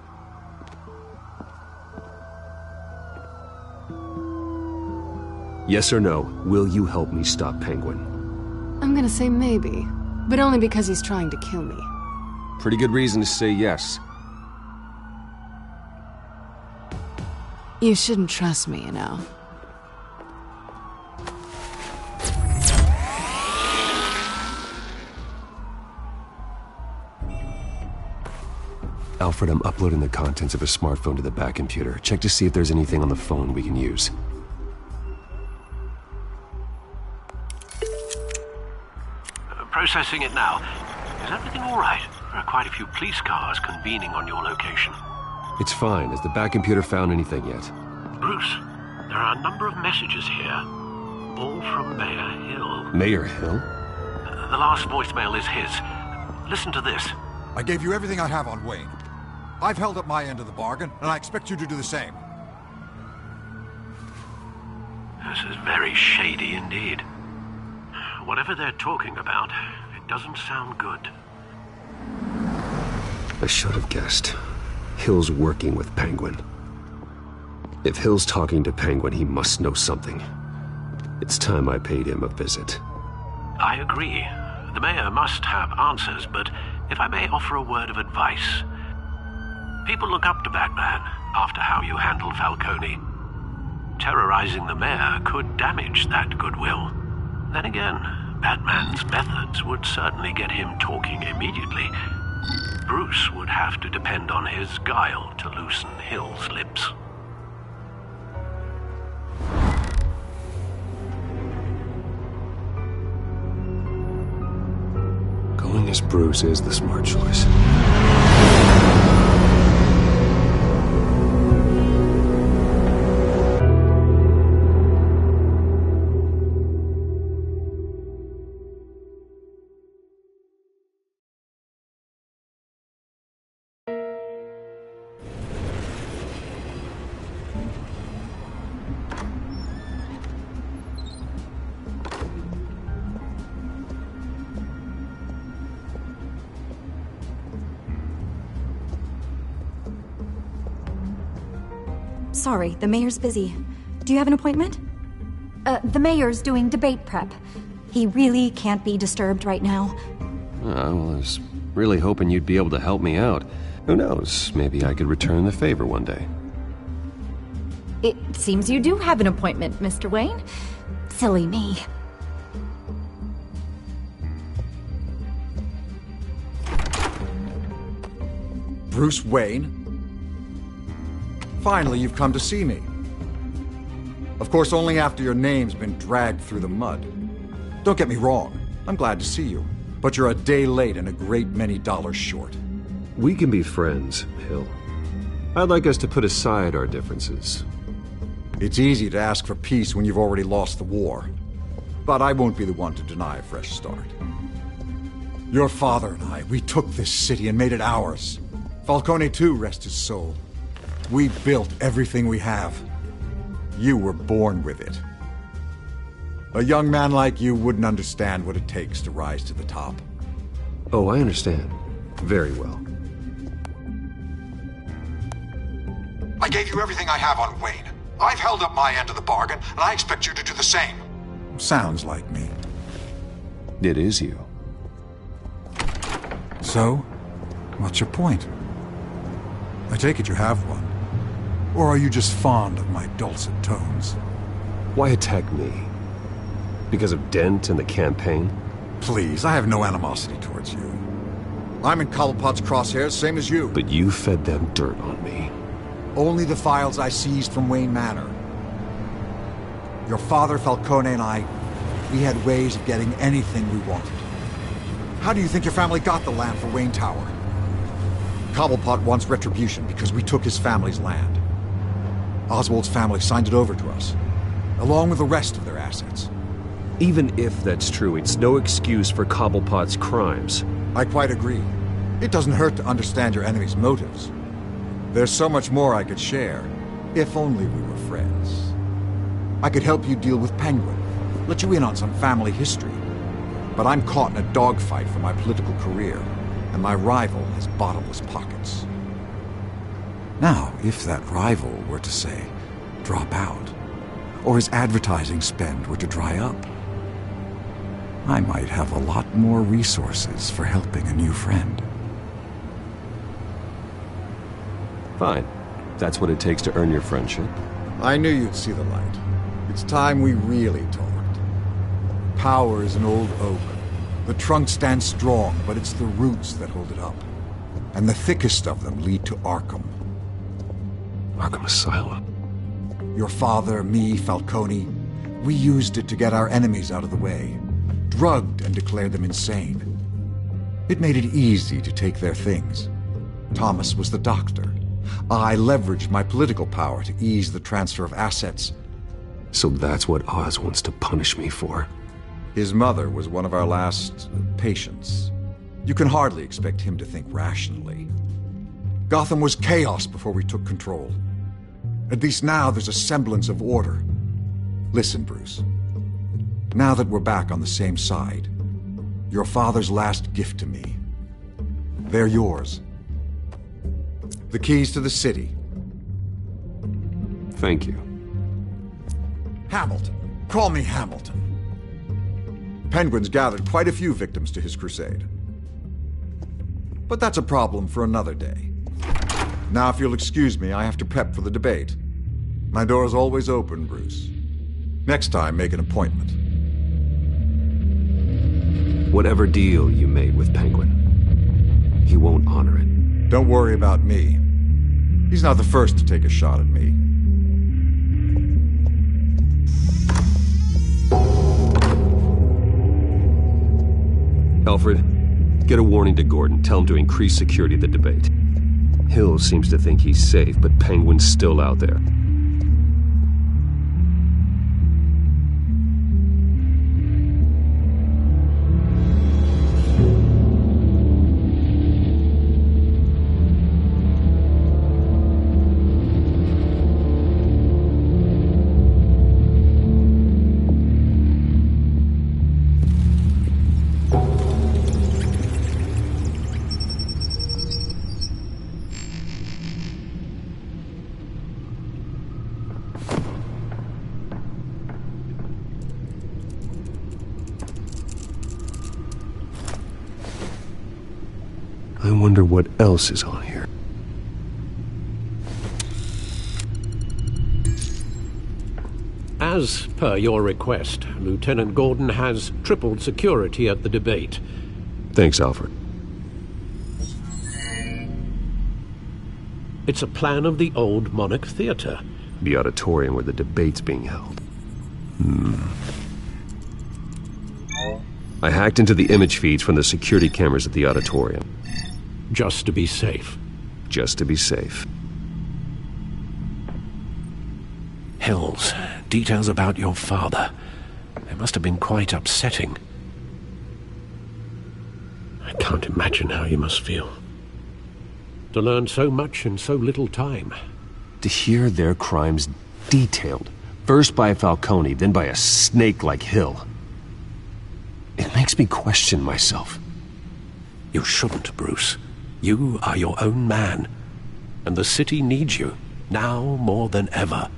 Yes or no, will you help me stop Penguin? I'm gonna say maybe, but only because he's trying to kill me. Pretty good reason to say yes. You shouldn't trust me, you know. Alfred, I'm uploading the contents of a smartphone to the back computer. Check to see if there's anything on the phone we can use. Processing it now. Is everything all right? There are quite a few police cars convening on your location. It's fine. Has the back computer found anything yet? Bruce, there are a number of messages here. All from Mayor Hill. Mayor Hill? The last voicemail is his. Listen to this. I gave you everything I have on Wayne. I've held up my end of the bargain, and I expect you to do the same. This is very shady indeed. Whatever they're talking about, it doesn't sound good. I should have guessed. Hill's working with Penguin. If Hill's talking to Penguin, he must know something. It's time I paid him a visit. I agree. The mayor must have answers, but if I may offer a word of advice. People look up to Batman after how you handled Falcone. Terrorizing the mayor could damage that goodwill. Then again, Batman's methods would certainly get him talking immediately. Bruce would have to depend on his guile to loosen Hill's lips. Going as Bruce is the smart choice. Sorry, the mayor's busy. Do you have an appointment? The mayor's doing debate prep. He really can't be disturbed right now. I was really hoping you'd be able to help me out. Who knows, maybe I could return the favor one day. It seems you do have an appointment, Mr. Wayne. Silly me. Bruce Wayne? Finally, you've come to see me. Of course, only after your name's been dragged through the mud. Don't get me wrong, I'm glad to see you. But you're a day late and a great many dollars short. We can be friends, Hill. I'd like us to put aside our differences. It's easy to ask for peace when you've already lost the war. But I won't be the one to deny a fresh start. Your father and I, we took this city and made it ours. Falcone too, rest his soul. We built everything we have. You were born with it. A young man like you wouldn't understand what it takes to rise to the top. Oh, I understand. Very well. I gave you everything I have on Wayne. I've held up my end of the bargain, and I expect you to do the same. Sounds like me. It is you. So, what's your point? I take it you have one. Or are you just fond of my dulcet tones? Why attack me? Because of Dent and the campaign? Please, I have no animosity towards you. I'm in Cobblepot's crosshairs, same as you. But you fed them dirt on me. Only the files I seized from Wayne Manor. Your father, Falcone, and I, we had ways of getting anything we wanted. How do you think your family got the land for Wayne Tower? Cobblepot wants retribution because we took his family's land. Oswald's family signed it over to us, along with the rest of their assets. Even if that's true, it's no excuse for Cobblepot's crimes. I quite agree. It doesn't hurt to understand your enemy's motives. There's so much more I could share, if only we were friends. I could help you deal with Penguin, let you in on some family history. But I'm caught in a dogfight for my political career, and my rival has bottomless pockets. Now, if that rival were to, say, drop out, or his advertising spend were to dry up, I might have a lot more resources for helping a new friend. Fine. That's what it takes to earn your friendship. I knew you'd see the light. It's time we really talked. Power is an old oak. The trunk stands strong, but it's the roots that hold it up. And the thickest of them lead to Arkham. Arkham Asylum? Your father, me, Falcone, we used it to get our enemies out of the way. Drugged and declared them insane. It made it easy to take their things. Thomas was the doctor. I leveraged my political power to ease the transfer of assets. So that's what Oz wants to punish me for? His mother was one of our last patients. You can hardly expect him to think rationally. Gotham was chaos before we took control. At least now there's a semblance of order. Listen, Bruce. Now that we're back on the same side, your father's last gift to me, they're yours. The keys to the city. Thank you. Hamilton. Call me Hamilton. Penguin's gathered quite a few victims to his crusade. But that's a problem for another day. Now, if you'll excuse me, I have to prep for the debate. My door is always open, Bruce. Next time, make an appointment. Whatever deal you made with Penguin, he won't honor it. Don't worry about me. He's not the first to take a shot at me. Alfred, get a warning to Gordon. Tell him to increase security at the debate. Hill seems to think he's safe, but Penguin's still out there. I wonder what else is on here. As per your request, Lieutenant Gordon has tripled security at the debate. Thanks, Alfred. It's a plan of the old Monarch Theatre. The auditorium where the debate's being held. I hacked into the image feeds from the security cameras at the auditorium. Just to be safe. Just to be safe. Hills, details about your father. They must have been quite upsetting. I can't imagine how you must feel. To learn so much in so little time. To hear their crimes detailed. First by Falcone, then by a snake like Hill. It makes me question myself. You shouldn't, Bruce. You are your own man. And the city needs you, now more than ever.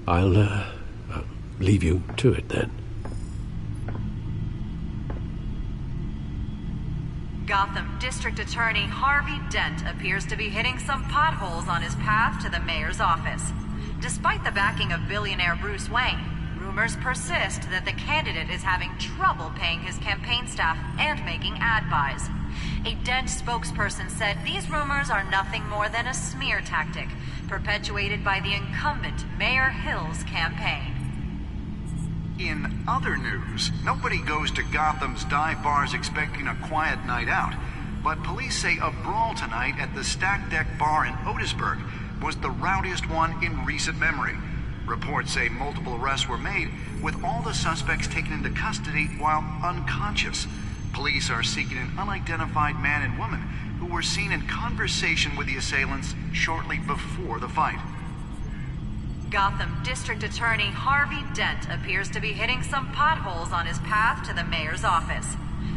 I'll leave you to it then. Gotham District Attorney Harvey Dent appears to be hitting some potholes on his path to the mayor's office. Despite the backing of billionaire Bruce Wayne, rumors persist that the candidate is having trouble paying his campaign staff and making ad buys. A Dent spokesperson said these rumors are nothing more than a smear tactic, perpetuated by the incumbent Mayor Hill's campaign. In other news, nobody goes to Gotham's dive bars expecting a quiet night out, but police say a brawl tonight at the Stack Deck Bar in Otisburg was the rowdiest one in recent memory. Reports say multiple arrests were made, with all the suspects taken into custody while unconscious. Police are seeking an unidentified man and woman who were seen in conversation with the assailants shortly before the fight. Gotham District Attorney Harvey Dent appears to be hitting some potholes on his path to the mayor's office.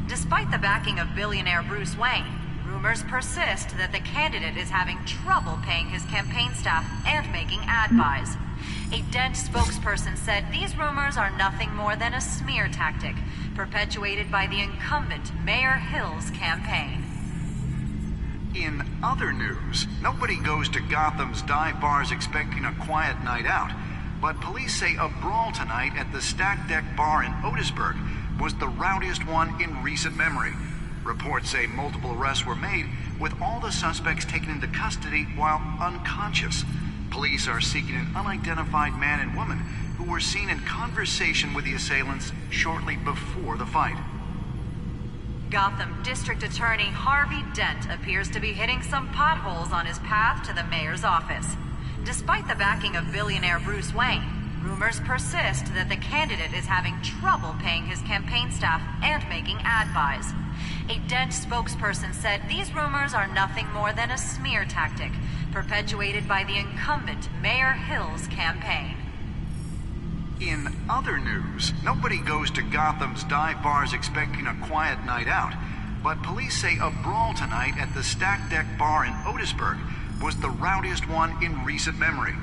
Despite the backing of billionaire Bruce Wayne, rumors persist that the candidate is having trouble paying his campaign staff and making ad buys. A Dent spokesperson said these rumors are nothing more than a smear tactic, perpetuated by the incumbent Mayor Hill's campaign. In other news, nobody goes to Gotham's dive bars expecting a quiet night out, but police say a brawl tonight at the Stack Deck Bar in Otisburg was the rowdiest one in recent memory. Reports say multiple arrests were made, with all the suspects taken into custody while unconscious. Police are seeking an unidentified man and woman who were seen in conversation with the assailants shortly before the fight. Gotham District Attorney Harvey Dent appears to be hitting some potholes on his path to the mayor's office. Despite the backing of billionaire Bruce Wayne, rumors persist that the candidate is having trouble paying his campaign staff and making ad buys. A Dent spokesperson said these rumors are nothing more than a smear tactic, perpetuated by the incumbent Mayor Hill's campaign. In other news, nobody goes to Gotham's dive bars expecting a quiet night out, but police say a brawl tonight at the Stack Deck Bar in Otisburg was the rowdiest one in recent memory.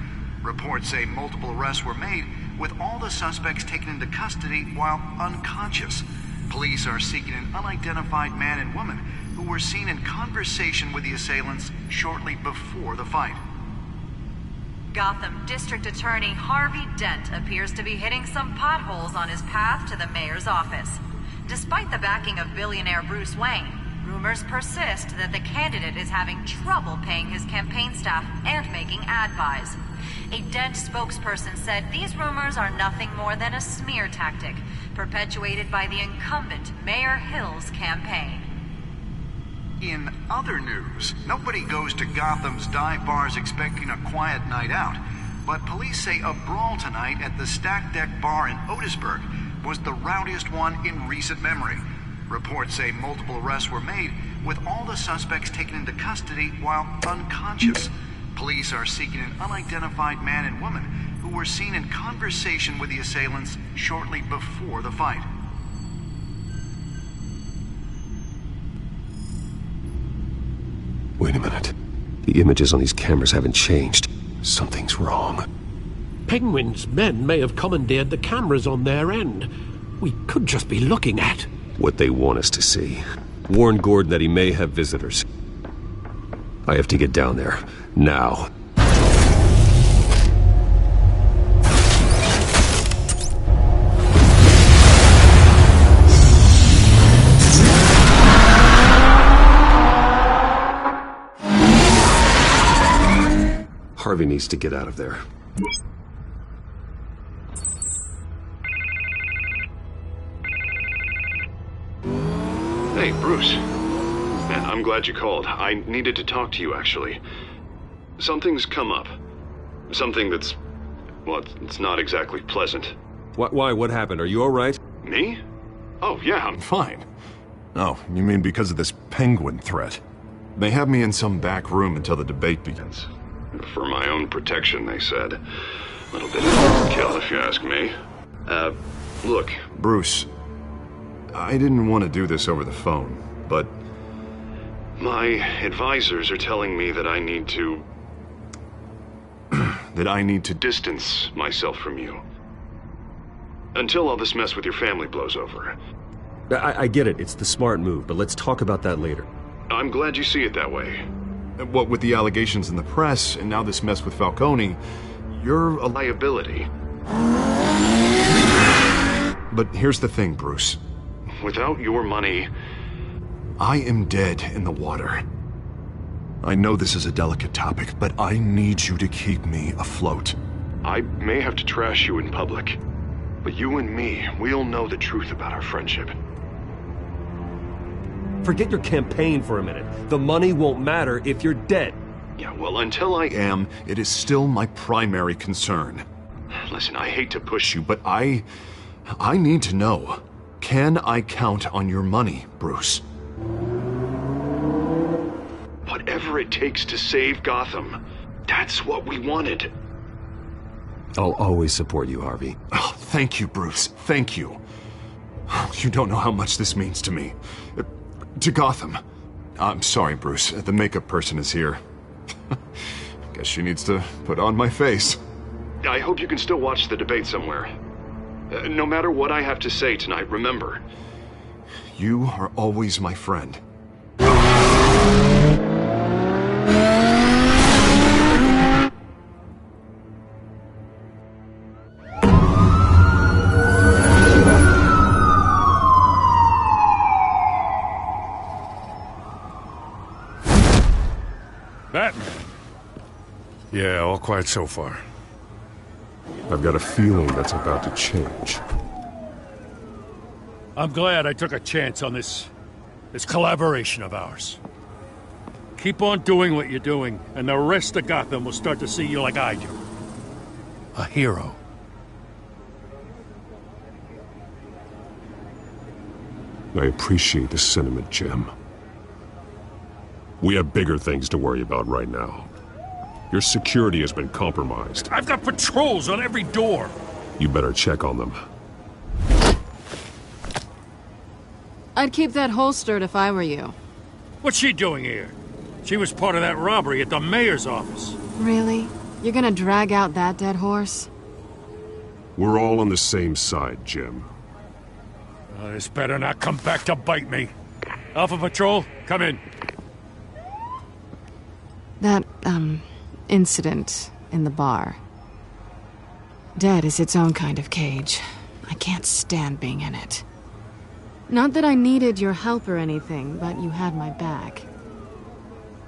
Reports say multiple arrests were made, with all the suspects taken into custody while unconscious. Police are seeking an unidentified man and woman who were seen in conversation with the assailants shortly before the fight. Gotham District Attorney Harvey Dent appears to be hitting some potholes on his path to the mayor's office. Despite the backing of billionaire Bruce Wayne, rumors persist that the candidate is having trouble paying his campaign staff and making ad buys. A Dent spokesperson said these rumors are nothing more than a smear tactic, perpetuated by the incumbent Mayor Hill's campaign. In other news, nobody goes to Gotham's dive bars expecting a quiet night out, but police say a brawl tonight at the Stack Deck Bar in Otisburg was the rowdiest one in recent memory. Reports say multiple arrests were made, with all the suspects taken into custody while unconscious. Police are seeking an unidentified man and woman who were seen in conversation with the assailants shortly before the fight. Wait a minute. The images on these cameras haven't changed. Something's wrong. Penguin's men may have commandeered the cameras on their end. we could just be looking at. What they want us to see. Warn Gordon that he may have visitors. I have to get down there. Now. Harvey needs to get out of there. Hey, Bruce. Man, I'm glad you called. I needed to talk to you, actually. Something's come up. Something that's... well, it's not exactly pleasant. Why? What happened? Are you all right? Me? Oh, yeah, I'm fine. Oh, you mean because of this penguin threat? They have me in some back room until the debate begins. For my own protection, they said. A little bit of overkill, if you ask me. Look, Bruce, I didn't want to do this over the phone, but my advisors are telling me that I need to... that I need to distance myself from you. Until all this mess with your family blows over. I get it. It's the smart move, but let's talk about that later. I'm glad you see it that way. What with the allegations in the press, and now this mess with Falcone, you're a liability. But here's the thing, Bruce. Without your money, I am dead in the water. I know this is a delicate topic, but I need you to keep me afloat. I may have to trash you in public, but you and me, we'll know the truth about our friendship. Forget your campaign for a minute. The money won't matter if you're dead. Yeah, well, until I am, it is still my primary concern. Listen, I hate to push you, but I need to know. Can I count on your money, Bruce? Whatever it takes to save Gotham. That's what we wanted. I'll always support you, Harvey. Oh, thank you, Bruce. Thank you. You don't know how much this means to me. To Gotham. I'm sorry, Bruce. The makeup person is here. Guess she needs to put on my face. I hope you can still watch the debate somewhere. No matter what I have to say tonight, remember, you are always my friend. Batman. Yeah, all quiet so far. I've got a feeling that's about to change. I'm glad I took a chance on this collaboration of ours. Keep on doing what you're doing, and the rest of Gotham will start to see you like I do. A hero. I appreciate the sentiment, Jim. We have bigger things to worry about right now. Your security has been compromised. I've got patrols on every door. You better check on them. I'd keep that holstered if I were you. What's she doing here? She was part of that robbery at the mayor's office. Really? You're gonna drag out that dead horse? We're all on the same side, Jim. This better not come back to bite me. Alpha Patrol, come in. That, incident in the bar. Dead is its own kind of cage. I can't stand being in it. Not that I needed your help or anything, but you had my back.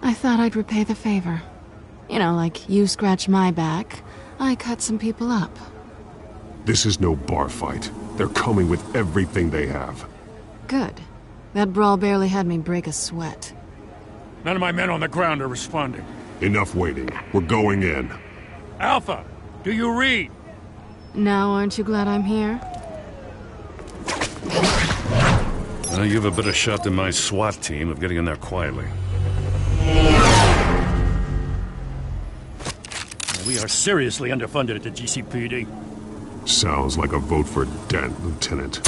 I thought I'd repay the favor. You know, like you scratch my back, I cut some people up. This is no bar fight. They're coming with everything they have. Good. That brawl barely had me break a sweat. None of my men on the ground are responding. Enough waiting. We're going in. Alpha, do you read? Now aren't you glad I'm here? You have a better shot than my SWAT team of getting in there quietly. We are seriously underfunded at the GCPD. Sounds like a vote for Dent, Lieutenant.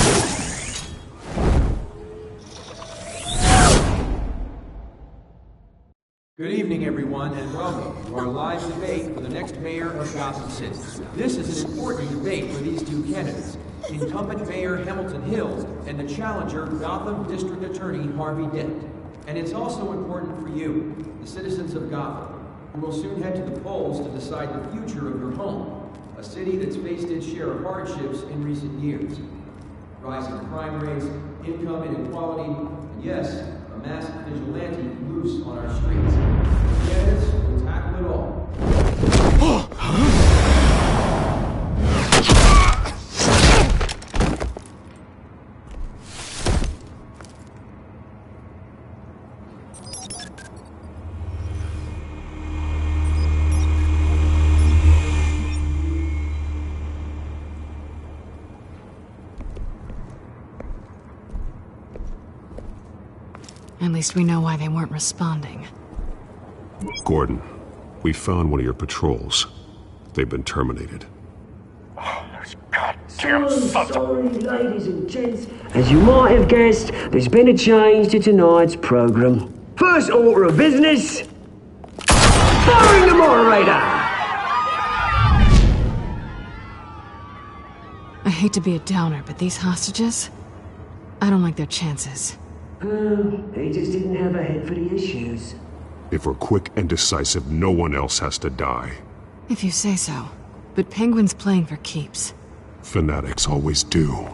Good evening, everyone, and welcome to our live debate for the next mayor of Gotham City. This is an important debate for these two candidates. incumbent Mayor Hamilton Hills, and the challenger, Gotham District Attorney Harvey Dent. And it's also important for you, the citizens of Gotham, who will soon head to the polls to decide the future of your home, a city that's faced its share of hardships in recent years. Rising crime rates, income inequality, and yes, a masked vigilante loose on our streets. Yes, we'll tackle it all. At least we know why they weren't responding. Gordon, we found one of your patrols. They've been terminated. Damn sorry, ladies and gents. As you might have guessed, there's been a change to tonight's program. First order of business, firing the moderator! I hate to be a downer, but these hostages, I don't like their chances. He just didn't have a head for the issues. If we're quick and decisive, no one else has to die. If you say so. But Penguin's playing for keeps. Fanatics always do.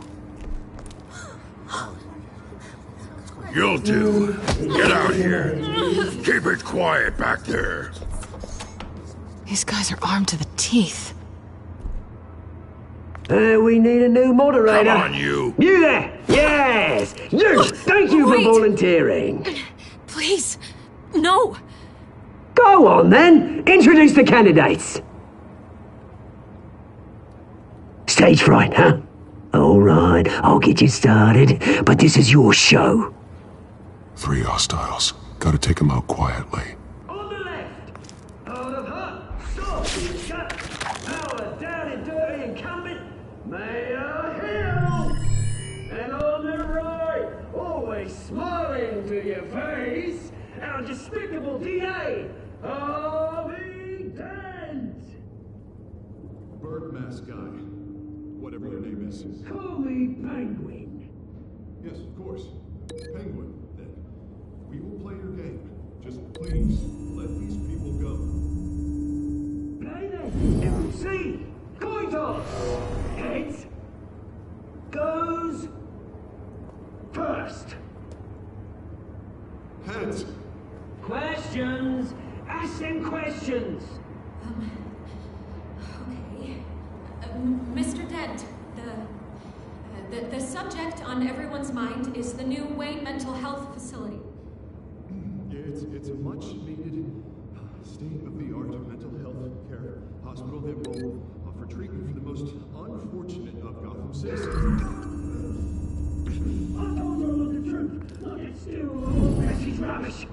You'll do. Get out here. Keep it quiet back there. These guys are armed to the teeth. We need a new moderator. Come on, you. You there! Yes! You! Thank you for volunteering. Please, no. Go on, then. Introduce the candidates. Stage fright, huh? All right, I'll get you started, but this is your show. 3 hostiles. Gotta take them out quietly. On the left, out of her, stop, shut, power down and dirty incumbent, Mayor Hill. And on the right, always smiling to your face, our despicable DA, Harvey Dent. Bird mask guy. Whatever your name is. Call me Penguin. Yes, of course. Penguin, then. We will play your game. Just please, let these people go. Play then, and we'll see. Coin toss. Heads. Goes first. Heads. Questions. Ask them questions. Mr. Dent, the subject on everyone's mind is the new Wayne Mental Health Facility. It's a much-needed, state-of-the-art mental health care hospital that will offer treatment for the most unfortunate of Gotham citizens. I told you the truth. Look at still. She's rubbish.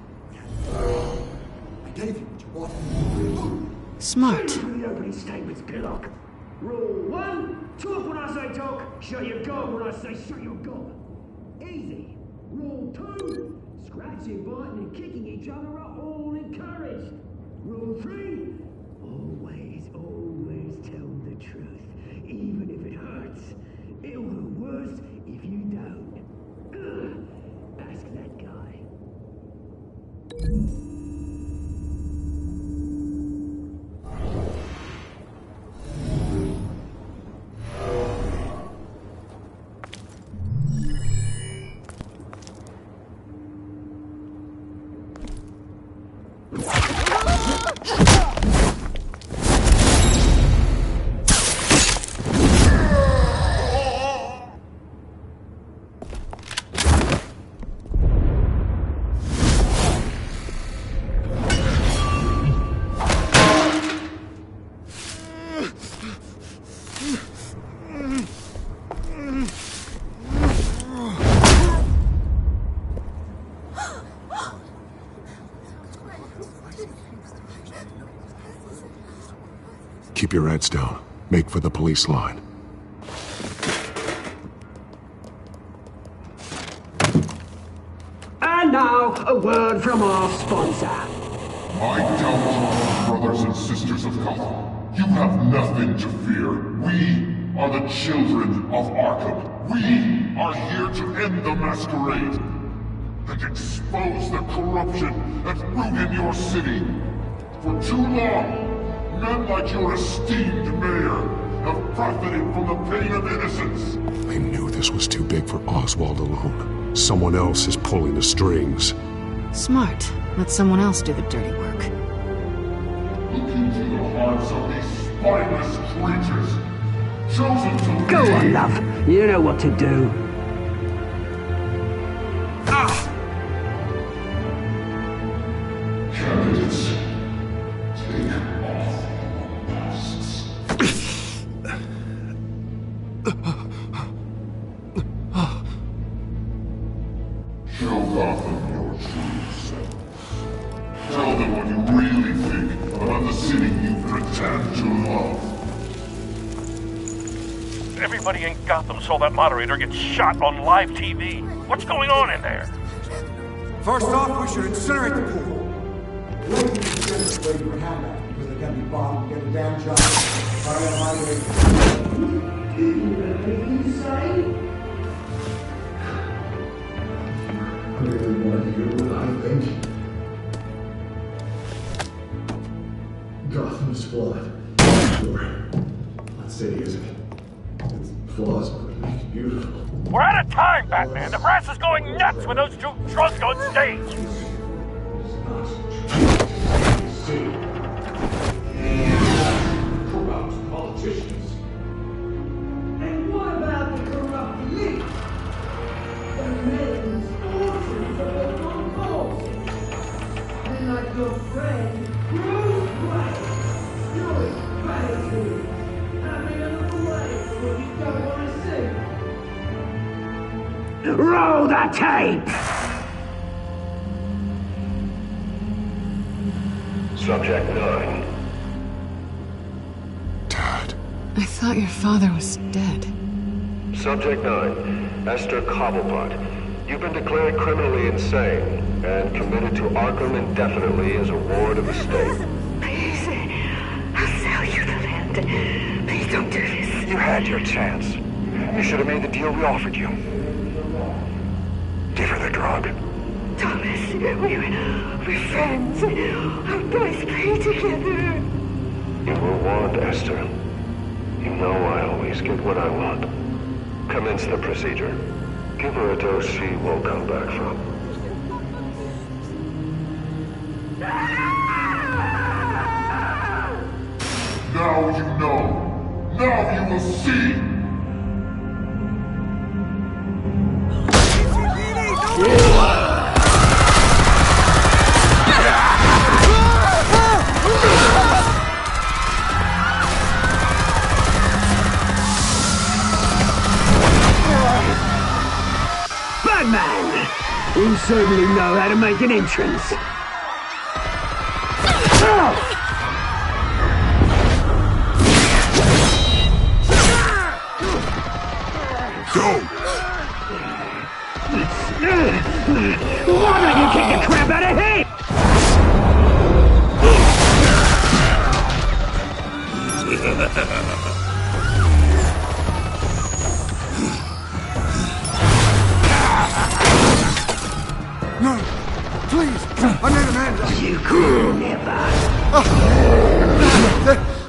I gave you what you wanted. Smart. The opening statements, Pillock. Rule 1, talk when I say talk, shut your gob when I say shut your gob. Easy. Rule 2, scratching, biting and kicking each other are all encouraged. Rule 3, always tell the truth, even if it hurts. It'll hurt worse if you don't. Ask that guy. Keep your heads down. Make for the police line. And now, a word from our sponsor. My Telltale brothers and sisters of Gotham, you have nothing to fear. We are the Children of Arkham. We are here to end the masquerade and expose the corruption that's ruined your city. For too long, men like your esteemed mayor have profited from the pain of innocence. I knew this was too big for Oswald alone. Someone else is pulling the strings. Smart. Let someone else do the dirty work. Look into the hearts of these spineless creatures, chosen to Go on, love. You know what to do. Candidates, take off your masks. Show Gotham your true self. Tell them what you really think about the city you pretend to love. Everybody in Gotham saw that moderator get shot on live TV. What's going on in there? First off, we should incinerate the pool. Wait for your handout, because they're gonna be bombed and get a damn job. Sorry, I'm not Anything to say? I really want to hear what I think. Gotham's flawed. Sure. That city isn't. Its flaws are beautiful. We're out of time, Batman. The press is going nuts with those two drunks on stage. Corrupt politicians. And what about the corrupt elite? The millions, fortunes of the concourse. And like your friend, Bruce Wayne, you're crazy. Having a little way for what you don't want to see. Roll the tape! Subject 9. I thought your father was dead. Subject 9, Esther Cobblepot. You've been declared criminally insane and committed to Arkham indefinitely as a ward of the state. Please, I'll sell you the land. Please don't do this. You had your chance. You should have made the deal we offered you. Give her the drug. Thomas, we're friends. Our boys play together. You were warned, Esther. You know I always get what I want. Commence the procedure. Give her a dose she won't come back from. Now you know. Now you will see. Batman! You certainly know how to make an entrance. Why don't you kick the crap out of him? No! Please! I made a man! You could never!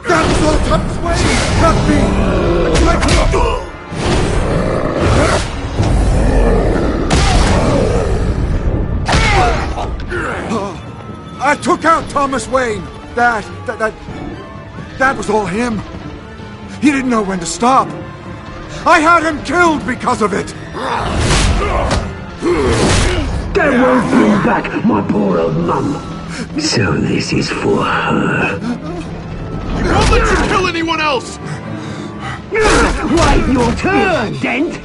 That was all Thomas Wayne! Not me! I took out Thomas Wayne! That was all him! He didn't know when to stop! I had him killed because of it! That won't bring back my poor old mum. So this is for her. Don't let you kill anyone else! Wait your turn, Dent!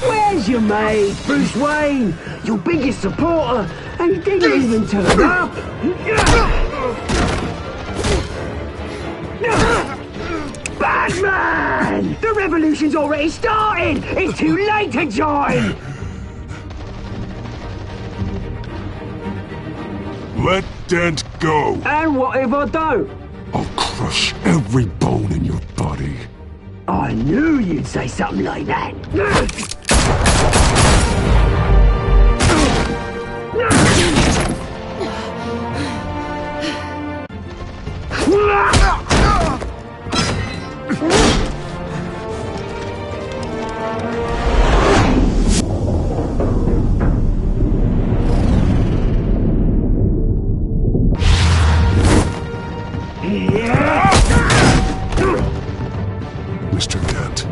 Where's your mate, Bruce Wayne? Your biggest supporter, and he didn't even turn up. Batman! The revolution's already started! It's too late to join! Let Dent go! And what if I don't? I'll crush every bone in your body. I knew you'd say something like that. Mr. Dent.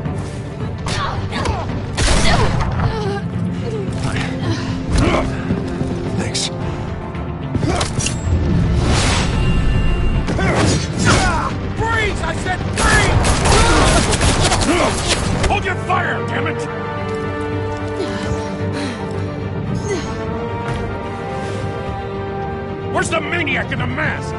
Thanks. Freeze! I said freeze! Hold your fire, damn it! Where's the maniac in the mask?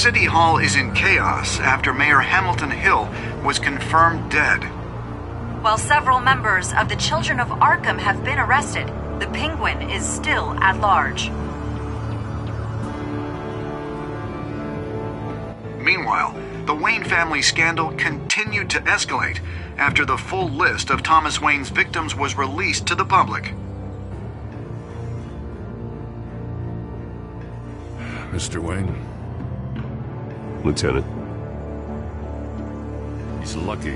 City Hall is in chaos after Mayor Hamilton Hill was confirmed dead. While several members of the Children of Arkham have been arrested, the Penguin is still at large. Meanwhile, the Wayne family scandal continued to escalate after the full list of Thomas Wayne's victims was released to the public. Mr. Wayne? Lieutenant. He's lucky.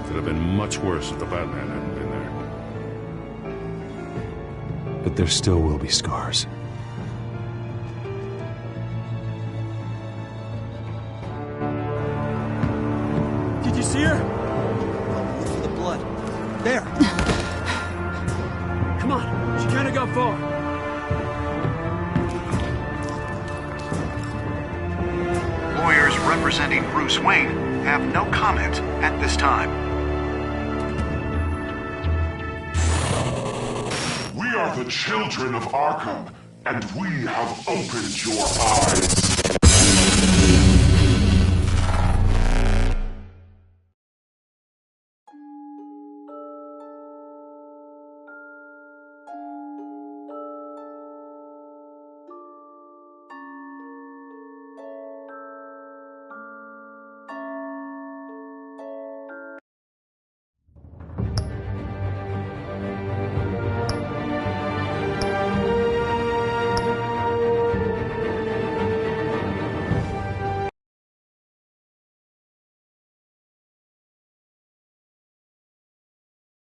Could have been much worse if the Batman hadn't been there. But there still will be scars. Did you see her? Look for the blood. There. Come on. She can't have gone far. Lawyers representing Bruce Wayne have no comment at this time. We are the Children of Arkham, and we have opened your eyes.